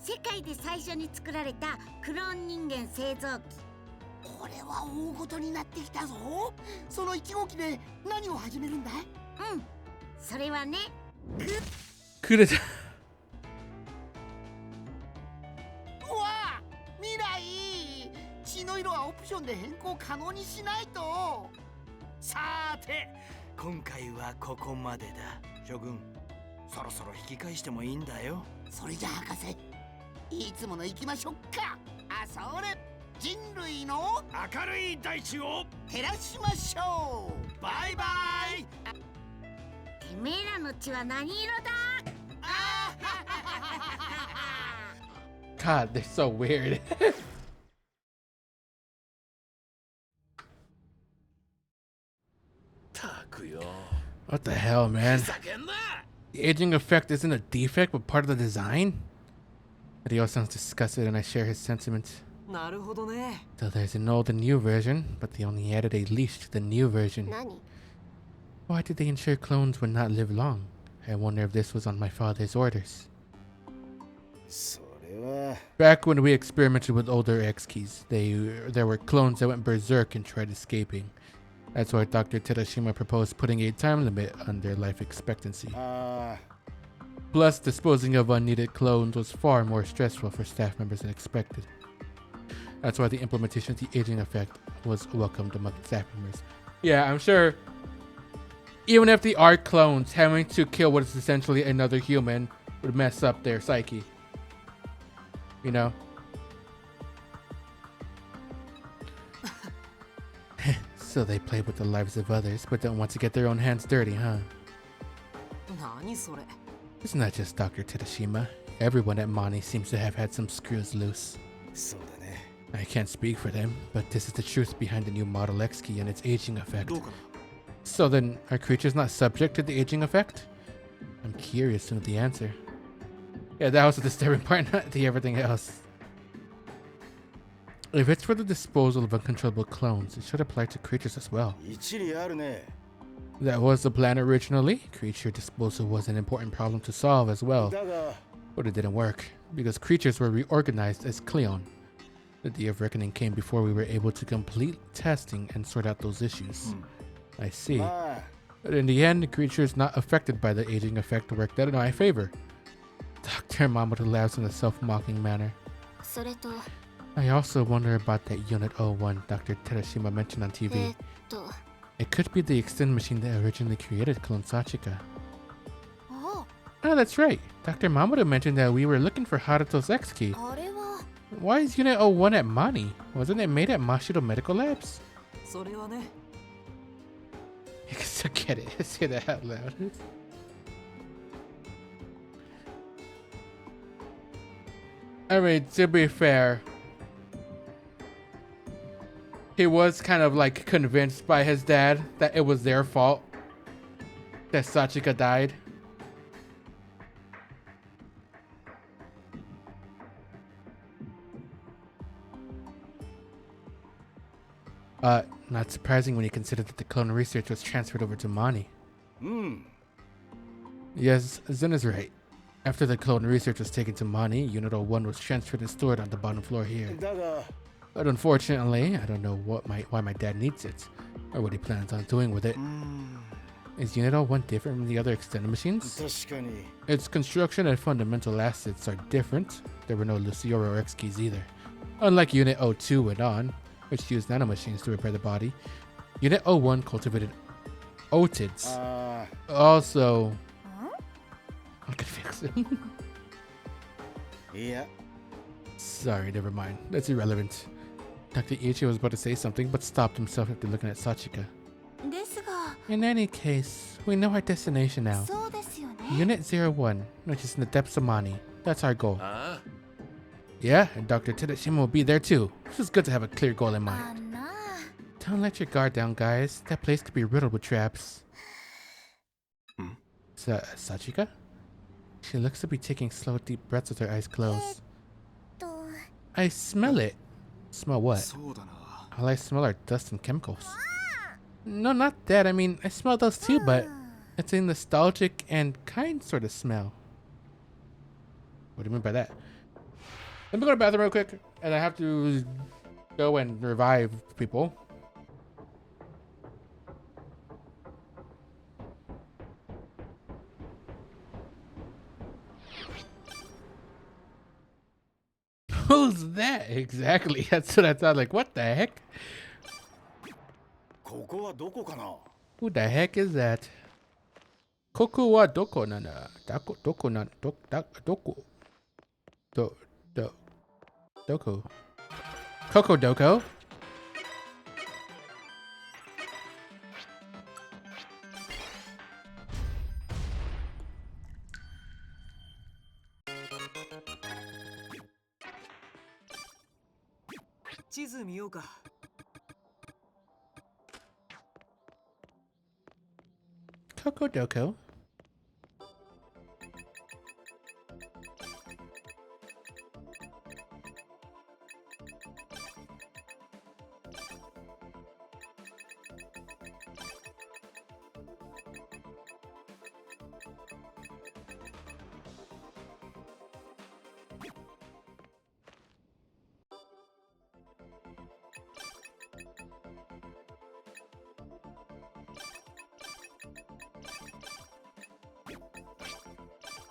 世界で最初に作られたクローン人間製造機。これは大ごとになってきたぞ。その1号機で何を始めるんだい？それはね、coup d'etat. うわ！未来！血の色はオプションで変更可能にしないと。さーて、今回はここまでだ。諸君、そろそろ引き返してもいいんだよ。それじゃあ博士、いつもの行きましょうか。それ、人類の明るい大地を照らしましょう。バイバイ。てめえらの血は何色だ？ God, they're so weird. たくよ。 What the hell, man? 叫んだ。 The aging effect isn't a defect, but part of the design? Ryo sounds disgusted, and I share his sentiments. なるほどね。 So there's an old and new version, but they only added a leash to the new version. 何？ Why did they ensure clones would not live long? I wonder if this was on my father's orders. それは Back when we experimented with older X keys, there were clones that went berserk and tried escaping. That's why Dr. Terashima proposed putting a time limit on their life expectancy. あ Plus, disposing of unneeded clones was far more stressful for staff members than expected. That's why the implementation of the aging effect was welcomed among staff members. Yeah, I'm sure even if they are clones, having to kill what is essentially another human would mess up their psyche. You know? So they play with the lives of others, but don't want to get their own hands dirty, huh? 何それ。 It's not just Dr. Terashima. Everyone at Mani seems to have had some screws loose. そうだね。 I can't speak for them, but this is the truth behind the new Model X key and its aging effect. どうかな。 So then, are creatures not subject to the aging effect? I'm curious to know the answer. Yeah, that was the disturbing part, not the everything else. If it's for the disposal of uncontrollable clones, it should apply to creatures as well. 一理あるね。 That was the plan originally. Creature disposal was an important problem to solve as well, だが but it didn't work, because creatures were reorganized as Cleon. The Day of Reckoning came before we were able to complete testing and sort out those issues. I see. まあ But in the end, the creatures not affected by the aging effect worked out in my favor. Dr. Mamoto laughs in a self-mocking manner. それと、 I also wonder about that Unit 01 Dr. Terashima mentioned on TV. It could be the extend machine that originally created Clone Sachika. あ、 Oh, that's right. Dr. Mamoto mentioned that we were looking for Haruto's X key. あれは Why is Unit 01 at Mani? Wasn't it made at Mashido Medical Labs? それはね。 You can still get it. Say that out loud. I mean, to be fair, he was kind of like convinced by his dad that it was their fault that Sachika died. Not surprising when you consider that the clone research was transferred over to Mani. うん。 Yes, Zen is right. After the clone research was taken to Mani, Unit 01 was transferred and stored on the bottom floor here. だが But unfortunately, I don't know why my dad needs it, or what he plans on doing with it. Is Unit 01 different from the other extended machines? 確かに Its construction and fundamental assets are different. There were no Luciora or X keys either. Unlike Unit 02 went on, which used nanomachines to repair the body, Unit 01 cultivated otids. あ Also, I could fix it. いや Sorry, never mind. That's irrelevant. Dr. Ichi was about to say something, but stopped himself after looking at Sachika. ですが In any case, we know our destination now. そうですよね Unit 01, which is in the depths of Mani. That's our goal. Ah? Yeah, and Dr. Tadashima will be there too. It's good to have a clear goal in あ mind. んな Don't let your guard down, guys. That place could be riddled with traps. Sachika? She looks to be taking slow, deep breaths with her eyes closed. と I smell it. Smell what? そうだな。 All I smell are dust and chemicals. No, not that. I mean, I smell those too, but it's a nostalgic and kind sort of smell. What do you mean by that? Let me go to the bathroom real quick, and I have to go and revive people. Who's that? Exactly. That's what I thought. Like, what the heck? ここはどこかな？ Who the heck is that? Koku wa doko nana? Doko na doko. Doko. Coco Doko? 地図見ようか。Coco Doko?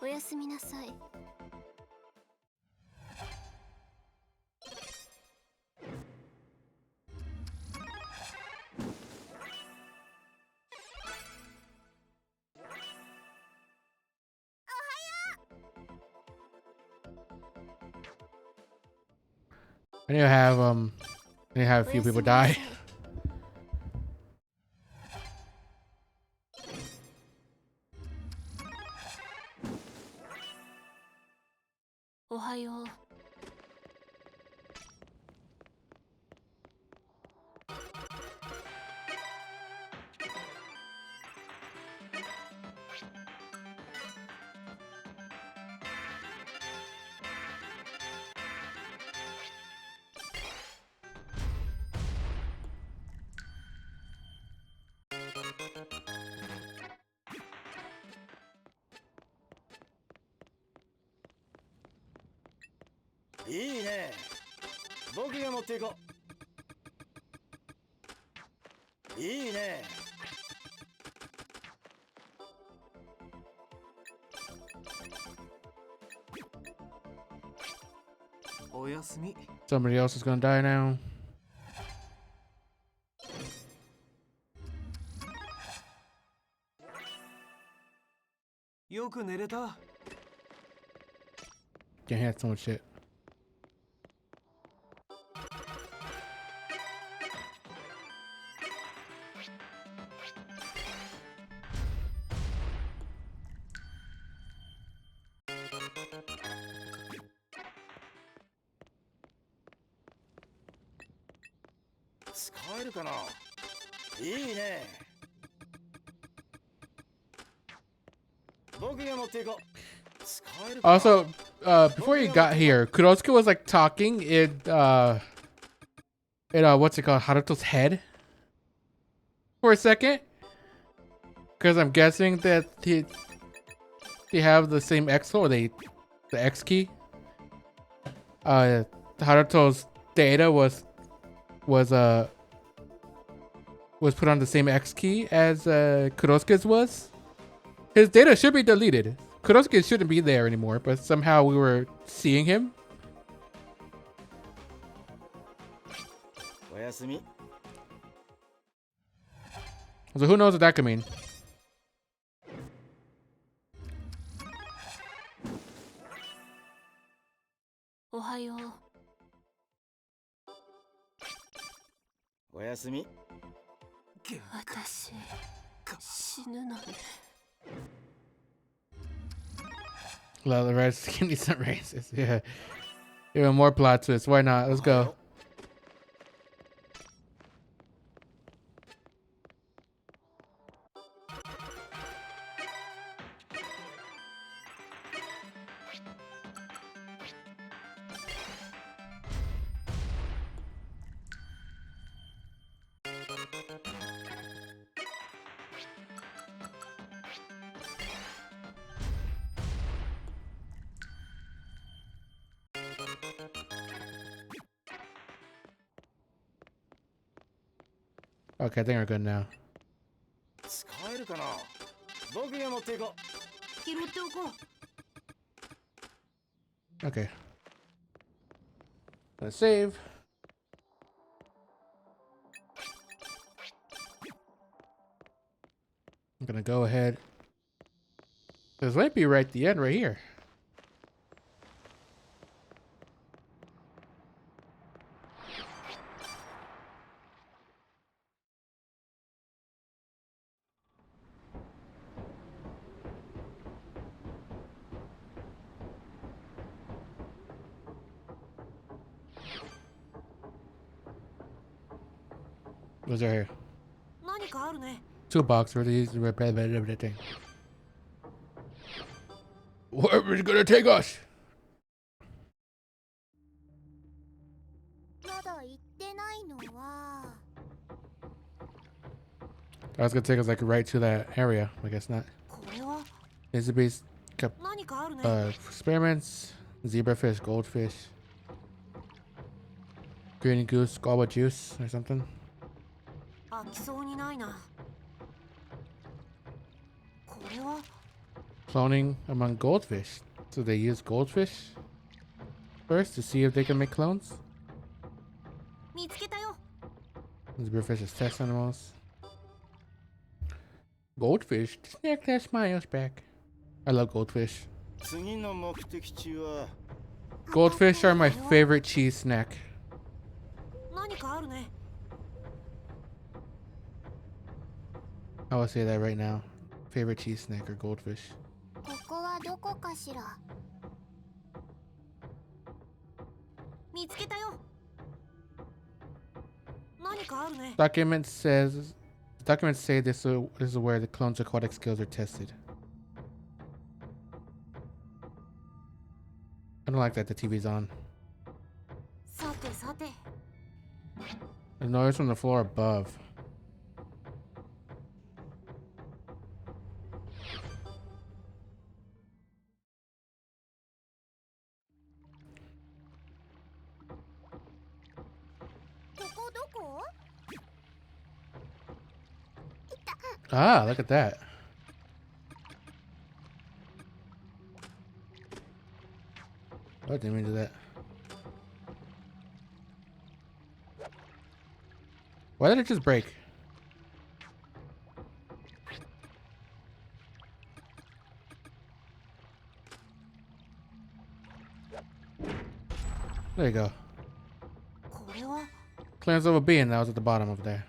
おやすみなさい I need to have a few people die. おはよう いいね。僕が持っていこう。いいね。おやすみ。 Somebody else is gonna die now. よく寝れた。 Can't have so much shit. .使えるかな。いいね。僕が持っていこう。使えるかな。 Also, before you got here, Kurosuke was like talking in what's it called, Haruto's head for a second, because I'm guessing that they have the same X or the X key. Haruto's data was put on the same X key as Kurosuke's was. His data should be deleted. Kurosuke shouldn't be there anymore, but somehow we were seeing him. おやすみ。 So who knows what that could mean? おはようおやすみ。私死ぬのね。 Well, the rest give me some racist. Yeah. Even more plot twists. Why not? Let's go. Okay, I think we're good now. 使えるかな。僕が持っていこう。拾っておこう。 Okay. Let's save. I'm gonna go ahead. This might be right at the end right here. What's right here? 何かあるね。 Toolbox for these thing. Wherever's gonna take us? まだ行ってないのは I was gonna take us like right to that area. I guess not. これは Is it be 何かあるね。 experiments, zebrafish, goldfish, green goose, guava juice, or something? 飽きそうにないな。これは Cloning among goldfish. So they use goldfish first to see if they can make clones. 見つけたよ。 Zebrafish is test animals. Goldfish, snack that smiles back. I love goldfish. 次の目的地は Goldfish are my favorite cheese snack. 何かあるね。 I will say that right now. Favorite cheese snack or goldfish. ここはどこかしら。見つけたよ。何かあるね。 Documents say this is where the clone's aquatic skills are tested. I don't like that the TV's on. さてさて。 There's noise from the floor above. Ah, look at that. Oh, I didn't mean to do that. Why did it just break? There you go. これは Clearance of a B, and that was at the bottom over there.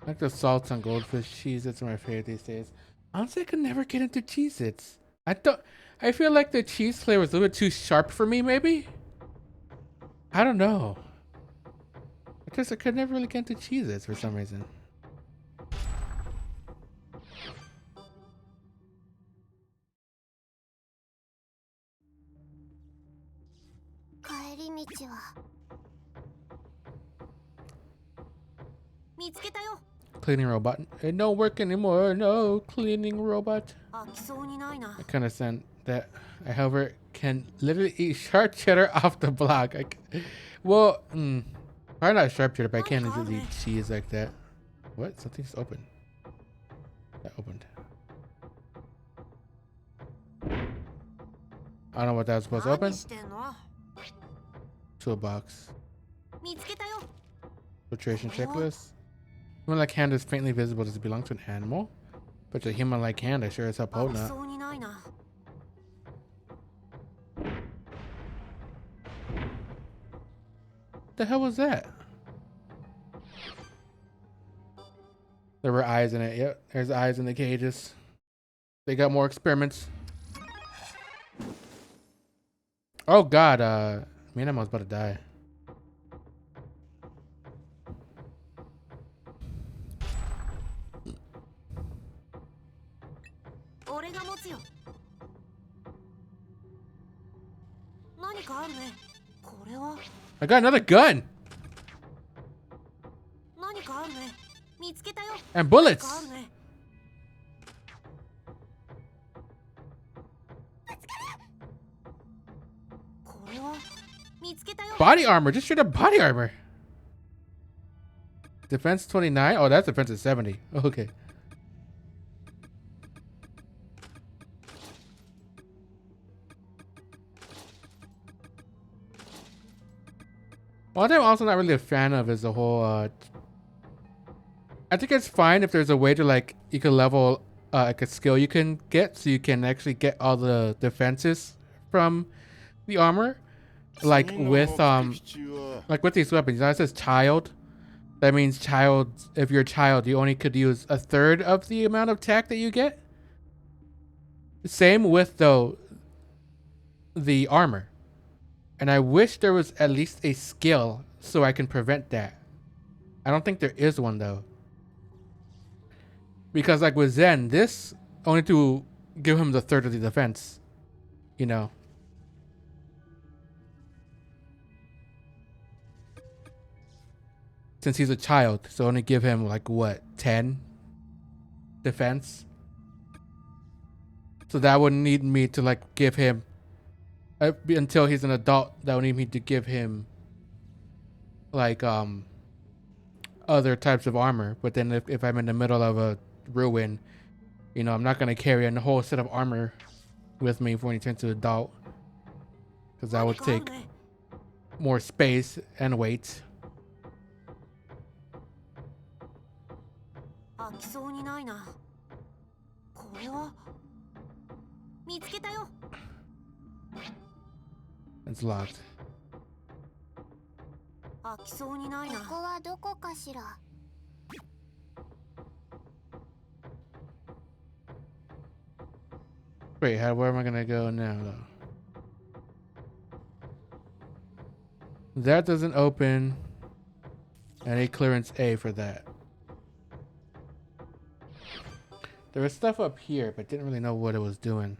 I like the salt on goldfish Cheez-Its are my favorite these days. Honestly, I could never get into Cheez-Its. I feel like the cheese flavor was a little bit too sharp for me, maybe? I don't know. I could never really get into Cheez-Its for some reason. Cleaning robot. It don't work anymore. No cleaning robot. 飽きそうにないな。 I kind of sense that I, however, can literally eat sharp cheddar off the block. Well, probably not sharp cheddar, but I can't easily eat cheese like that. What? Something's open. That opened. I don't know what that was supposed to open. 何してんの？ Toolbox. 見つけたよ。 Filtration checklist. Human-like hand is faintly visible. Does it belong to an animal? But a human-like hand, I sure as hell hope 飽き not. そうにないな。 The hell was that? There were eyes in it. Yep, there's eyes in the cages. They got more experiments. Oh god, man, I'm about to die. I got another gun! And bullets! Body armor, just straight up body armor. Defense 29? Oh, that's defense is 70. Okay. One thing I'm also not really a fan of is the whole, I think it's fine if there's a way to, like, you can level, like a skill you can get so you can actually get all the defenses from the armor. Like with these weapons, it says child. That means child, if you're a child, you only could use a third of the amount of attack that you get. Same with, though, the armor. And I wish there was at least a skill so I can prevent that. I don't think there is one, though. Because, like with Zen, this only to give him the third of the defense. You know. Since he's a child, so only give him, like, what, 10 defense? So that would need me to, like, give him, until he's an adult, that would need me to give him, like, other types of armor. But then if I'm in the middle of a ruin, you know, I'm not going to carry a whole set of armor with me when he turns to adult. Because that would take more space and weight. It's locked. Wait, where am I gonna go now, though? That doesn't open. I need clearance A for that. There was stuff up here, but didn't really know what it was doing.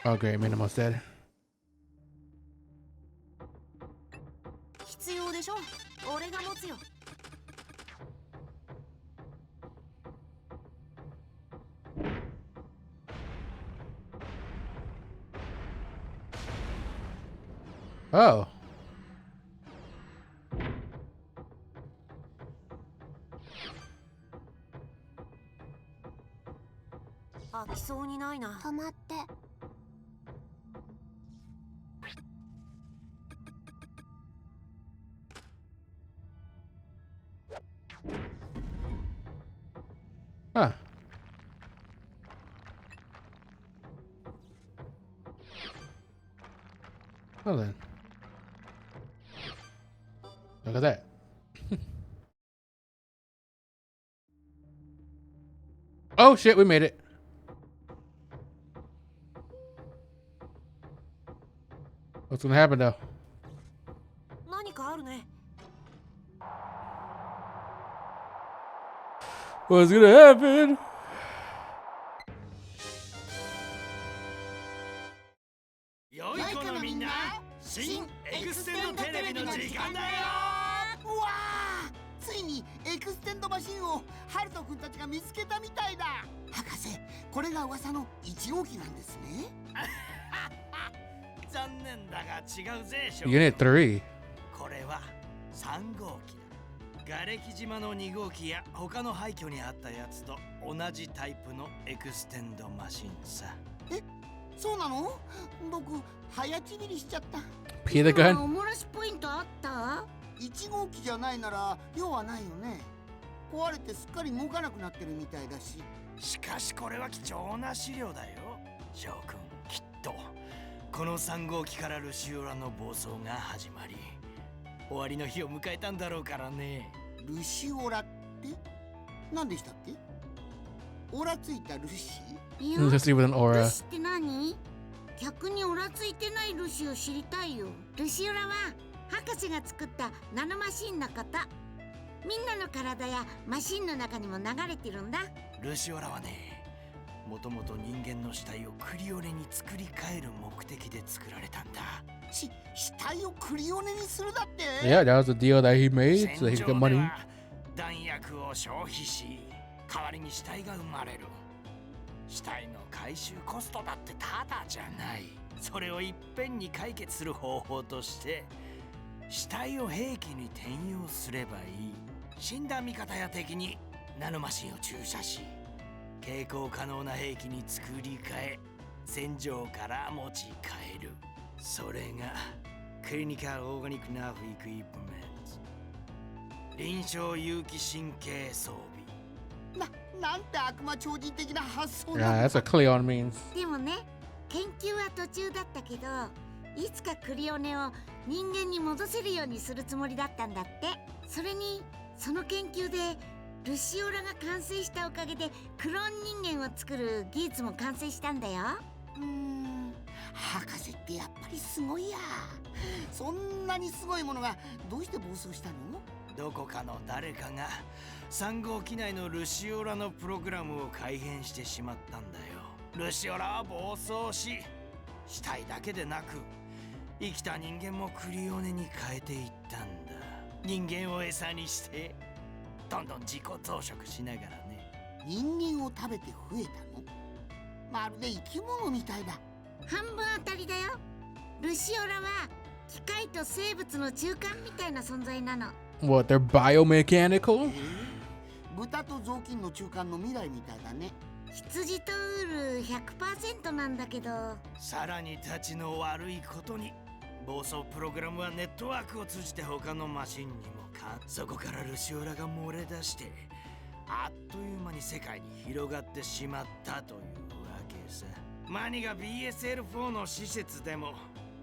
Oh great, I'm almost dead. Oh. Huh. Well then. Look at that. Oh shit, we made it. What's gonna happen though? What's gonna happen? Unit 3. これは3号機だ。瓦礫島の2号機や他の廃墟にあったやつと同じタイプのエクステンドマシンさ。え、そうなの？僕早ちぎりしちゃった。P the gun。おもらしポイントあった？ 1号機じゃないなら用はないよね。壊れてすっかり動かなくなってるみたいだし。しかしこれは貴重な資料だよ。翔くん、きっとこの3号機からルシオラの暴走が始まり、終わりの日を迎えたんだろうからね。ルシオラって何でしたっけ？オラついたルシ？いや、 Lucy with an ル aura. シって何？逆にオラついてないルシを知りたいよ。ルシオラは博士が作ったナノマシンのこと。みんなの体やマシンの中にも流れてるんだ。ルシオラはね、もともと人間の死体をクリオネに作り変える目的で作られたんだ。死体をクリオネにするだって？ Yeah, that was the deal that he made, 戦 so he 場 could get で money. は弾薬を消費し、代わりに死体が生まれる。死体の回収コストだってただじゃない。それをいっぺんに解決する方法として死体を兵器に転用すればいい。死んだ味方や敵にナノマシンを注射し、携行可能な兵器に作り変え、戦場から持ち帰る。それがクリニカルオーガニックナーフエクイプメント、臨床有機神経装備。なんて悪魔超人的な発想 Yeah, な that's what Cleon means. でもね、研究は途中だったけど、いつかクリオネを人間に戻せるようにするつもりだったんだって。それにその研究でルシオラが完成したおかげでクローン人間を作る技術も完成したんだよ。博士ってやっぱりすごいや。そんなにすごいものがどうして暴走したの？どこかの誰かが3号機内のルシオラのプログラムを改変してしまったんだよ。ルシオラは暴走し、死体だけでなく生きた人間もクリオネに変えていったんだ。人間を餌にしてどんどん自己増殖しながらね。人間を食べて増えたの？まるで生き物みたいだ。半分当たりだよ。ルシオラは機械と生物の中間みたいな存在なの。What, they're biomechanical? 豚と雑巾の中間の未来みたいだね。羊とウール 100% なんだけど、さらに立ちの悪いことに、暴走プログラムはネットワークを通じて他のマシンにもそこからルシオラが漏れ出して、あっという間に世界に広がってしまったというわけさ。マニが BSL4 の施設でも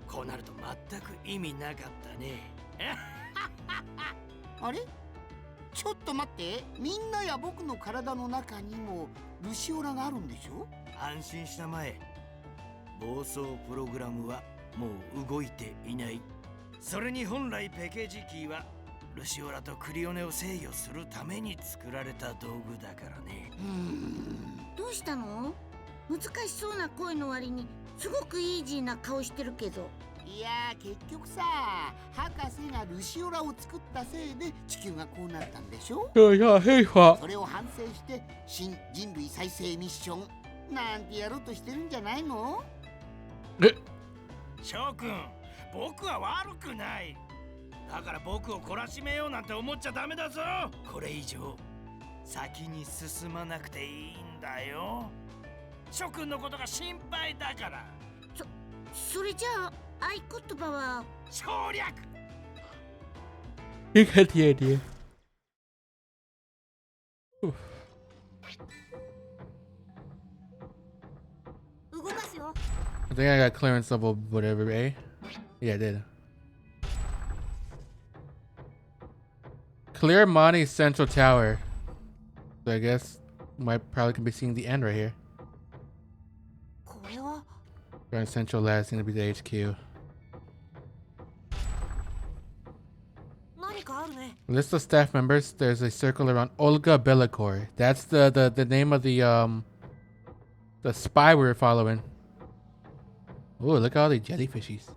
こうなると全く意味なかったね。あれ？ちょっと待って、みんなや僕の体の中にもルシオラがあるんでしょ？安心したまえ。暴走プログラムはもう動いていない。それに本来ペケジキーはルシオラとクリオネを制御するために作られた道具だからね。どうしたの？難しそうな声の割にすごくイージーな顔してるけど。いや結局さ、博士がルシオラを作ったせいで地球がこうなったんでしょ？ Yeah, hey, what? それを反省して新人類再生ミッションなんてやろうとしてるんじゃないの？翔くん、僕は悪くない。だから僕を懲らしめようなんて思っちゃダメだぞ。これ以上先に進まなくていいんだよ。諸君のことが心配だから。それじゃあ合言葉は省略。 You get the idea. Oof. 動かすよ。 I think I got clearance level whatever, eh? Yeah, I did. Clear Monty Central Tower. So I guess might probably can be seeing the end right here. これは Grand Central Lab seems to be the HQ. 何かあるね。 List of staff members. There's a circle around Olga Belikor. That's the name of the spy we were following. Ooh, look at all the jellyfishies.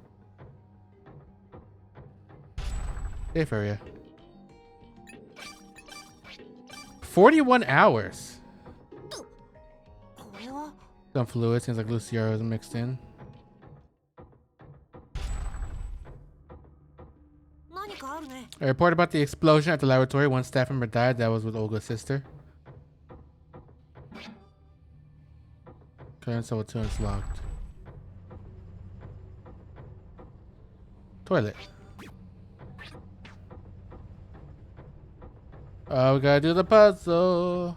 Hey, Furia. 41 hours. これは Some fluid. Seems like Luciaro is mixed in. 何かあるね。 A report about the explosion at the laboratory. One staff member died. That was with Olga's sister. Clearance level 2 is locked. Toilet. Oh, we gotta do the puzzle.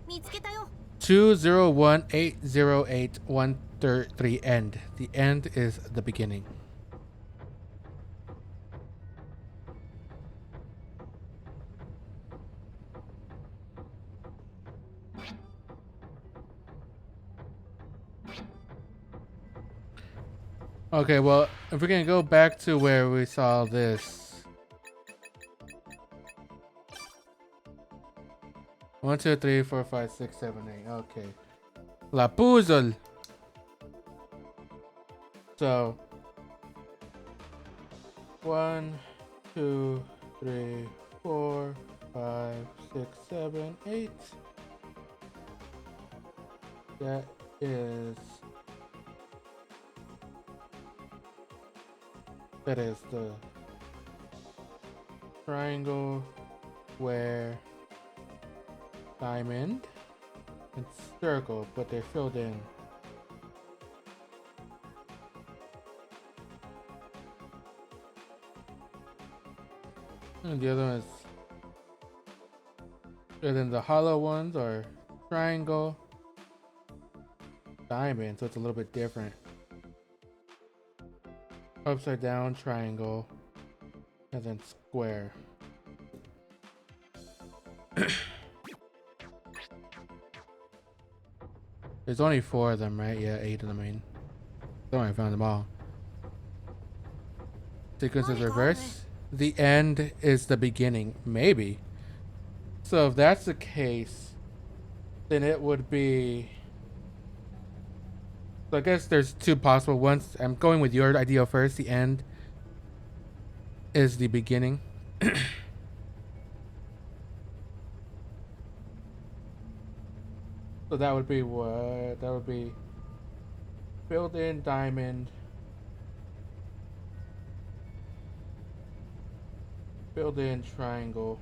見つけたよ。 201808133 end. The end is the beginning. Okay, well, if we can go back to where we saw this. 1, 2, 3, 4, 5, 6, 7, 8. Okay. La puzzle. So 1, 2, 3, 4, 5, 6, 7, 8. That is the triangle, square, diamond, and circle, but they're filled in. And the other one is, and then the hollow ones are triangle, diamond, so it's a little bit different. Upside down triangle, and then square. There's only 4 of them, right? Yeah, 8 of them. I mean, I found them all. Sequence is reverse. The end is the beginning, maybe. So if that's the case, then it would be. So I guess there's 2 possible ones. I'm going with your idea first. The end is the beginning. So that would be what? That would be built-in diamond, built-in triangle,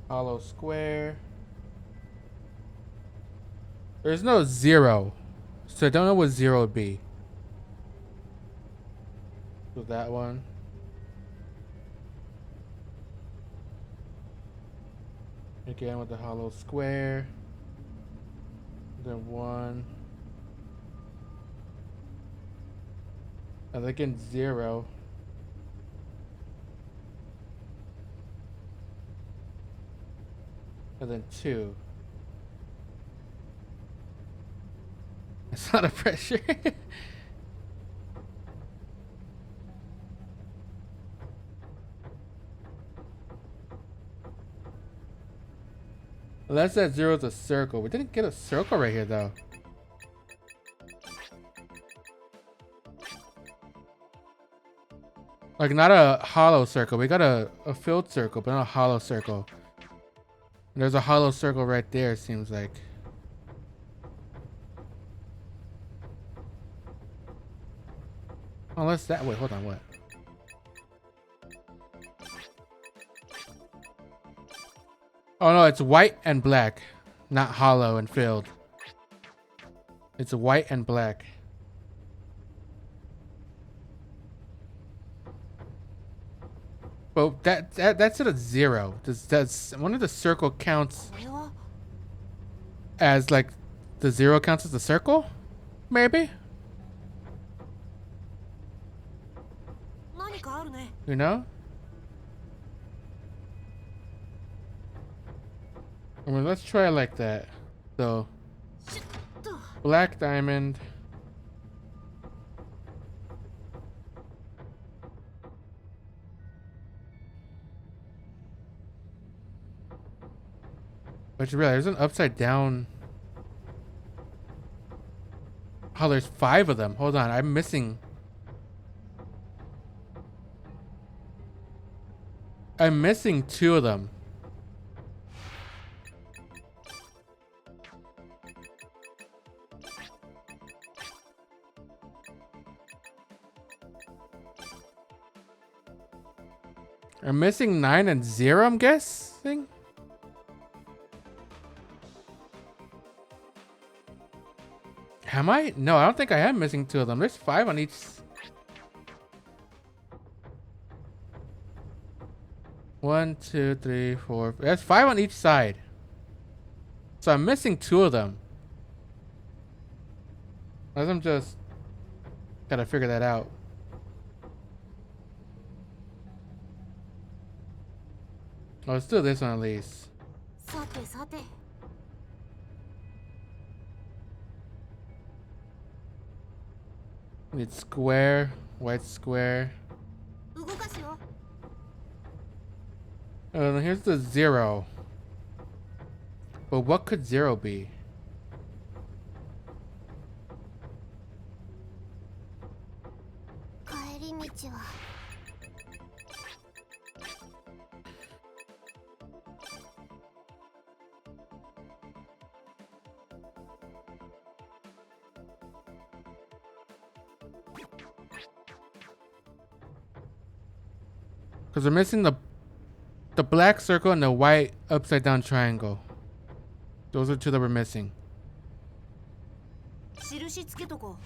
hollow square. There's no 0, so I don't know what 0 would be. So that one. Again with the hollow square. Then 1. And again 0. And then 2. It's not a pressure. Unless that 0 is a circle. We didn't get a circle right here though. Like not a hollow circle. We got a filled circle, but not a hollow circle. And there's a hollow circle right there, it seems like. Unless that way, hold on, what? Oh no, it's white and black, not hollow and filled. It's white and black. But that's at a 0. Does one of the circle counts as like the 0 counts as the circle? Maybe? You know? I mean, let's try it like that. So, black diamond. But you realize there's an upside down. Oh, there's 5 of them. Hold on, I'm missing. I'm missing 2 of them. I'm missing 9 and 0, I'm guessing. Am I? No, I don't think I am missing 2 of them. There's 5 on each. One, 2, 3, 4. There's 5 on each side. So I'm missing 2 of them. Unless I'm just gotta figure that out. Oh, let's do this one at least. Need square, white square. 動かすよ。 Here's the 0. But what could 0 be? Because we're missing the black circle and the white upside down triangle. Those are two that we're missing. 印つけとこ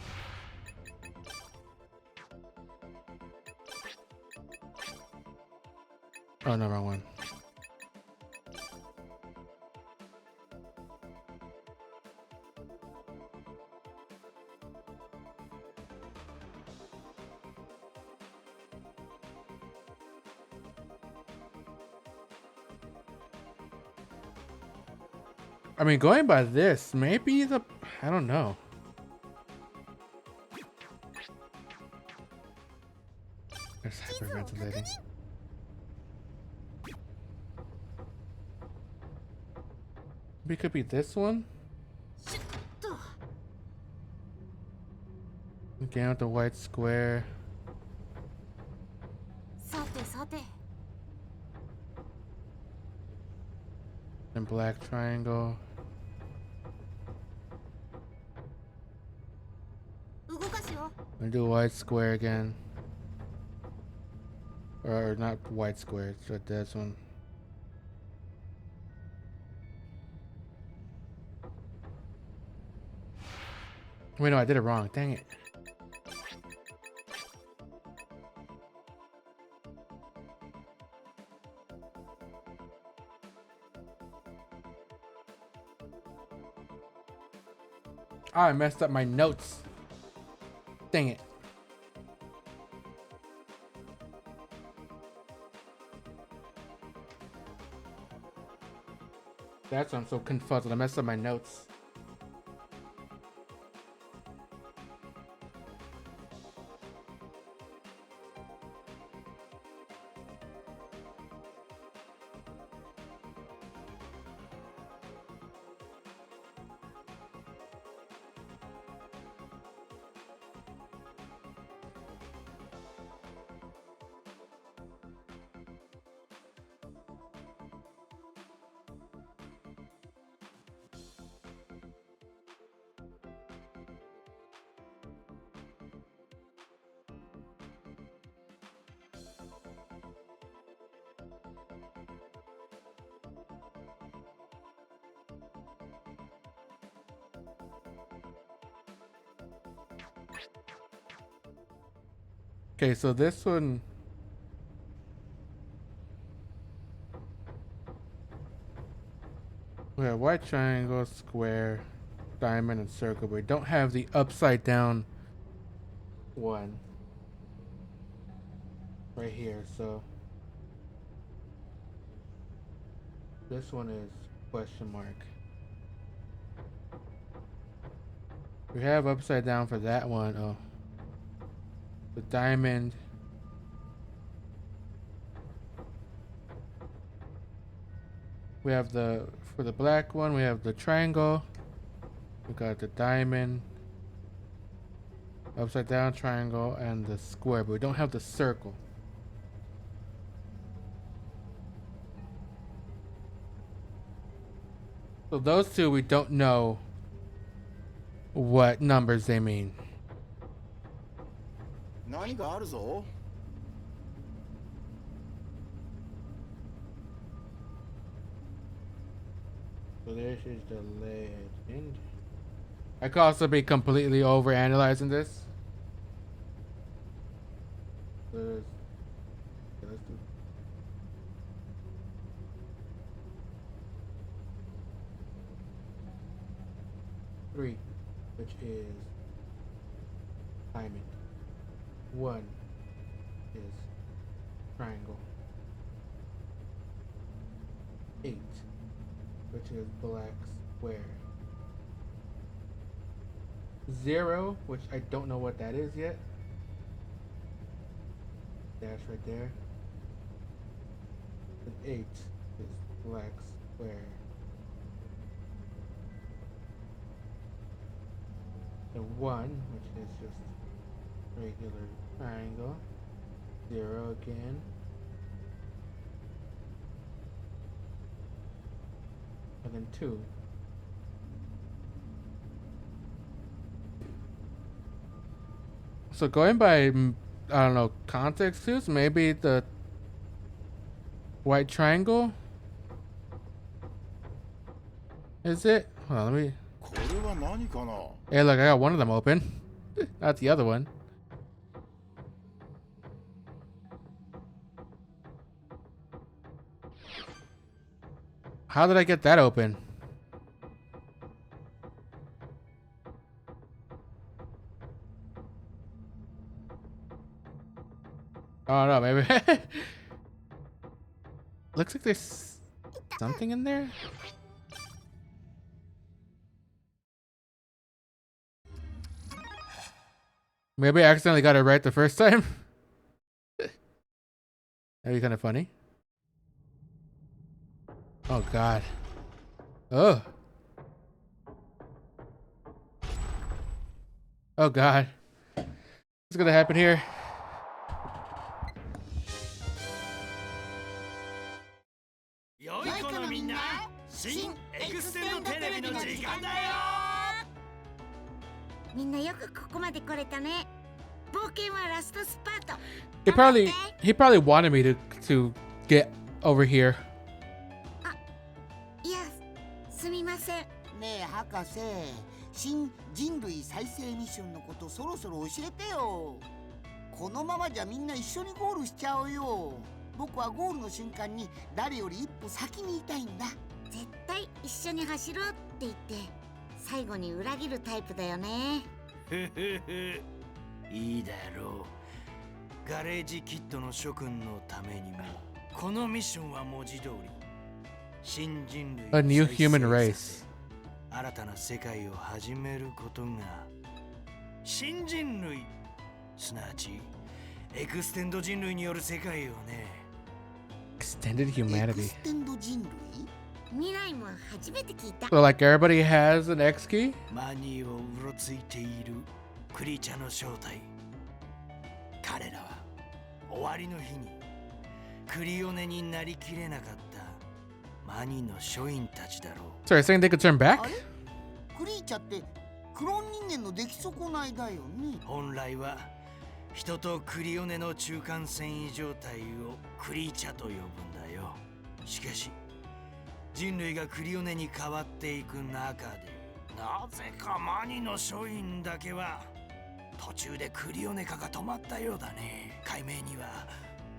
う。 Oh no, wrong one. I mean, going by this, maybe I don't know. There's hyperventilating. Maybe it could be this one? Again with the white square. さてさて。 And black triangle. 動かすよ。 And do white square again. Or not white square, it's this one. Wait, no, I did it wrong. Dang it. Oh, I messed up my notes. Dang it. That's why I'm so confuzzled. I messed up my notes. Okay, so this one. We have white triangle, square, diamond, and circle, but we don't have the upside down one right here. So this one is question mark. We have upside down for that one. Oh, the diamond. We have for the black one, we have the triangle. We got the diamond, upside down triangle, and the square, but we don't have the circle. So those two, we don't know what numbers they mean. 何かあるぞ。 So this is the legend. I could also be completely over analyzing this. Let's do 3, which is diamond. 1 is triangle. 8, which is black square. 0, which I don't know what that is yet. Dash right there. And 8 is black square. And 1, which is just regular triangle. 0 again. And then 2. So going by, I don't know, context clues, maybe the white triangle is it? Hold on, let me. これは何かな Hey, look, I got one of them open, not the other one. How did I get that open? Oh no, maybe. Looks like there's something in there. Maybe I accidentally got it right the first time. That'd be kind of funny. Oh god. Oh. Oh god. What's gonna happen here? He probably wanted me to get over here. いや、すみません。ねえ博士、新人類再生ミッションのことそろそろ教えてよ。このままじゃみんな一緒にゴールしちゃうよ。僕はゴールの瞬間に誰より一歩先にいたいんだ。絶対一緒に走ろうって言って最後に裏切るタイプだよね。いいだろう。ガレージキッドの諸君のためにもこのミッションは文字通り新人類 A new human race. 新たな世界を始めることが新人類すなわちエクステンド人類による世界よね。 Extended humanity. エクステンド人類？未来も初めて聞いた。 So like everybody has an X key? マニーをうろついているクリーチャーの正体。彼らは終わりの日にクリオネになりきれなかったマニーの署員たちだろう。 Sorry, saying they could turn back? あれ？クリーチャーってクローン人間の出来損ないだよね。本来は人とクリオネの中間繊維状態をクリーチャーと呼ぶんだよ。しかし人類がクリオネに変わっていく中でなぜかマニの署員だけは途中でクリオネ化が止まったようだね。解明には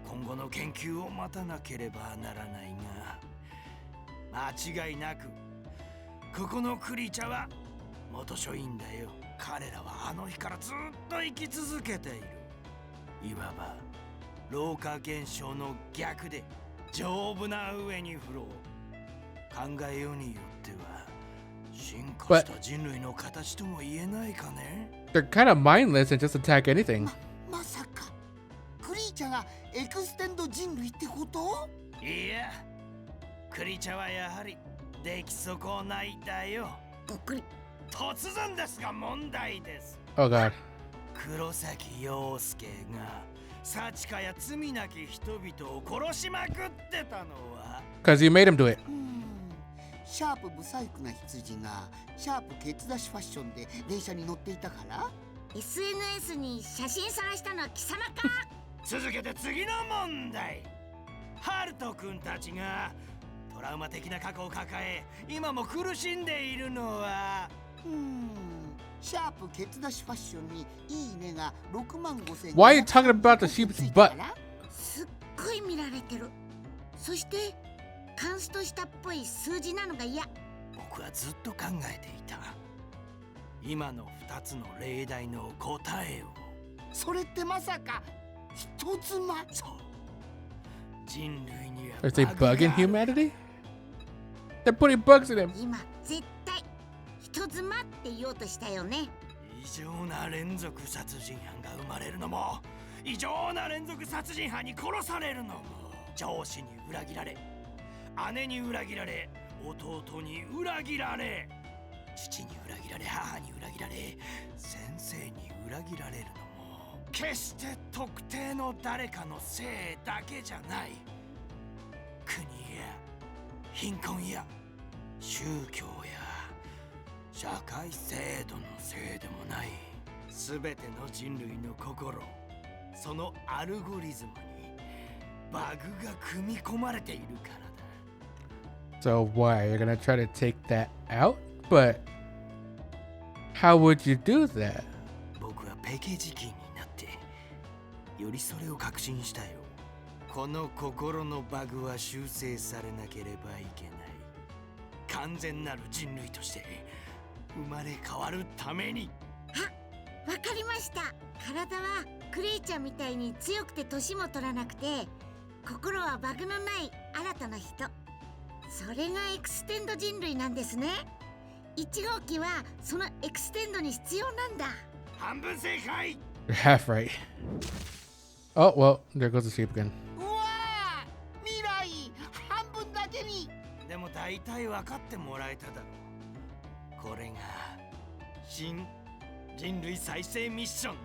今後の研究を待たなければならないが間違いなくここのクリーチャーは元署員だよ。彼らはあの日からずっと生き続けている。いわば老化現象の逆で丈夫な上にフロー。考えようによっては進化した人類の形とも言えないかね。 They're kind of mindless and just attack anything. まさかクリーチャーがエクステンド人類ってこと？いや、クリーチャーはやはり出来損ないだよ。ごっくり。突然ですが問題です。 Oh god. 黒崎陽介が幸かや罪なき人々を殺しまくってたのは Because you made him do it. シャープ不細工な羊がシャープケツ出しファッションで電車に乗っていたから？ SNS に写真晒したのは貴様か？続けて次の問題。ハルト君たちがトラウマ的な過去を抱え今も苦しんでいるのはシャープケツ出しファッションにいいねが65,000。 Why are you talking about the sheep's butt? すっごい見られてる。そしてカンストしたっぽい数字なのが嫌。僕はずっと考えていた。今の2つの例題の答えを。それってまさか人妻？そう。人類には There's a bug in humanity? They're putting bugs in him. 今絶対人妻って言おうとしたよね。い異常な連続殺人犯が生まれるのも、異常な連続殺人犯に殺されるのも、上司に裏切られ、姉に裏切られ、弟に裏切られ、父に裏切られ、母に裏切られ、先生に裏切られるのも、決して特定の誰かのせいだけじゃない。国や貧困や宗教や社会制度のせいでもない。すべての人類の心、そのアルゴリズムにバグが組み込まれているからだ。So why? You're gonna try to take that out? But how would you do that? 僕はペケ時期になってよりそれを確信したよ。この心のバグは修正されなければいけない。完全なる人類として生まれ変わるために。わかりました。体はクレイちゃんみたいに強くて年も取らなくて、心はバグのない新たな人。それがエクステンド人類なんですね。1号機はそのエクステンドに必要なんだ。半分正解。 You're half right. Oh, well, there goes the sheep again. うわあ未来半分だけに。でも大体分かってもらえただろう。これが新人類再生ミッションの。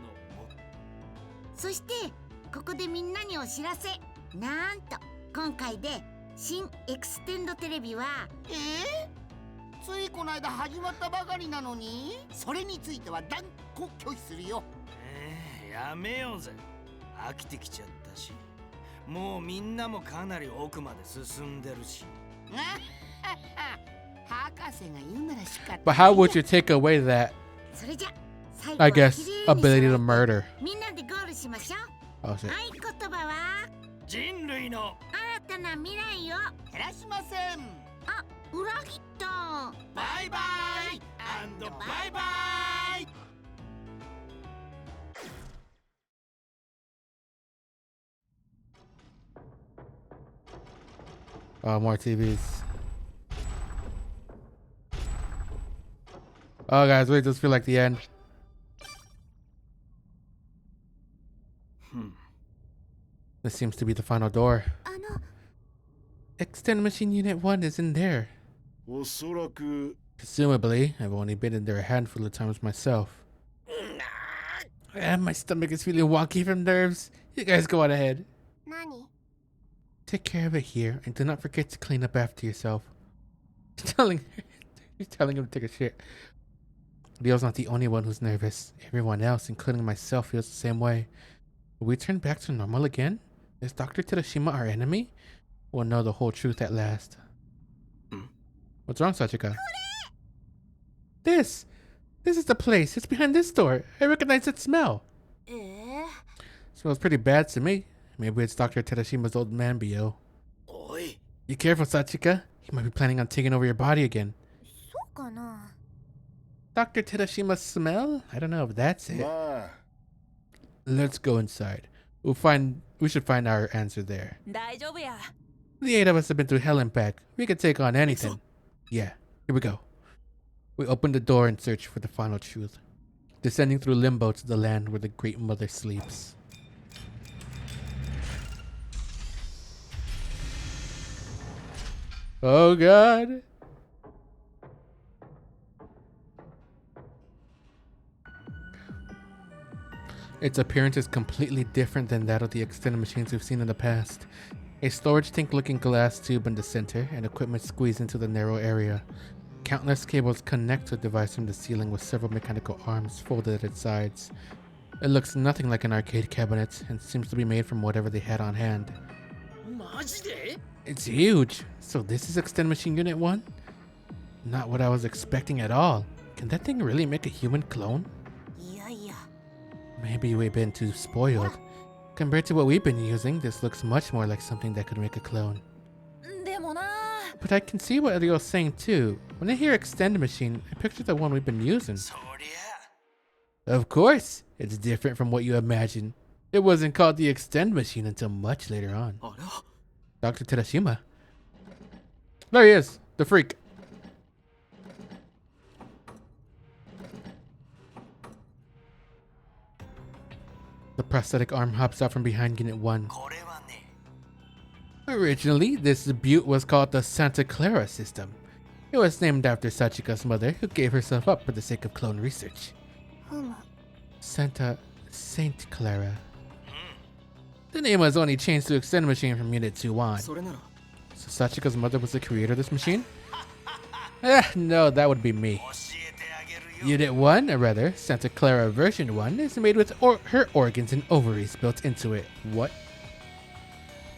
そしてここでみんなにお知らせ。なんと今回で新エクステンドテレビはついこの間始まったばかりなのに、それについては断固拒否するよ。やめようぜ。飽きてきちゃったし、もうみんなもかなり奥まで進んでるし。博士が言うならしかった。 But how would you take away that, それじゃ最後 I は guess, 綺麗に ability to 揃 murder? えてみんなでゴールしましょう。 Oh shit. 合言葉は人類の新たな未来を。減らしません。あ、裏切った。バイバイアンドバイバイ。Oh, more TVs. Oh, guys, wait, this feel like the end. This seems to be the final door. あの Extend Machine Unit 1 is in there. おそらく Presumably, I've only been in there a handful of times myself. And my stomach is feeling wonky from nerves. You guys go on ahead. 何 Take care of it here, and do not forget to clean up after yourself. He's telling him to take a shit. Leo's not the only one who's nervous. Everyone else, including myself, feels the same way. Will we turn back to normal again? Is Dr. Terashima our enemy? We'll know the whole truth at last. What's wrong, Sachika? This is the place. It's behind this door. I recognize that smell. Smells pretty bad to me. Maybe it's Dr. Terashima's old man, Bio. Oi. Be careful, Sachika. He might be planning on taking over your body again. そうかな Dr. Terashima's smell? I don't know if that's it. まあ Let's go inside. We should find our answer there. 大丈夫や The 8 of us have been through hell and back. We could take on anything. Yeah, here we go. We open the door and search for the final truth, descending through limbo to the land where the Great Mother sleeps. Oh God. Its appearance is completely different than that of the extended machines we've seen in the past. A storage tank-looking glass tube in the center, and equipment squeezed into the narrow area. Countless cables connect to a device from the ceiling with several mechanical arms folded at its sides. It looks nothing like an arcade cabinet, and seems to be made from whatever they had on hand. マジで? It's huge! So this is Extend Machine Unit 1? Not what I was expecting at all. Can that thing really make a human clone? いやいや Maybe we've been too spoiled. Compared to what we've been using, this looks much more like something that could make a clone. でもな But I can see what Ryo's saying too. When I hear Extend Machine, I picture the one we've been using. そりゃ Of course! It's different from what you imagine. It wasn't called the Extend Machine until much later on. あら Dr. Terashima. There he is, the freak. prosthetic arm hops out from behind Unit 1. これはね Originally, this butte was called the Santa Clara system. It was named after Sachika's mother, who gave herself up for the sake of clone research. ふむ。 Saint Clara. The name was only changed to extend machine from Unit 2 on. それなら So Sachika's mother was the creator of this machine? No, that would be me. 教えてあげるよ Unit 1, or rather, Santa Clara version 1, is made with her organs and ovaries built into it. What?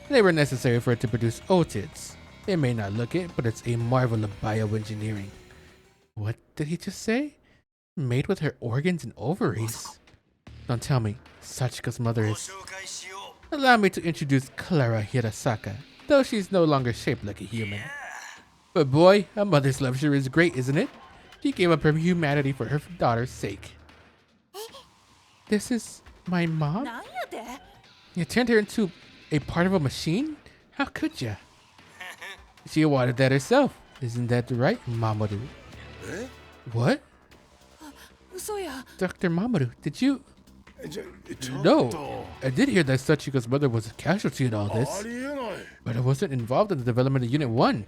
They were necessary for it to produce otids. It may not look it, but it's a marvel of bioengineering. What did he just say? Made with her organs and ovaries? Don't tell me, Sachika's mother ご is... 紹介しよ Allow me to introduce Clara Hirasaka, though she's no longer shaped like a human. But boy, a mother's love sure is great, isn't it? She gave up her humanity for her daughter's sake. This is my mom? なんやで You turned her into a part of a machine? How could ya? She wanted that herself. Isn't that right, Mamoru? What? 嘘や。 Dr. Mamoru, did you... ちょっ No, と I did hear that Sachika's mother was a casualty in all あ this, りえない but I wasn't involved in the development of Unit 1.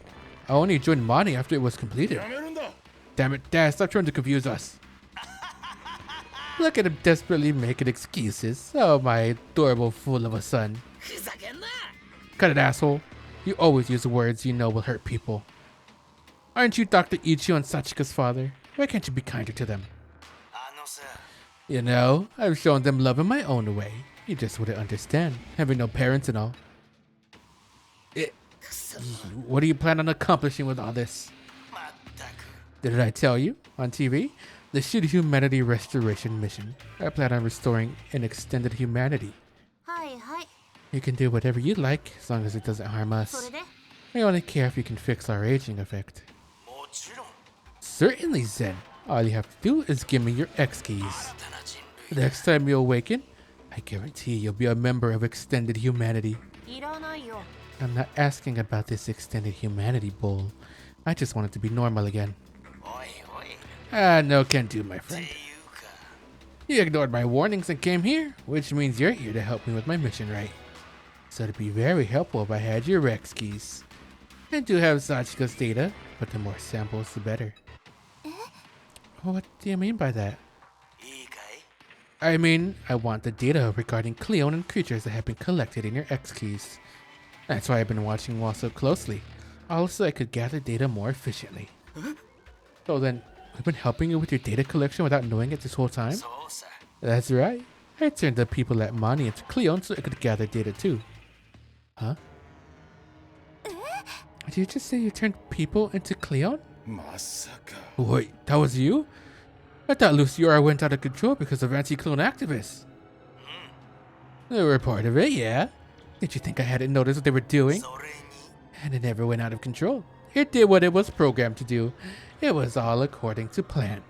I only joined Mani after it was completed. やめるんだ Damn it, Dad, stop trying to confuse us. Look at him desperately making excuses. Oh, my adorable fool of a son. ふざけんな Cut it, asshole. You always use words you know will hurt people. Aren't you Dr. Ichio and Sachika's father? Why can't you be kinder to them? あのさ You know, I've shown them love in my own way. You just wouldn't understand, having no parents and all. What do you plan on accomplishing with all this? まったく Did I tell you on TV? The Shoot Humanity Restoration Mission. I plan on restoring an extended humanity. はいはい。 You can do whatever you like as long as it doesn't harm そ us. れで I only care if you can fix our aging effect. もちろん Certainly, Zen. All you have to do is give me your X keys. 新たな人 The 類 next time you awaken, I guarantee you'll be a member of extended humanity. いらないよ。 I'm not asking about this extended humanity bowl. I just want it to be normal again. おいおい Ah, no can do, my って friend. いうか You ignored my warnings and came here, which means you're here to help me with my mission, right? So it'd be very helpful if I had your Rex keys. I do have Sachika's data, but the more samples, the better. What do you mean by that? いいかい I mean, I want the data regarding Cleon and creatures that have been collected in your X keys. That's why I've been watching you all so closely. Also, I could gather data more efficiently. So then, I've been helping you with your data collection without knowing it this whole time? そうさ That's right. I turned the people at Mani into Cleon so I could gather data too. Huh? Did you just say you turned people into Cleon? まさか Wait, that was you? I thought Luciora went out of control because of anti-clone activists. They were part of it, yeah. Did you think I hadn't noticed what they were doing? それに And it never went out of control. It did what it was programmed to do. It was all according to plan.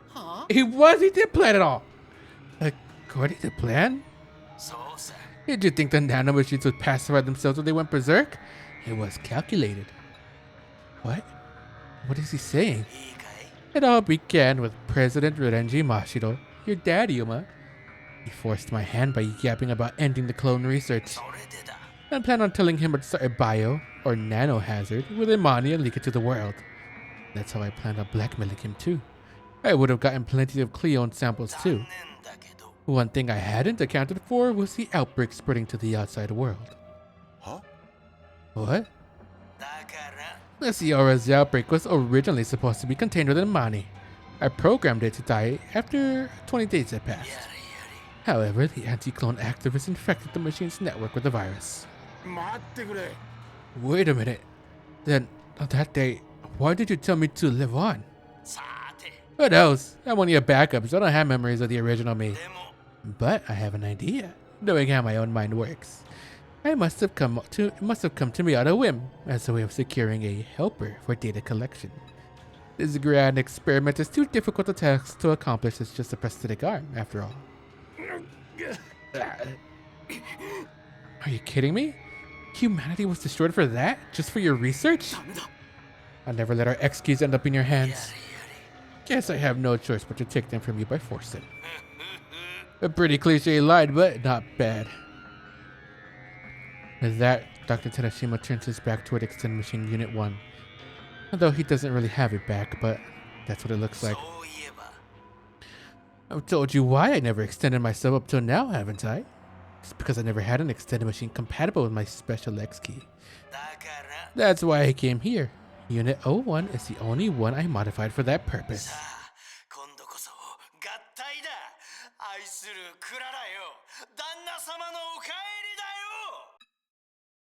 Huh? He did plan it all. According to plan? そうさ Did you think the nanomachines would pacify themselves when they went berserk? It was calculated. What? What is he saying? いいかい It all began with President Renji Mashiro, your dad, Yuma. He forced my hand by yapping about ending the clone research. それでだ I planned on telling him to start a bio or nano hazard within Mani and leak it to the world. That's how I planned on blackmailing him too. I would have gotten plenty of Cleon samples 残 too. 念だけど One thing I hadn't accounted for was the outbreak spreading to the outside world. は What? だから Luciora's outbreak was originally supposed to be contained within Mani. I programmed it to die after 20 days had や passed. れや However, the anti-clone activists infected the machine's network with the virus. 待ってくれ Wait a minute. Then, on that day, why did you tell me to live on? れさて Who knows? I'm only a backup, so I don't have memories of the original me. でも But I have an idea, knowing how my own mind works. It must have come to me on a whim, as a way of securing a helper for data collection. This grand experiment is too difficult a task to accomplish as just a prosthetic arm, after all. Are you kidding me? Humanity was destroyed for that? Just for your research? ダメだ I'll never let our X keys end up in your やれ hands. Guess I have no choice but to take them from you by force then. A pretty cliche line, but not bad. With that, Dr. Terashima turns his back toward Extended Machine Unit 1. Although he doesn't really have it back, but that's what it looks like. I've told you why I never extended myself up till now, haven't I? It's because I never had an extended machine compatible with my special X key. That's why I came here. Unit 01 is the only one I modified for that purpose.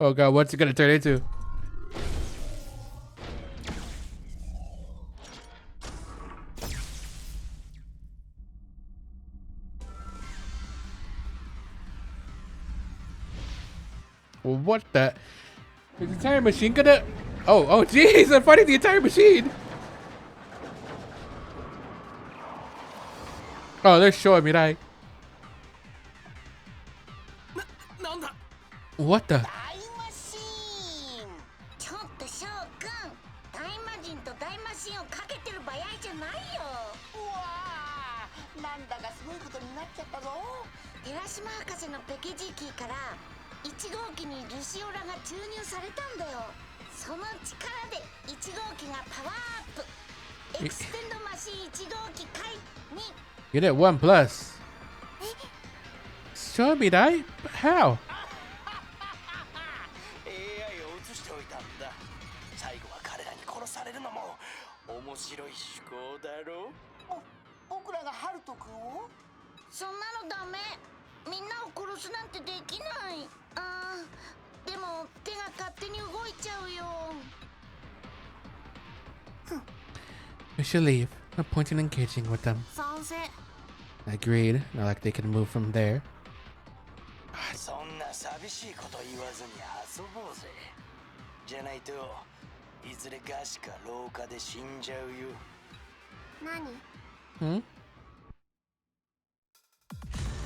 Oh god, what's it gonna turn into? What the? Is the entire machine gonna? Oh jeez, I'm fighting the entire machine. Oh, they're showing me that. What the? タイマシーン。ちょっと翔くん、大魔神と大魔神をかけてる場合じゃないよ。うわー、なんだかすごいことになっちゃったぞ。寺島博士のペケジーキーから1号機にルシオラが注入されたんだよ。その力で1号機がパワーアップ。エクステンドマシン1号機開に。Unit 1 plus. Show me that? How? AI を映しておいたんだ。最後は彼らに殺されるのも面白い趣向だろう。僕らがハルト君を？そんなのダメ。みんなを殺すなんてできない。でも手が勝手に動いちゃうよ。We should leave. No point in engaging with them. 賛成。 Agreed. Not like they can move from there. そんな寂しいこと言わずに遊ぼうぜ。じゃないといずれガシか廊下で死んじゃうよ。何？ Hmm?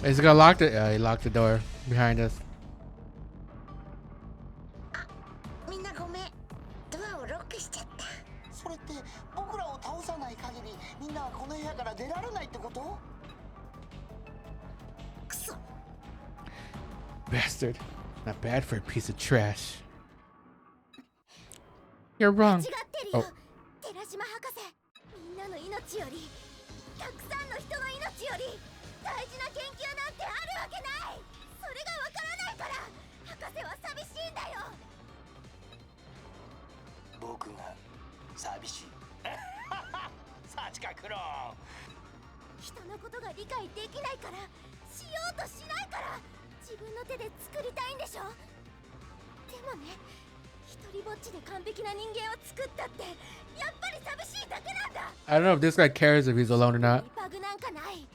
Is he gonna lock it? He locked the door behind us. みんなごめん。ドアをロックしちゃった。それって僕らを倒さない限りみんなはこの部屋から出られないってこと？ くそ。 Bastard. Not bad for a piece of trash. You're wrong. 違ってるよ。 Oh. 寺島博士。みんなの命より、たくさんの人の命より大事な研究なんてあるわけない。それがわからないから博士は寂しいんだよ。僕が寂しい。サチカクロン。人のことが理解できないから、しようとしないから、自分の手で作りたいんでしょ。でもね、一人ぼっちで完璧な人間を作ったってやっぱり寂しいだけなんだ。 I don't know if this guy cares if he's alone or not. バグなんかない。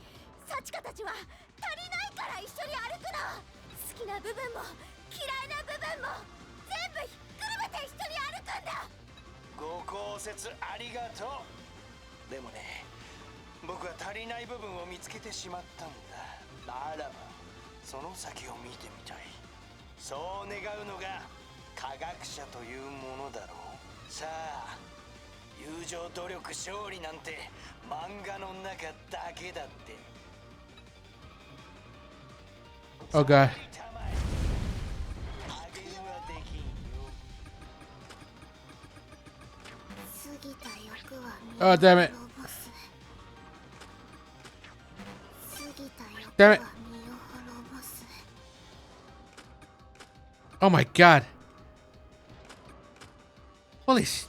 サチカたちは足りないから一緒に歩くの。好きな部分も嫌いな部分も全部ひっくるめて一緒に歩くんだ。ご考説ありがとう。でもね、僕は足りない部分を見つけてしまったんだ。ならばその先を見てみたい。そう願うのが科学者というものだろう。さあ、友情努力勝利なんて漫画の中だけだって。 Oh god. 過ぎた欲は Oh damn it. 過ぎた欲 Damn it. は身を滅ぼす。 Oh my god. Holy sh.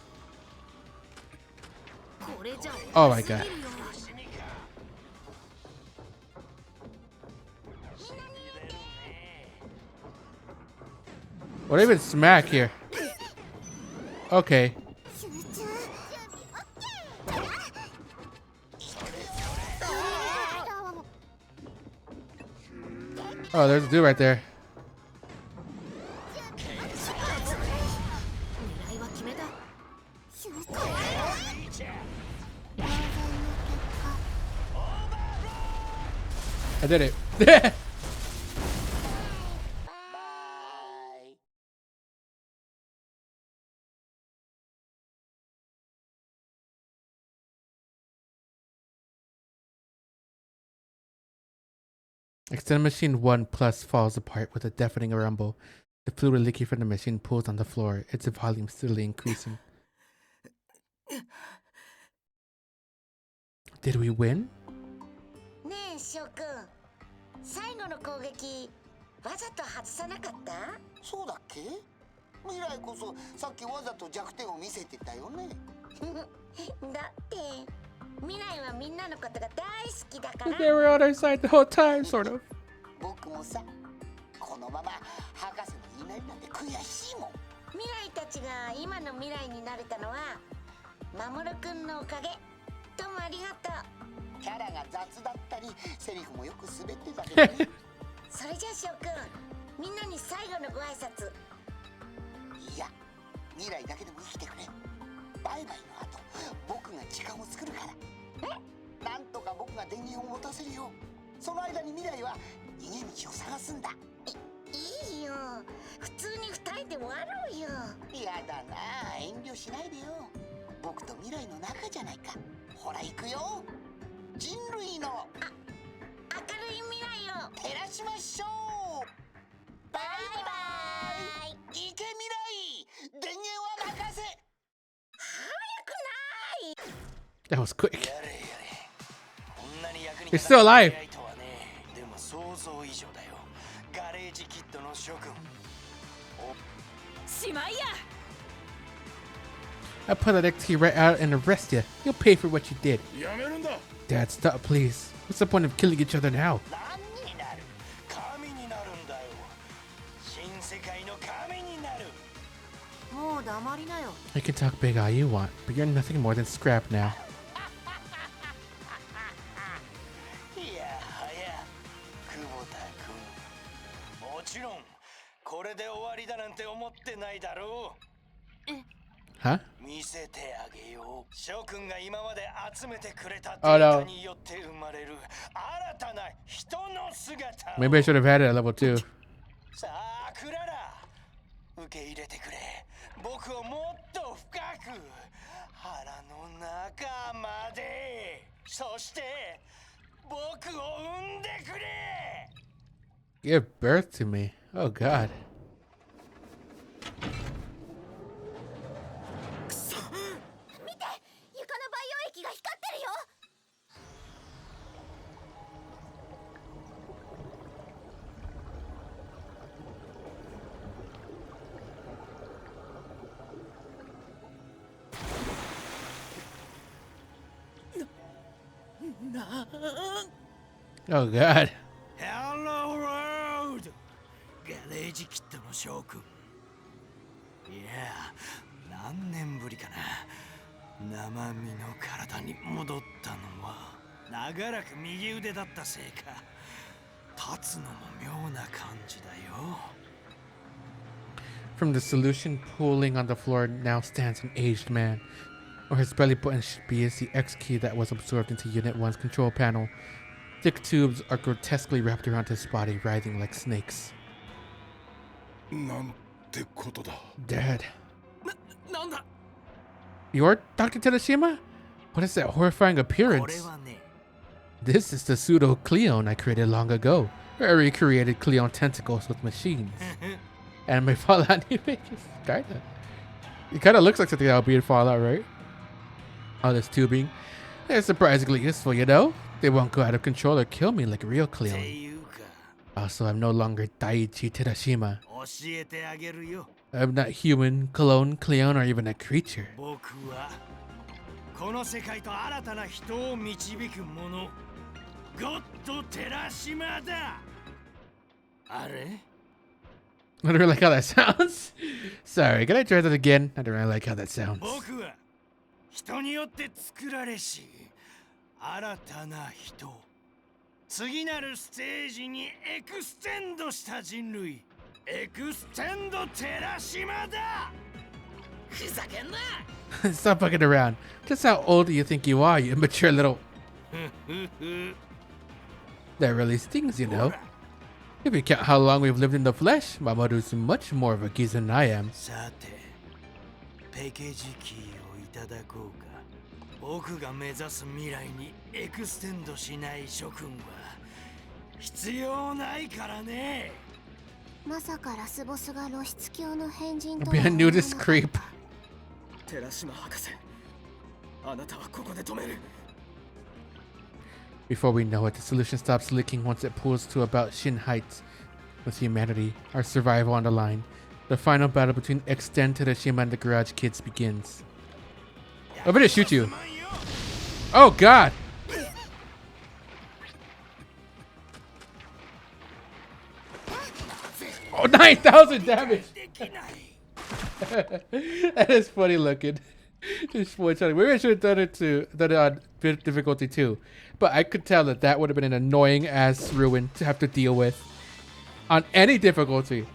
これじゃ Oh my god. What even smack here? Okay. Oh, there's a dude right there. 狙いは決めた。 I did it. Extend machine 1 plus falls apart with a deafening rumble. The fluid leaking from the machine pools on the floor, its volume steadily increasing. Did we win? ねえ翔くん、最後の攻撃わざと外さなかった？そうだっけ？未来こそさっきわざと弱点を見せてたよね。だって未来はみんなのことが大好きだから。 They were on our side the whole time, sort of. 僕もさ、このまま博士の言いなりなんて悔しいもん。未来たちが今の未来になれたのは守くんのおかげ。どうもありがとう。キャラが雑だったりセリフもよく滑ってたけどね。それじゃあ翔くん、みんなに最後のご挨拶。いや、未来だけでも生きてくれ。バイバイの後、僕が時間を作るから。なんとか僕が電源を持たせるよ。その間に未来は逃げ道を探すんだ。いいよ、普通に二人で笑おうよ。やだな、遠慮しないでよ。僕と未来の仲じゃないか。ほら行くよ。人類の明るい未来を照らしましょう。バイバイ。行け未来、電源は任せ。 That was quick. やれやれ。こんなに役に You're still alive. 立たないとはね。でも想像以上だよ。ガレージキッドの諸君。しまいや。 I'll pull that XT right out and arrest you. You'll pay for what you did. やめるんだ。 Dad, stop, please. What's the point of killing each other now? 何になる？神になるんだよ。新世界の神になる。もう黙りなよ。 You can talk big all you want, but you're nothing more than scrap now. いやはや、久保田君。もちろん、これで終わりだなんて思ってないだろう。 Huh? 見せてあげよう。諸君が今まで集めてくれたデ Oh, ー no. タによって生まれる新たな人の姿を。 Maybe I should have had it at level 2. さあ、クララ、受け入れてくれ。僕をもっと深く腹の中まで。そして僕を産んでくれ。 Give birth to me. Oh, God. 見て、床の培養液が光ってるよ。 Oh, God. Hello World! ガレージキッドの諸君。いや、何年ぶりかな。生身の体に戻ったのは長らく右腕だったせいか。立つのも妙な感じだよ。 From the solution pooling on the floor now stands an aged man. Where his belly button should be is the X key that was absorbed into Unit 1's control panel. Thick tubes are grotesquely wrapped around his body, writhing like snakes. なんてことだ。 Dad. なんだ。 You're Dr. Terashima? What is that horrifying これ appearance? はね。 This is the pseudo Cleon I created long ago. I recreated Cleon tentacles with machines. And my Fallout images. Kinda. It kinda looks like something that would be in Fallout, right? All this tubing. They're surprisingly useful, you know? They won't go out of control or kill me like real って Cleon. いうか、 Also, I'm no longer Daiichi Terashima. 教えてあげるよ。 I'm not human, clone, Cleon, or even a creature. 僕はこの世界と新たな人を導く者、ゴッド・テラシマだ。あれ？ I don't really like how that sounds. Sorry, can I try that again? I don't really like how that sounds. 僕は人によって作られし新たな人、次なるステージにエクステンドした人類、エクステンド・テラシマだ。ふざけんな。 Stop fucking around. Just how old do you think you are, you immature little... That really stings, you know. If you count how long we've lived in the flesh, Mamoru's much more of a geezer than I am. さて、ペケジキーをいただこうか。僕が目指す未来にエクステンドしない諸君は必要ないからね。まさかラスボスが露出狂の変人と Be a nudist creep. 寺島博士、あなたはここで止める。 Before we know it, the solution stops leaking once it pulls to about shin height. With humanity, our survival on the line, the final battle between Extend Terashima and the Garage Kids begins. I'm gonna shoot you. Oh god! Oh, 9,000 damage! That is funny looking. Just one-shotting. Maybe I should have done it on difficulty 2. But I could tell that would have been an annoying ass ruin to have to deal with on any difficulty.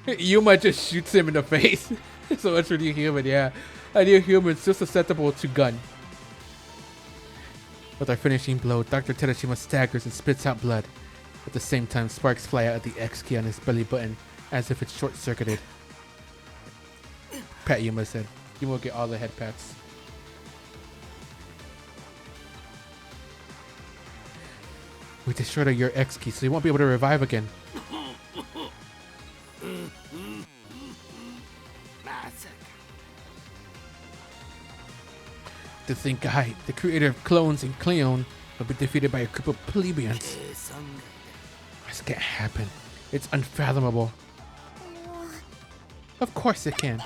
Yuma just shoots him in the face. So much for New Human, yeah. A New Human still susceptible to gun. With our finishing blow, Dr. Terashima staggers and spits out blood. At the same time, sparks fly out of the X key on his belly button as if it's short-circuited. Pat Yuma said. Yuma will get all the head pats. We destroyed your X key, so you won't be able to revive again. To think I, the creator of clones and Cleon, will be defeated by a group of plebeians. This can't happen. It's unfathomable. Of course it can.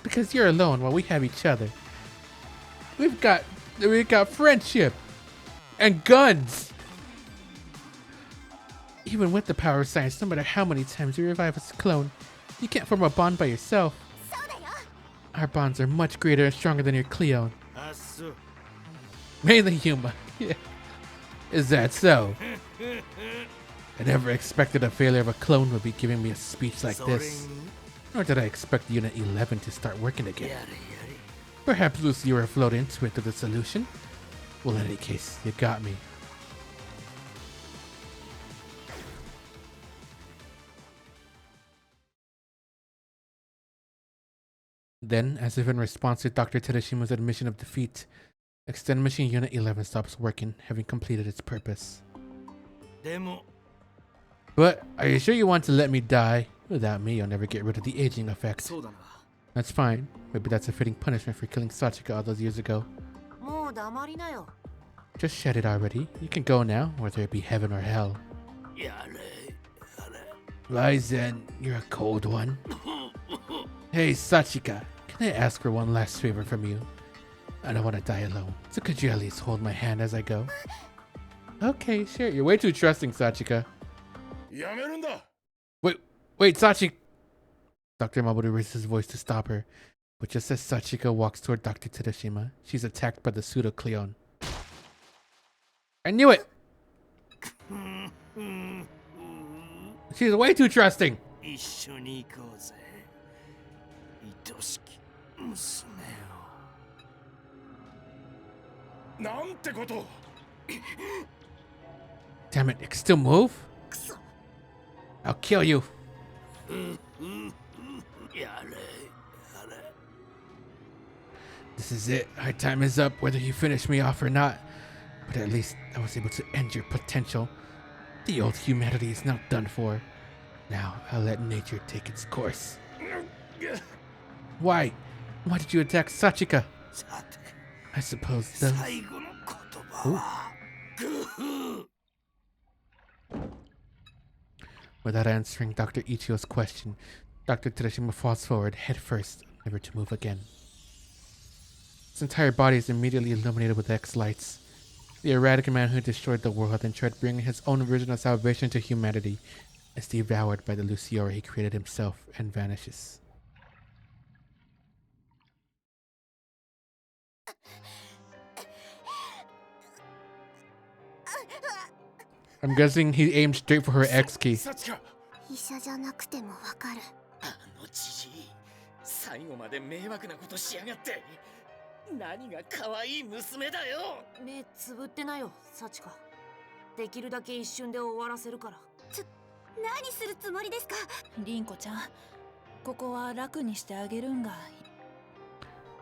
Because you're alone while we have each other. We've got friendship and guns. Even with the power of science, no matter how many times you revive as a clone, you can't form a bond by yourself. Our bonds are much greater and stronger than your Cleon. Mainly Yuma. Yeah. Is that so? I never expected a failure of a clone would be giving me a speech like this. Nor did I expect Unit 11 to start working again. Perhaps Lucy were float into it to the solution. Well, in any case, you got me. Then, as if in response to Dr. Tadashima's admission of defeat, Extend Machine Unit 11 stops working, having completed its purpose. But, are you sure you want to let me die? Without me, you'll never get rid of the aging effect. That's fine. Maybe that's a fitting punishment for killing Sachika all those years ago. Just shed it already. You can go now, whether it be heaven or hell. Ryzen, you're a cold one. Hey, Sachika, can I ask for one last favor from you? I don't want to die alone, so could you at least hold my hand as I go? Okay, sure. You're way too trusting, Sachika. Wait, Sachika! Dr. Mamoru raises his voice to stop her, but just as Sachika walks toward Dr. Tadashima, she's attacked by the pseudo-Cleon. I knew it! She's way too trusting! Damn it, it can still move? I'll kill you. This is it. Our time is up, whether you finish me off or not. But at least I was able to end your potential. The old humanity is now done for. Now I'll let nature take its course. Why? Why did you attack Sachika? I suppose those... Without answering Dr. Ichio's question, Dr. Terashima falls forward head first, never to move again. His entire body is immediately illuminated with X lights. The erratic man who destroyed the world and tried bringing his own version of salvation to humanity is devoured by the Luciora he created himself and vanishes. I'm guessing he aimed straight for her X key.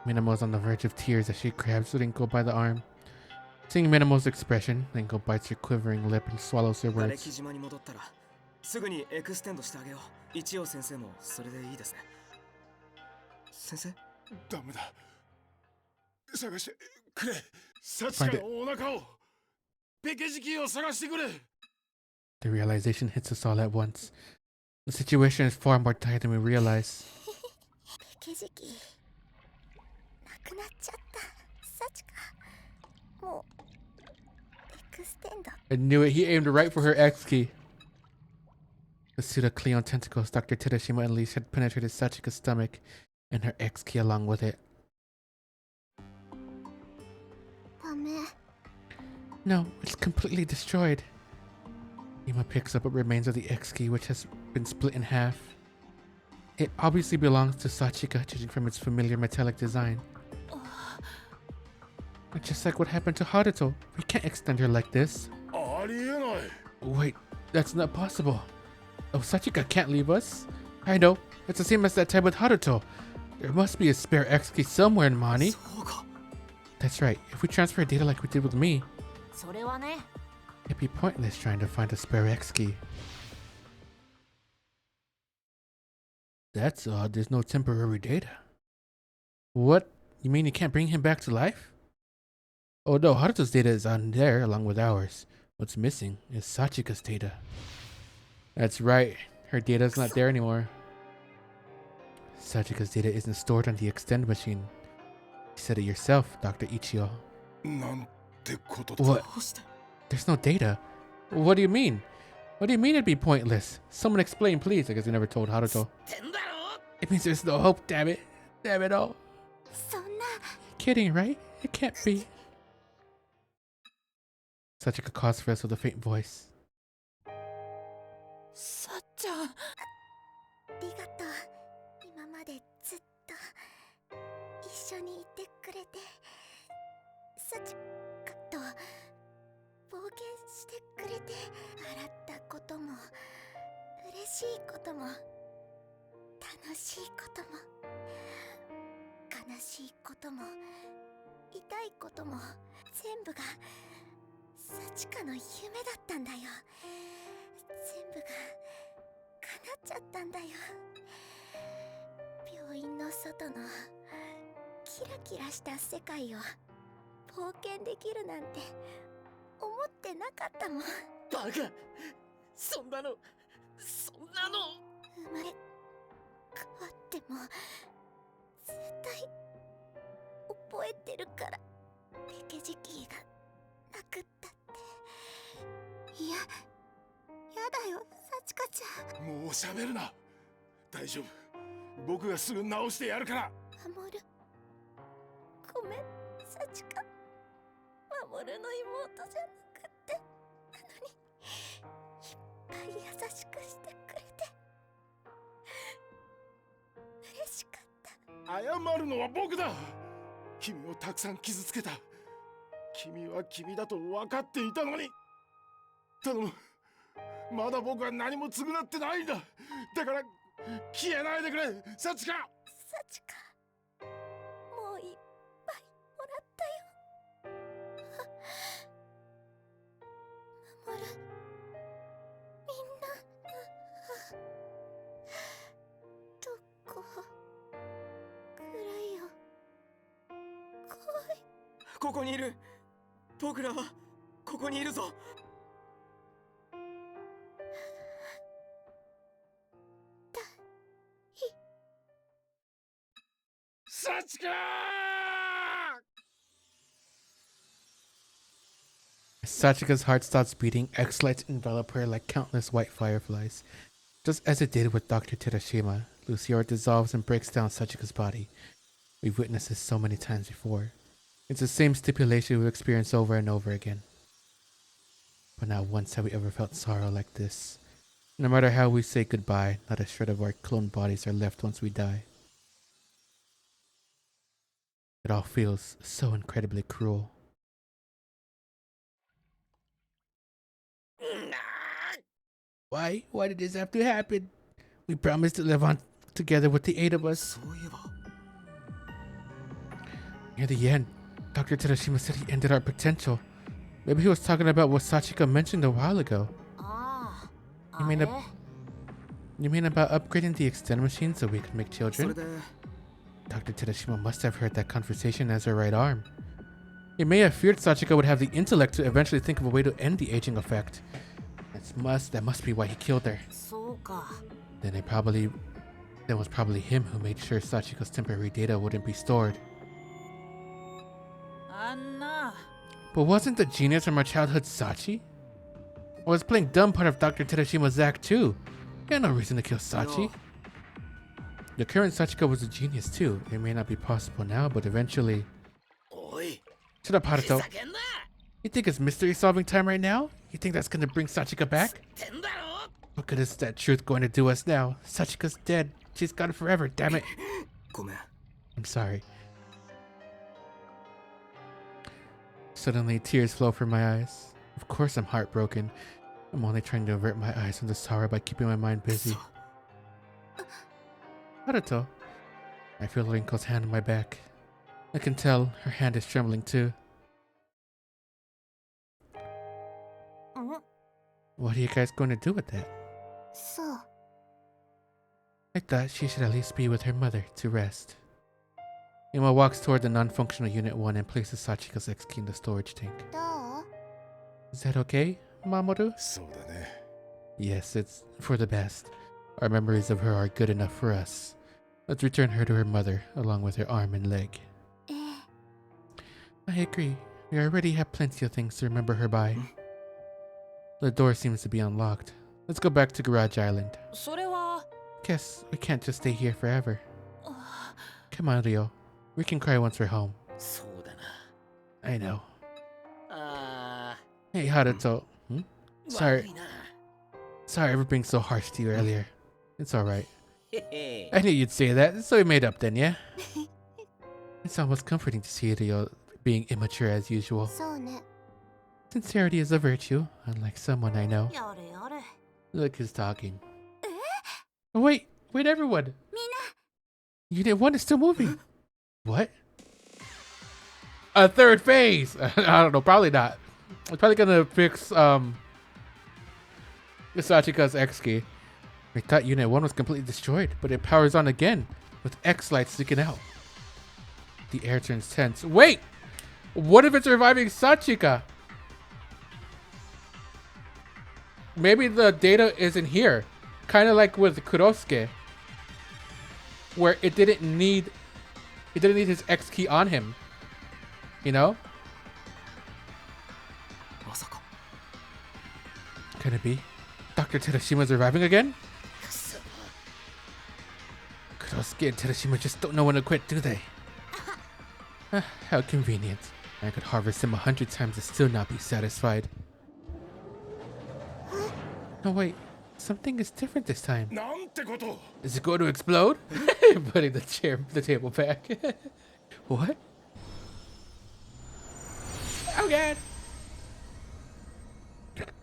Minamo is on the verge of tears as she grabs Rinko by the arm. Seeing Minimal's expression, Lingo bites her quivering lip and swallows her 瓦礫 words. 島に戻ったらすぐにエクステンドしてあげよう。一応先生もそれでいいですね。先生、ダメだ。探してくれ。サチカのお腹を。ペケジキを探してくれ。 The realization hits us all at once. The situation is far more dire than we realize. ペケ時期なくなっちゃった。サチカもうエクステンド。 I knew it. He aimed right for her X key. The suit of Cleon tentacles Dr. Tadashima unleashed had penetrated Sachika's stomach, and her X key along with it. ダメ。 No, it's completely destroyed. Ima picks up what remains of the X key, which has been split in half. It obviously belongs to Sachika, judging from its familiar metallic design. Just like what happened to Haruto, we can't extend her like this. ありえない。 Wait, that's not possible. Oh, Sachika can't leave us. I know, it's the same as that time with Haruto. There must be a spare X key somewhere in Mani. そうか。 That's right, if we transfer data like we did with me, それはね。 it'd be pointless trying to find a spare X key. That's odd, there's no temporary data. What? You mean you can't bring him back to life? Oh no, Haruto's data is on there along with ours. What's missing is Sachika's data. That's right, her data's not there anymore. Sachika's data isn't stored on the extend machine. You said it yourself, Dr. Ichio. なんてことだ。 What? どうして？ There's no data? What do you mean? What do you mean it'd be pointless? Someone explain, please. I guess you never told Haruto. てんだろ。 It means there's no hope, damn it. Damn it all. そんな。 Kidding, right? It can't be. Sachika calls for us with a faint voice. さっちゃん。ありがとう。今までずっと一緒にいてくれて、サチカと冒険してくれて、笑ったことも嬉しいことも楽しいことも悲しいことも痛いことも全部がサチカの夢だったんだよ。全部が叶っちゃったんだよ。病院の外のキラキラした世界を冒険できるなんて思ってなかったもん。バカ。そんなの。生まれ変わっても絶対覚えてるから。ペケジキーがなくったって。いや、やだよ、サチカちゃん。もう喋るな。大丈夫。僕がすぐ直してやるから。守る。ごめん、サチカ。守るの妹じゃなくって。なのに、いっぱい優しくしてくれて。嬉しかった。謝るのは僕だ。君をたくさん傷つけた。君は君だと分かっていたのに。頼む。まだ僕は何も償ってないんだ。だから消えないでくれ、サチカ。サチカ、もういっぱいもらったよ。守る、みんな。どこ暗いよ。怖い。ここにいる。僕らはここにいるぞ。サチカSachika's heart stops beating. X-lights envelop her like countless white fireflies. Just as it did with Dr. Terashima, Lucior dissolves and breaks down Sachika's body. We've witnessed this so many times before. It's the same stipulation we've experienced over and over again. But not once have we ever felt sorrow like this. No matter how we say goodbye, not a shred of our cloned bodies are left once we die. It all feels so incredibly cruel. Why? Why did this have to happen? We promised to live on together with the 8 of us. そういえば。 Near the end, Dr. Terashima said he ended our potential. Maybe he was talking about what Sachika mentioned a while ago. ああ You mean you mean about upgrading the extend machine so we could make それ children? で Dr. Tadashima must have heard that conversation as her right arm. He may have feared Sachika would have the intellect to eventually think of a way to end the aging effect. That must be why he killed her. そうか Then that was probably him who made sure Sachika's temporary data wouldn't be stored. あんな But wasn't the genius from our childhood Sachi? I was playing dumb part of Dr. Tadashima's act too. He had no reason to kill Sachi. No. The current Sachika was a genius too. It may not be possible now, but eventually... おい Shut up, Haruto. 叫んだ You think it's mystery solving time right now? You think that's gonna bring Sachika back? ってんだろ What good is that truth going to do us now? Sachika's dead. She's gone forever, damn it. ごめん I'm sorry. Suddenly, tears flow from my eyes. Of course I'm heartbroken. I'm only trying to avert my eyes from the sorrow by keeping my mind busy. Haruto. I feel Rinko's hand on my back. I can tell her hand is trembling too. ん What are you guys going to do with that? そう I thought she should at least be with her mother to rest. Ima walks toward the non-functional Unit 1 and places Sachika's X key in the storage tank. どう Is that okay, Mamoru? そうだね Yes, it's for the best. Our memories of her are good enough for us. Let's return her to her mother, along with her arm and leg. え I agree. We already have plenty of things to remember her by. The door seems to be unlocked. Let's go back to Garage Island. それは Guess we can't just stay here forever. あ Come on, Ryo. We can cry once we're home. そうだ I know. なあ Hey, Haruto. ー Sorry. 悪いな Sorry for being so harsh to you earlier. It's alright. へへ I knew you'd say that, so we made up then, yeah? It's almost comforting to see Ryo being immature as usual. そうね Sincerity is a virtue, unlike someone I know. やれやれ Look who's talking. Oh, wait, everyone. みんな Unit 1 is still moving. What? A third phase! I don't know, probably not. It's probably gonna fix, Sachika's X key. I thought Unit 1 was completely destroyed, but it powers on again, with X lights sticking out. The air turns tense. Wait! What if it's reviving Sachika? Maybe the data isn't here. Kind of like with Kurosuke, where it didn't need his X key on him. You know? まさか Could it be? Dr. Terashima's reviving again? くそ Kurosuke and Terashima just don't know when to quit, do they? How convenient. I could harvest him 100 times and still not be satisfied. No, wait. Something is different this time. なんてこと Is it going to explode? Putting the table back. What? Oh god!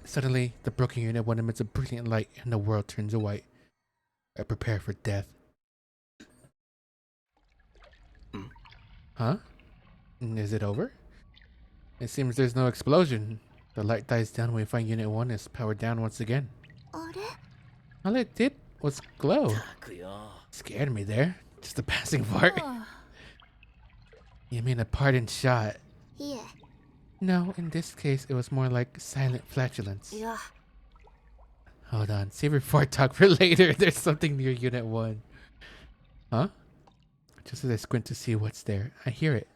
Suddenly, the broken Unit 1 emits a brilliant light and the world turns white. I prepare for death. Huh? Is it over? It seems there's no explosion. The light dies down when we find Unit 1 is powered down once again. あれ All it did was glow. たくよ Scared me there. Just a passing part. あ You mean a pardoned shot? いえ No, in this case, it was more like silent flatulence. いや Hold on, save your fart talk for later. There's something near Unit 1. Huh? Just as I squint to see what's there, I hear it.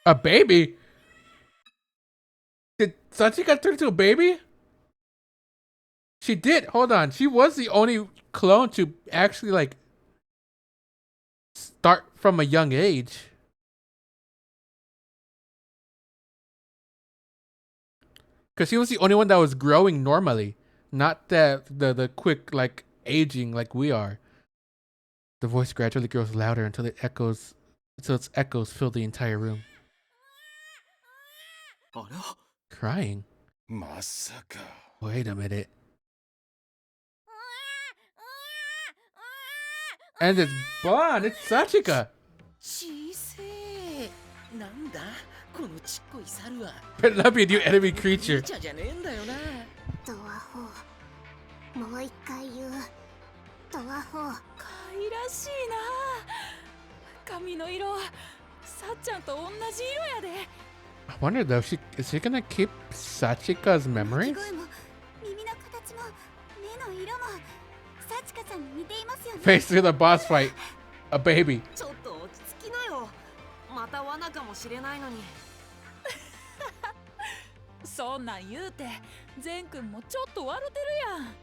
A baby? Did Sachika turn into a baby? She did. Hold on. She was the only clone to actually, like, start from a young age. Because she was the only one that was growing normally. Not the quick, like, aging like we are. The voice gradually grows louder until its echoes fill the entire room. あら Crying? まさか Wait a minute. And it's Bon! It's Sachika! 小せえなんだこのちっこい猿は。 Penelope, a new enemy creature. ちゃじゃねえんだよな。ドアホー、もう一回言う。ドアホー。可愛らしいな。髪の色さっちゃんと同じ色やで。 I wonder though, is she gonna keep Sachika's 鳴 memories? き声も耳の形も目の色もサチカちゃんに似ていますよね。 Face through the boss fight. A baby. ちょっと落ち着きなよ。また罠かもしれないのに。そんなん言うてゼン君もちょっと笑てるやん。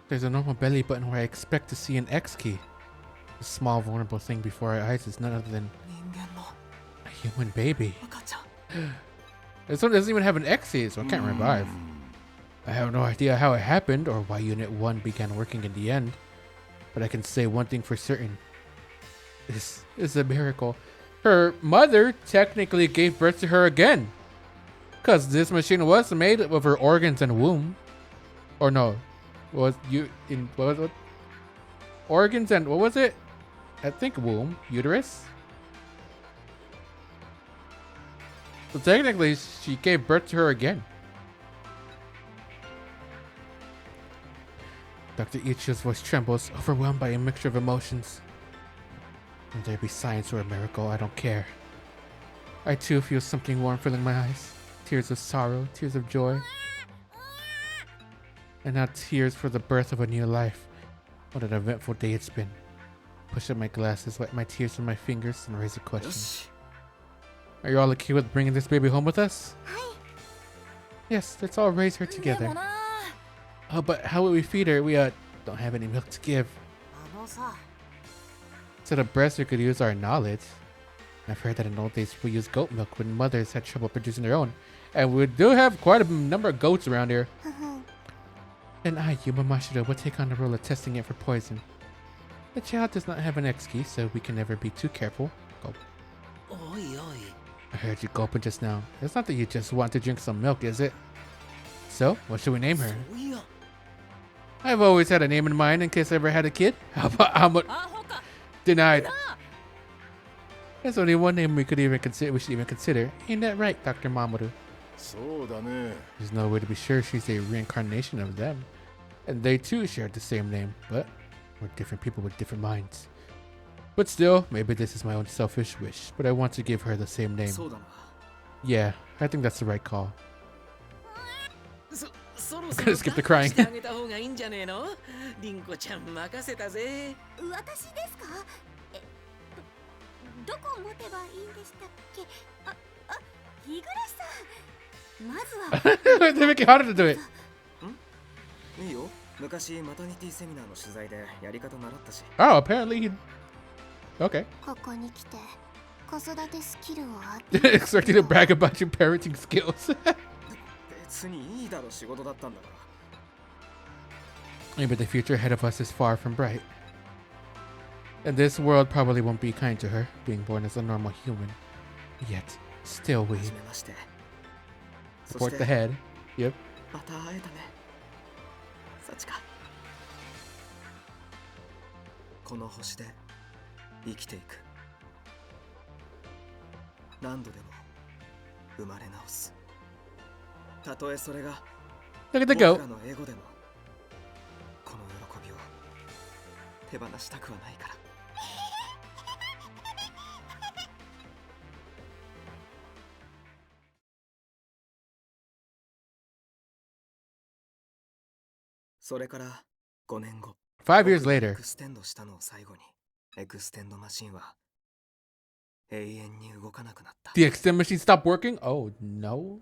There's a normal belly button where I expect to see an X key. The small vulnerable thing before our eyes is none other than 人間の a human baby. 赤ちゃん。 This one doesn't even have an X key, so it can't revive. I have no idea how it happened or why Unit 1 began working in the end, but I can say one thing for certain. This is a miracle. Her mother technically gave birth to her again, because this machine was made of her organs and womb. Or no, what was it? Organs and what was it? I think womb, uterus. So technically, she gave birth to her again. Dr. Ichi's voice trembles, overwhelmed by a mixture of emotions. Will there be science or a miracle? I don't care. I too feel something warm filling my eyes. Tears of sorrow, tears of joy. And now tears for the birth of a new life. What an eventful day it's been. Push up my glasses, wipe my tears from my fingers, and raise a question. Are you all okay with bringing this baby home with us? Yes, let's all raise her で together. もな、 Oh, but how will we feed her? We don't have any milk to give. あのさ、 Instead of breast, we could use our knowledge. I've heard that in old days we used goat milk when mothers had trouble producing their own. And we do have quite a number of goats around here. And I, Yuma Mashiro, will take on the role of testing it for poison. The child does not have an X key, so we can never be too careful. Gulp. おいおい。 I heard you gulping just now. It's not that you just want to drink some milk, is it? So, what should we name her? そういや。 I've always had a name in mind in case I ever had a kid. How about Amut? アホか Denied. な。 There's only one name we should even consider. Ain't that right, Dr. Mamoru? そうだね。 There's no way to be sure she's a reincarnation of them. And they too shared the same name, but we're different people with different minds. But still, maybe this is my own selfish wish, but I want to give her the same name. そうだな。 Yeah, I think that's the right call. そろそ I'm ろ gonna skip the crying. してあげた方がいいんじゃねえの。リンコちゃん任せたぜ。私ですか？どこを持てばいいんでしたっけ？日暮さん。まずは They make it harder to do it. いいよ。昔マタニティセミナーの取材でやり方習ったし。 Oh, apparently he... Okay. ここに来て子育てスキルをア Didn't expect you to brag about your parenting skills. 別にいいだろ、仕事だったんだから。 Maybe the future ahead of us is far from bright. And this world probably won't be kind to her, being born as a normal human. Yet, still we はじめまして。そ support し the て head. Yep. また会えたね。幸か。この星で生きていく。何度でも生まれ直す。たとえそれが Look at the 僕 goat. らのエゴでも、この喜びを手放したくはないから。それから5年後、 5 years 僕がエ later. クステンドしたのを最後に、エクステンドマシンは永遠に動かなくなった。 The extend machine stopped working? Oh, no.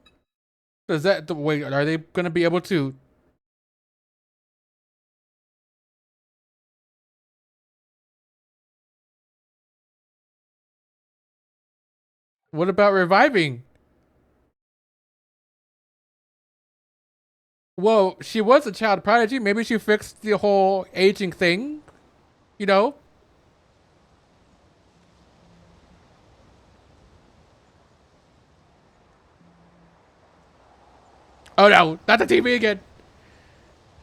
Does that... Wait, are they going to be able to... What about reviving? Well, she was a child prodigy. Maybe she fixed the whole aging thing. You know? Oh no, not the TV again.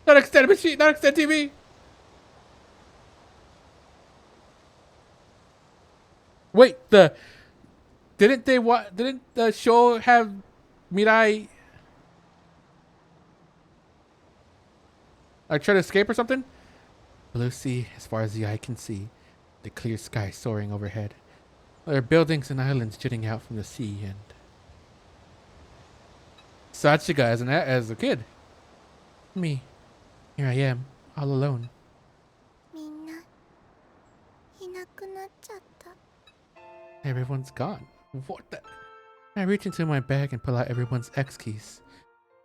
Not extended machine, not extend TV. Wait. the didn't they what didn't the show have Mirai like try to escape or something? Blue sea as far as the eye can see, the clear sky soaring overhead. There are buildings and islands jutting out from the sea, and Sachika as a kid. Me, here I am, all alone. みんないなくなっちゃった Everyone's gone. What the? I reach into my bag and pull out everyone's X keys.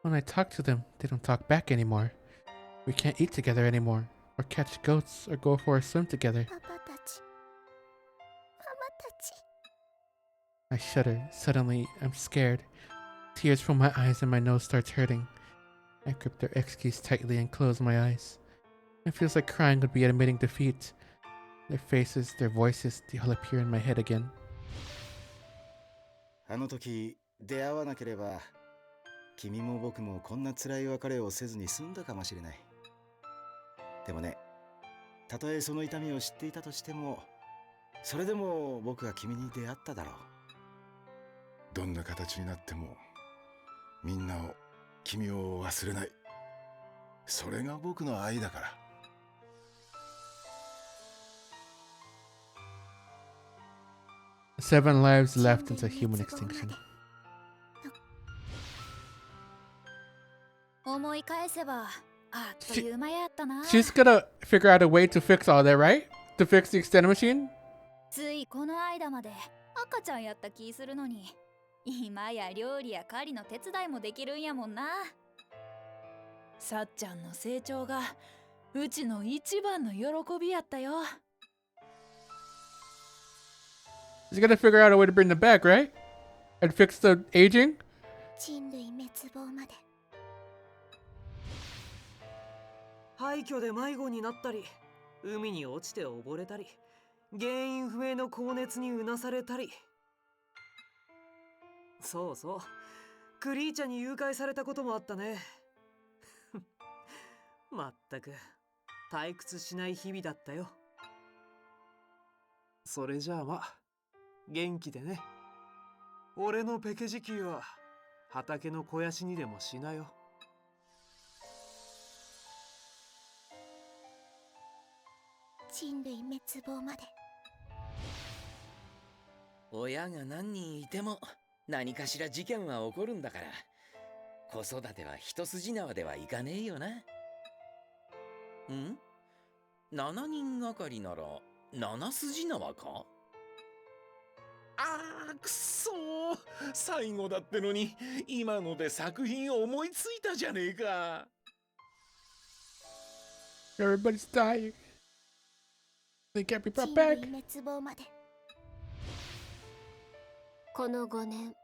When I talk to them, they don't talk back anymore. We can't eat together anymore, or catch goats, or go for a swim together. パパたちママたち I shudder. Suddenly, I'm scared. Tears fill my eyes and my nose starts hurting. I grip their X keys tightly and close my eyes. It feels like crying would be admitting defeat. Their faces, their voices, they all appear in my head again. あの時出会わなければ君も僕もこんな辛い別れをせずに済んだかもしれない。でもね、たとえその痛みを知っていたとしても、それでも僕は君に出会っただろう。どんな形になってもみんなを君を忘れない。それが僕の愛だから。7 lives left until human extinction. 思い返せばあっという間やったな。 She's gonna figure out a way to fix all that, right? To fix the extended machine? ついこの間まで赤ちゃんやった気するのに、今や料理や狩りの手伝いもできるんやもんな。さっちゃんの成長がうちの一番の喜びやったよ。 She's gonna figure out a way to bring them back, right? And fix the aging? 人類滅亡まで廃墟で迷子になったり、海に落ちて溺れたり、原因不明の高熱にうなされたり。そうそう、クリーチャに誘拐されたこともあったね。まったく退屈しない日々だったよ。それじゃあまあ元気でね。俺のペケ時期は畑の肥やしにでもしなよ。人類滅亡まで親が何人いても何かしら事件は起こるんだから、子育ては一筋縄ではいかねえよな。ん ?7 人がかりなら7筋縄か？あーくそー、最後だってのに今ので作品思いついたじゃねえか。 Everybody's dying. They can't be brought 人 back. 類滅亡までこの5年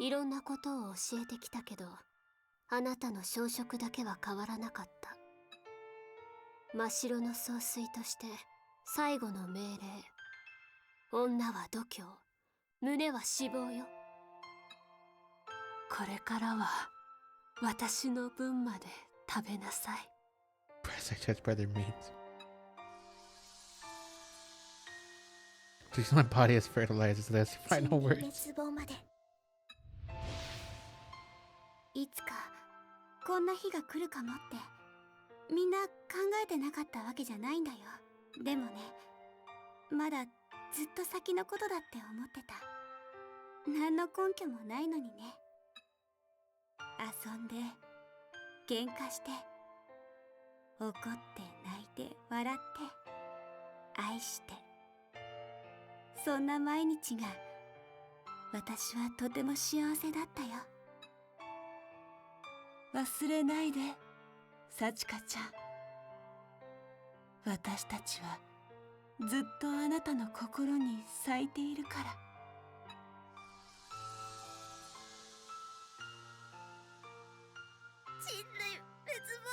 いろんなことを教えてきたけど、あなたの小食だけは変わらなかった。真っ白の総帥として最後の命令、女は度胸、胸は脂肪よ。これからは私の分まで食べなさい。 Press I judge by their means. Please, my body is fertilized as this. Find no 人類 words. 滅亡までいつかこんな日が来るかもってみんな考えてなかったわけじゃないんだよ。でもね、まだずっと先のことだって思ってた。何の根拠もないのにね。遊んで喧嘩して怒って泣いて笑って愛して、そんな毎日が私はとても幸せだったよ。忘れないで、幸香ちゃん。私たちはずっとあなたの心に咲いているから。人類滅亡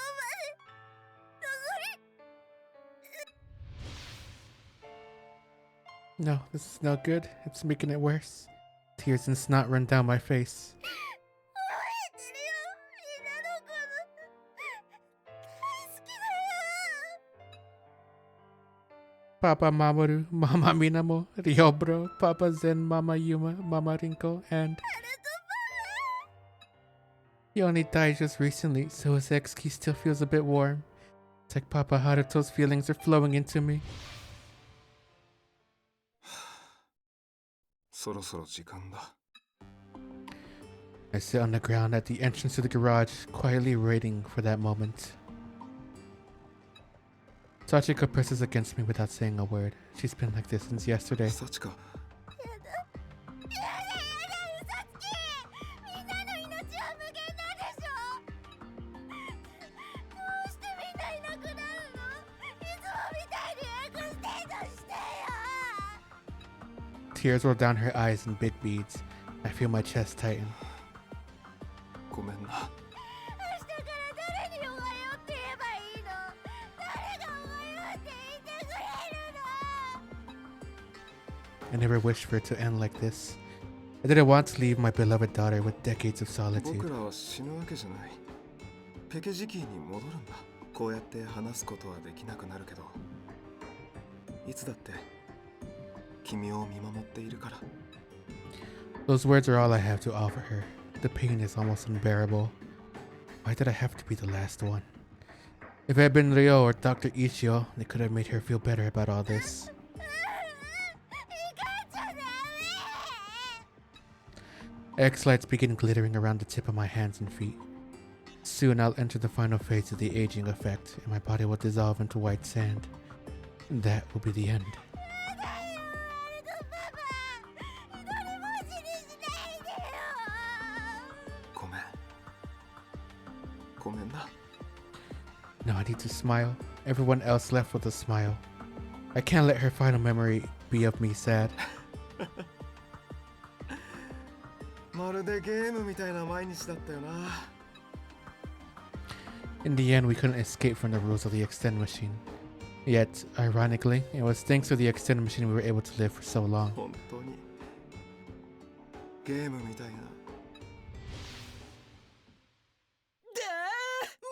まで No, this is no good. It's making it worse. Tears and snot run down my face. 覚えてるよ、みんなのこと大好きだよ。Papa Mamoru, Mama Minamo, Ryobro, Papa Zen, Mama Yuma, Mama Rinko, and he only died just recently, so his ex-key still feels a bit warm. It's like Papa Haruto's feelings are flowing into me. そろそろ時間だ。 I sit on the ground at the entrance to the garage, quietly waiting for that moment. Sachiko presses against me without saying a word. She's been like this since yesterday. 幸か。みんなの命は無限なんでしょ。どうしてみんないなくなるの？いつもみたいにエクステンドしてよ。 Tears roll down her eyes in big beads. I feel my chest tighten. ごめんな。明日から誰におはようって言えばいいの？誰がおはようって言ってくれるの？ I never wished for it to end like this. I didn't want to leave my beloved daughter with decades of solitude. 僕らは死ぬわけじゃない。ペケ時期に戻るんだ。こうやって話すことはできなくなるけど、いつだって君を見守っているから。 Those words are all I have to offer her. The pain is almost unbearable. Why did I have to be the last one? If it had been Ryo or Dr. Ichio, they could have made her feel better about all this. X lights begin glittering around the tip of my hands and feet. Soon I'll enter the final phase of the aging effect, and my body will dissolve into white sand. And that will be the end. ごめん。ごめんな。 Now I need to smile. Everyone else left with a smile. I can't let her final memory be of me sad. まるでゲームみたいな毎日だったよな。 In the end, we couldn't escape from the rules of the extend machine. Yet, ironically, it was thanks to the extend machine we were able to live for so long. 本当にゲームみたいな。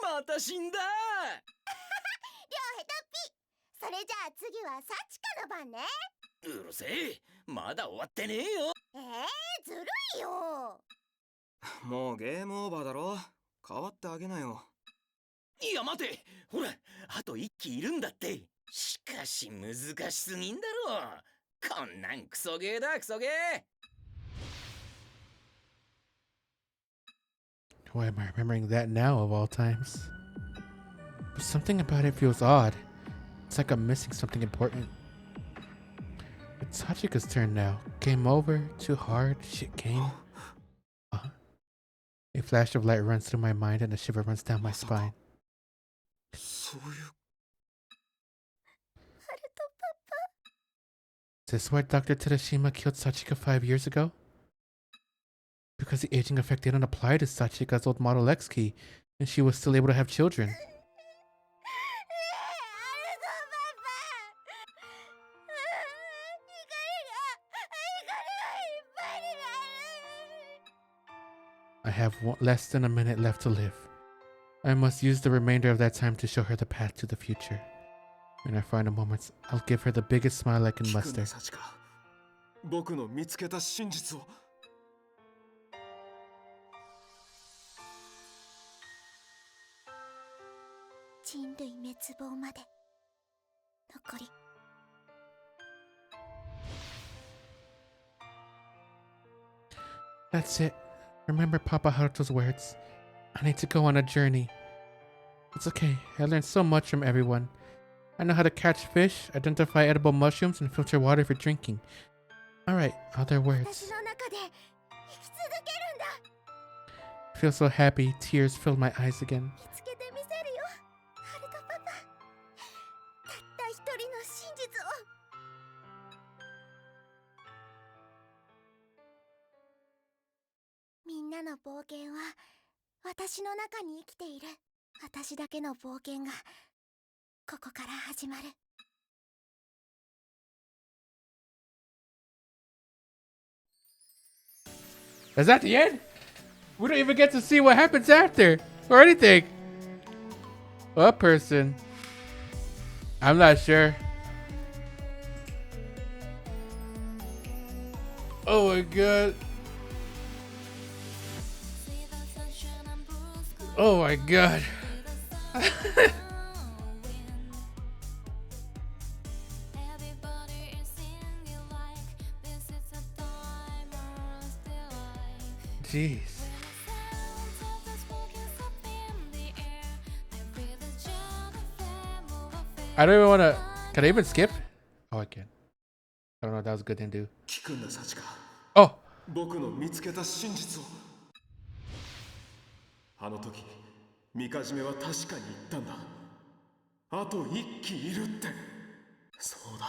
また死んだ。りょうへたっぴ。それじゃあ次はサチカの番ね。うるせえ、まだ終わってねえよ。ずるいよ。もうゲームオーバーだろ。変わってあげなよ。いや待て、ほら、あと1機いるんだって。しかし難しすぎんだろ。こんなんクソゲーだ、クソゲー。 Why am I remembering that now of all times? But something about it feels odd. It's like I'm missing something important. It's Hachika's turn now. Game over? Too hard? Shit game? A flash of light runs through my mind and a shiver runs down my spine. そういう。Is this why Dr. Terashima killed Sachika 5 years ago? Because the aging effect didn't apply to Sachika's old Model X key, and she was still able to have children. I have less than a minute left to live. I must use the remainder of that time to show her the path to the future. When I find a moment, I'll give her the biggest smile I can muster. 幸か。僕の見つけた真実を。人類滅亡まで残り。That's it. Remember Papa Haruto's words. I need to go on a journey. It's okay. I learned so much from everyone. I know how to catch fish, identify edible mushrooms, and filter water for drinking. Alright, other words. I feel so happy. Tears filled my eyes again. 見つけてみせるよ、ハルトパパ。たった一人の真実を。みんなの冒険は私の中に生きている。私だけの冒険がここから始まる。Is that the end? We don't even get to see what happens after or anything. A person. I'm not sure. Oh my god. Oh my god. Jeez. I don't even want to. Can I even skip? Oh, I can. I don't know if that was a good thing to do. 聞くんだ、サチカ。Oh! 僕の見つけた真実を。あの時、みかじめは確かに言ったんだ。あと1機いるって。そうだ。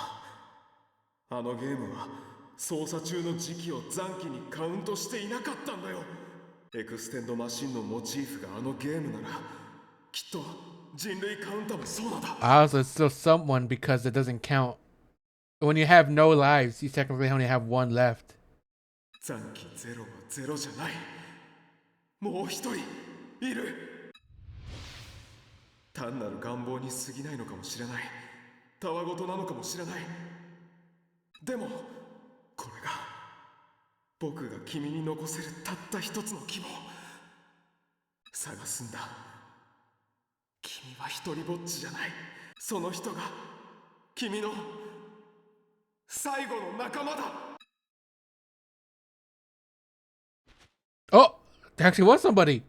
あのゲームは操作中の時期を残機にカウントしていなかったんだよ。エクステンドマシンのモチーフがあのゲームなら、きっと人類カウンターもそうなんだ。Also, it's still someone because it doesn't count. When you have no lives, you technically only have one left. 残機ゼロはゼロじゃない。もう一人いる。単なる願望に過ぎないのかもしれない。たわごとなのかもしれない。でもこれが僕が君に残せるたった一つの希望。探すんだ。君は一人ぼっちじゃない。その人が君の最後の仲間だ。Oh! There actually was somebody!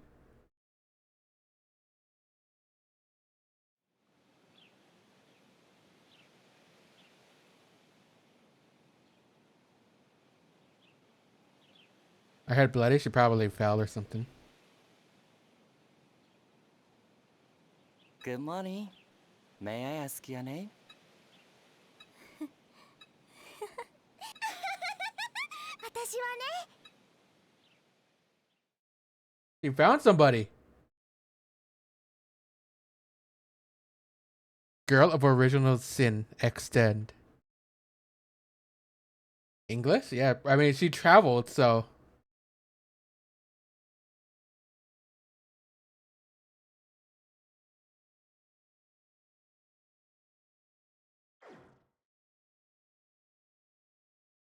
I heard bloody. She probably fell or something. Good morning. May I ask your name? 私はね She found somebody. Girl of Original Sin Extend. English? Yeah, I mean, she traveled, so.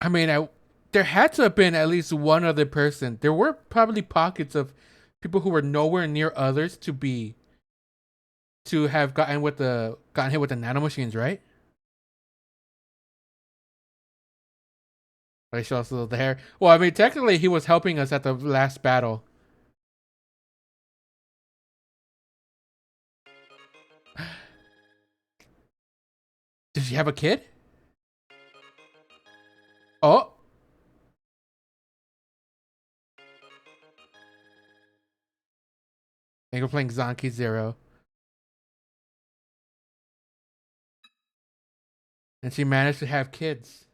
I mean, there had to have been at least one other person. There were probably pockets of people who were nowhere near others to have gotten hit with the nanomachines, right? I show us the hair. Well, I mean, technically, he was helping us at the last battle. Did she have a kid? Oh. I think we're playing Zanki 0. And she managed to have kids.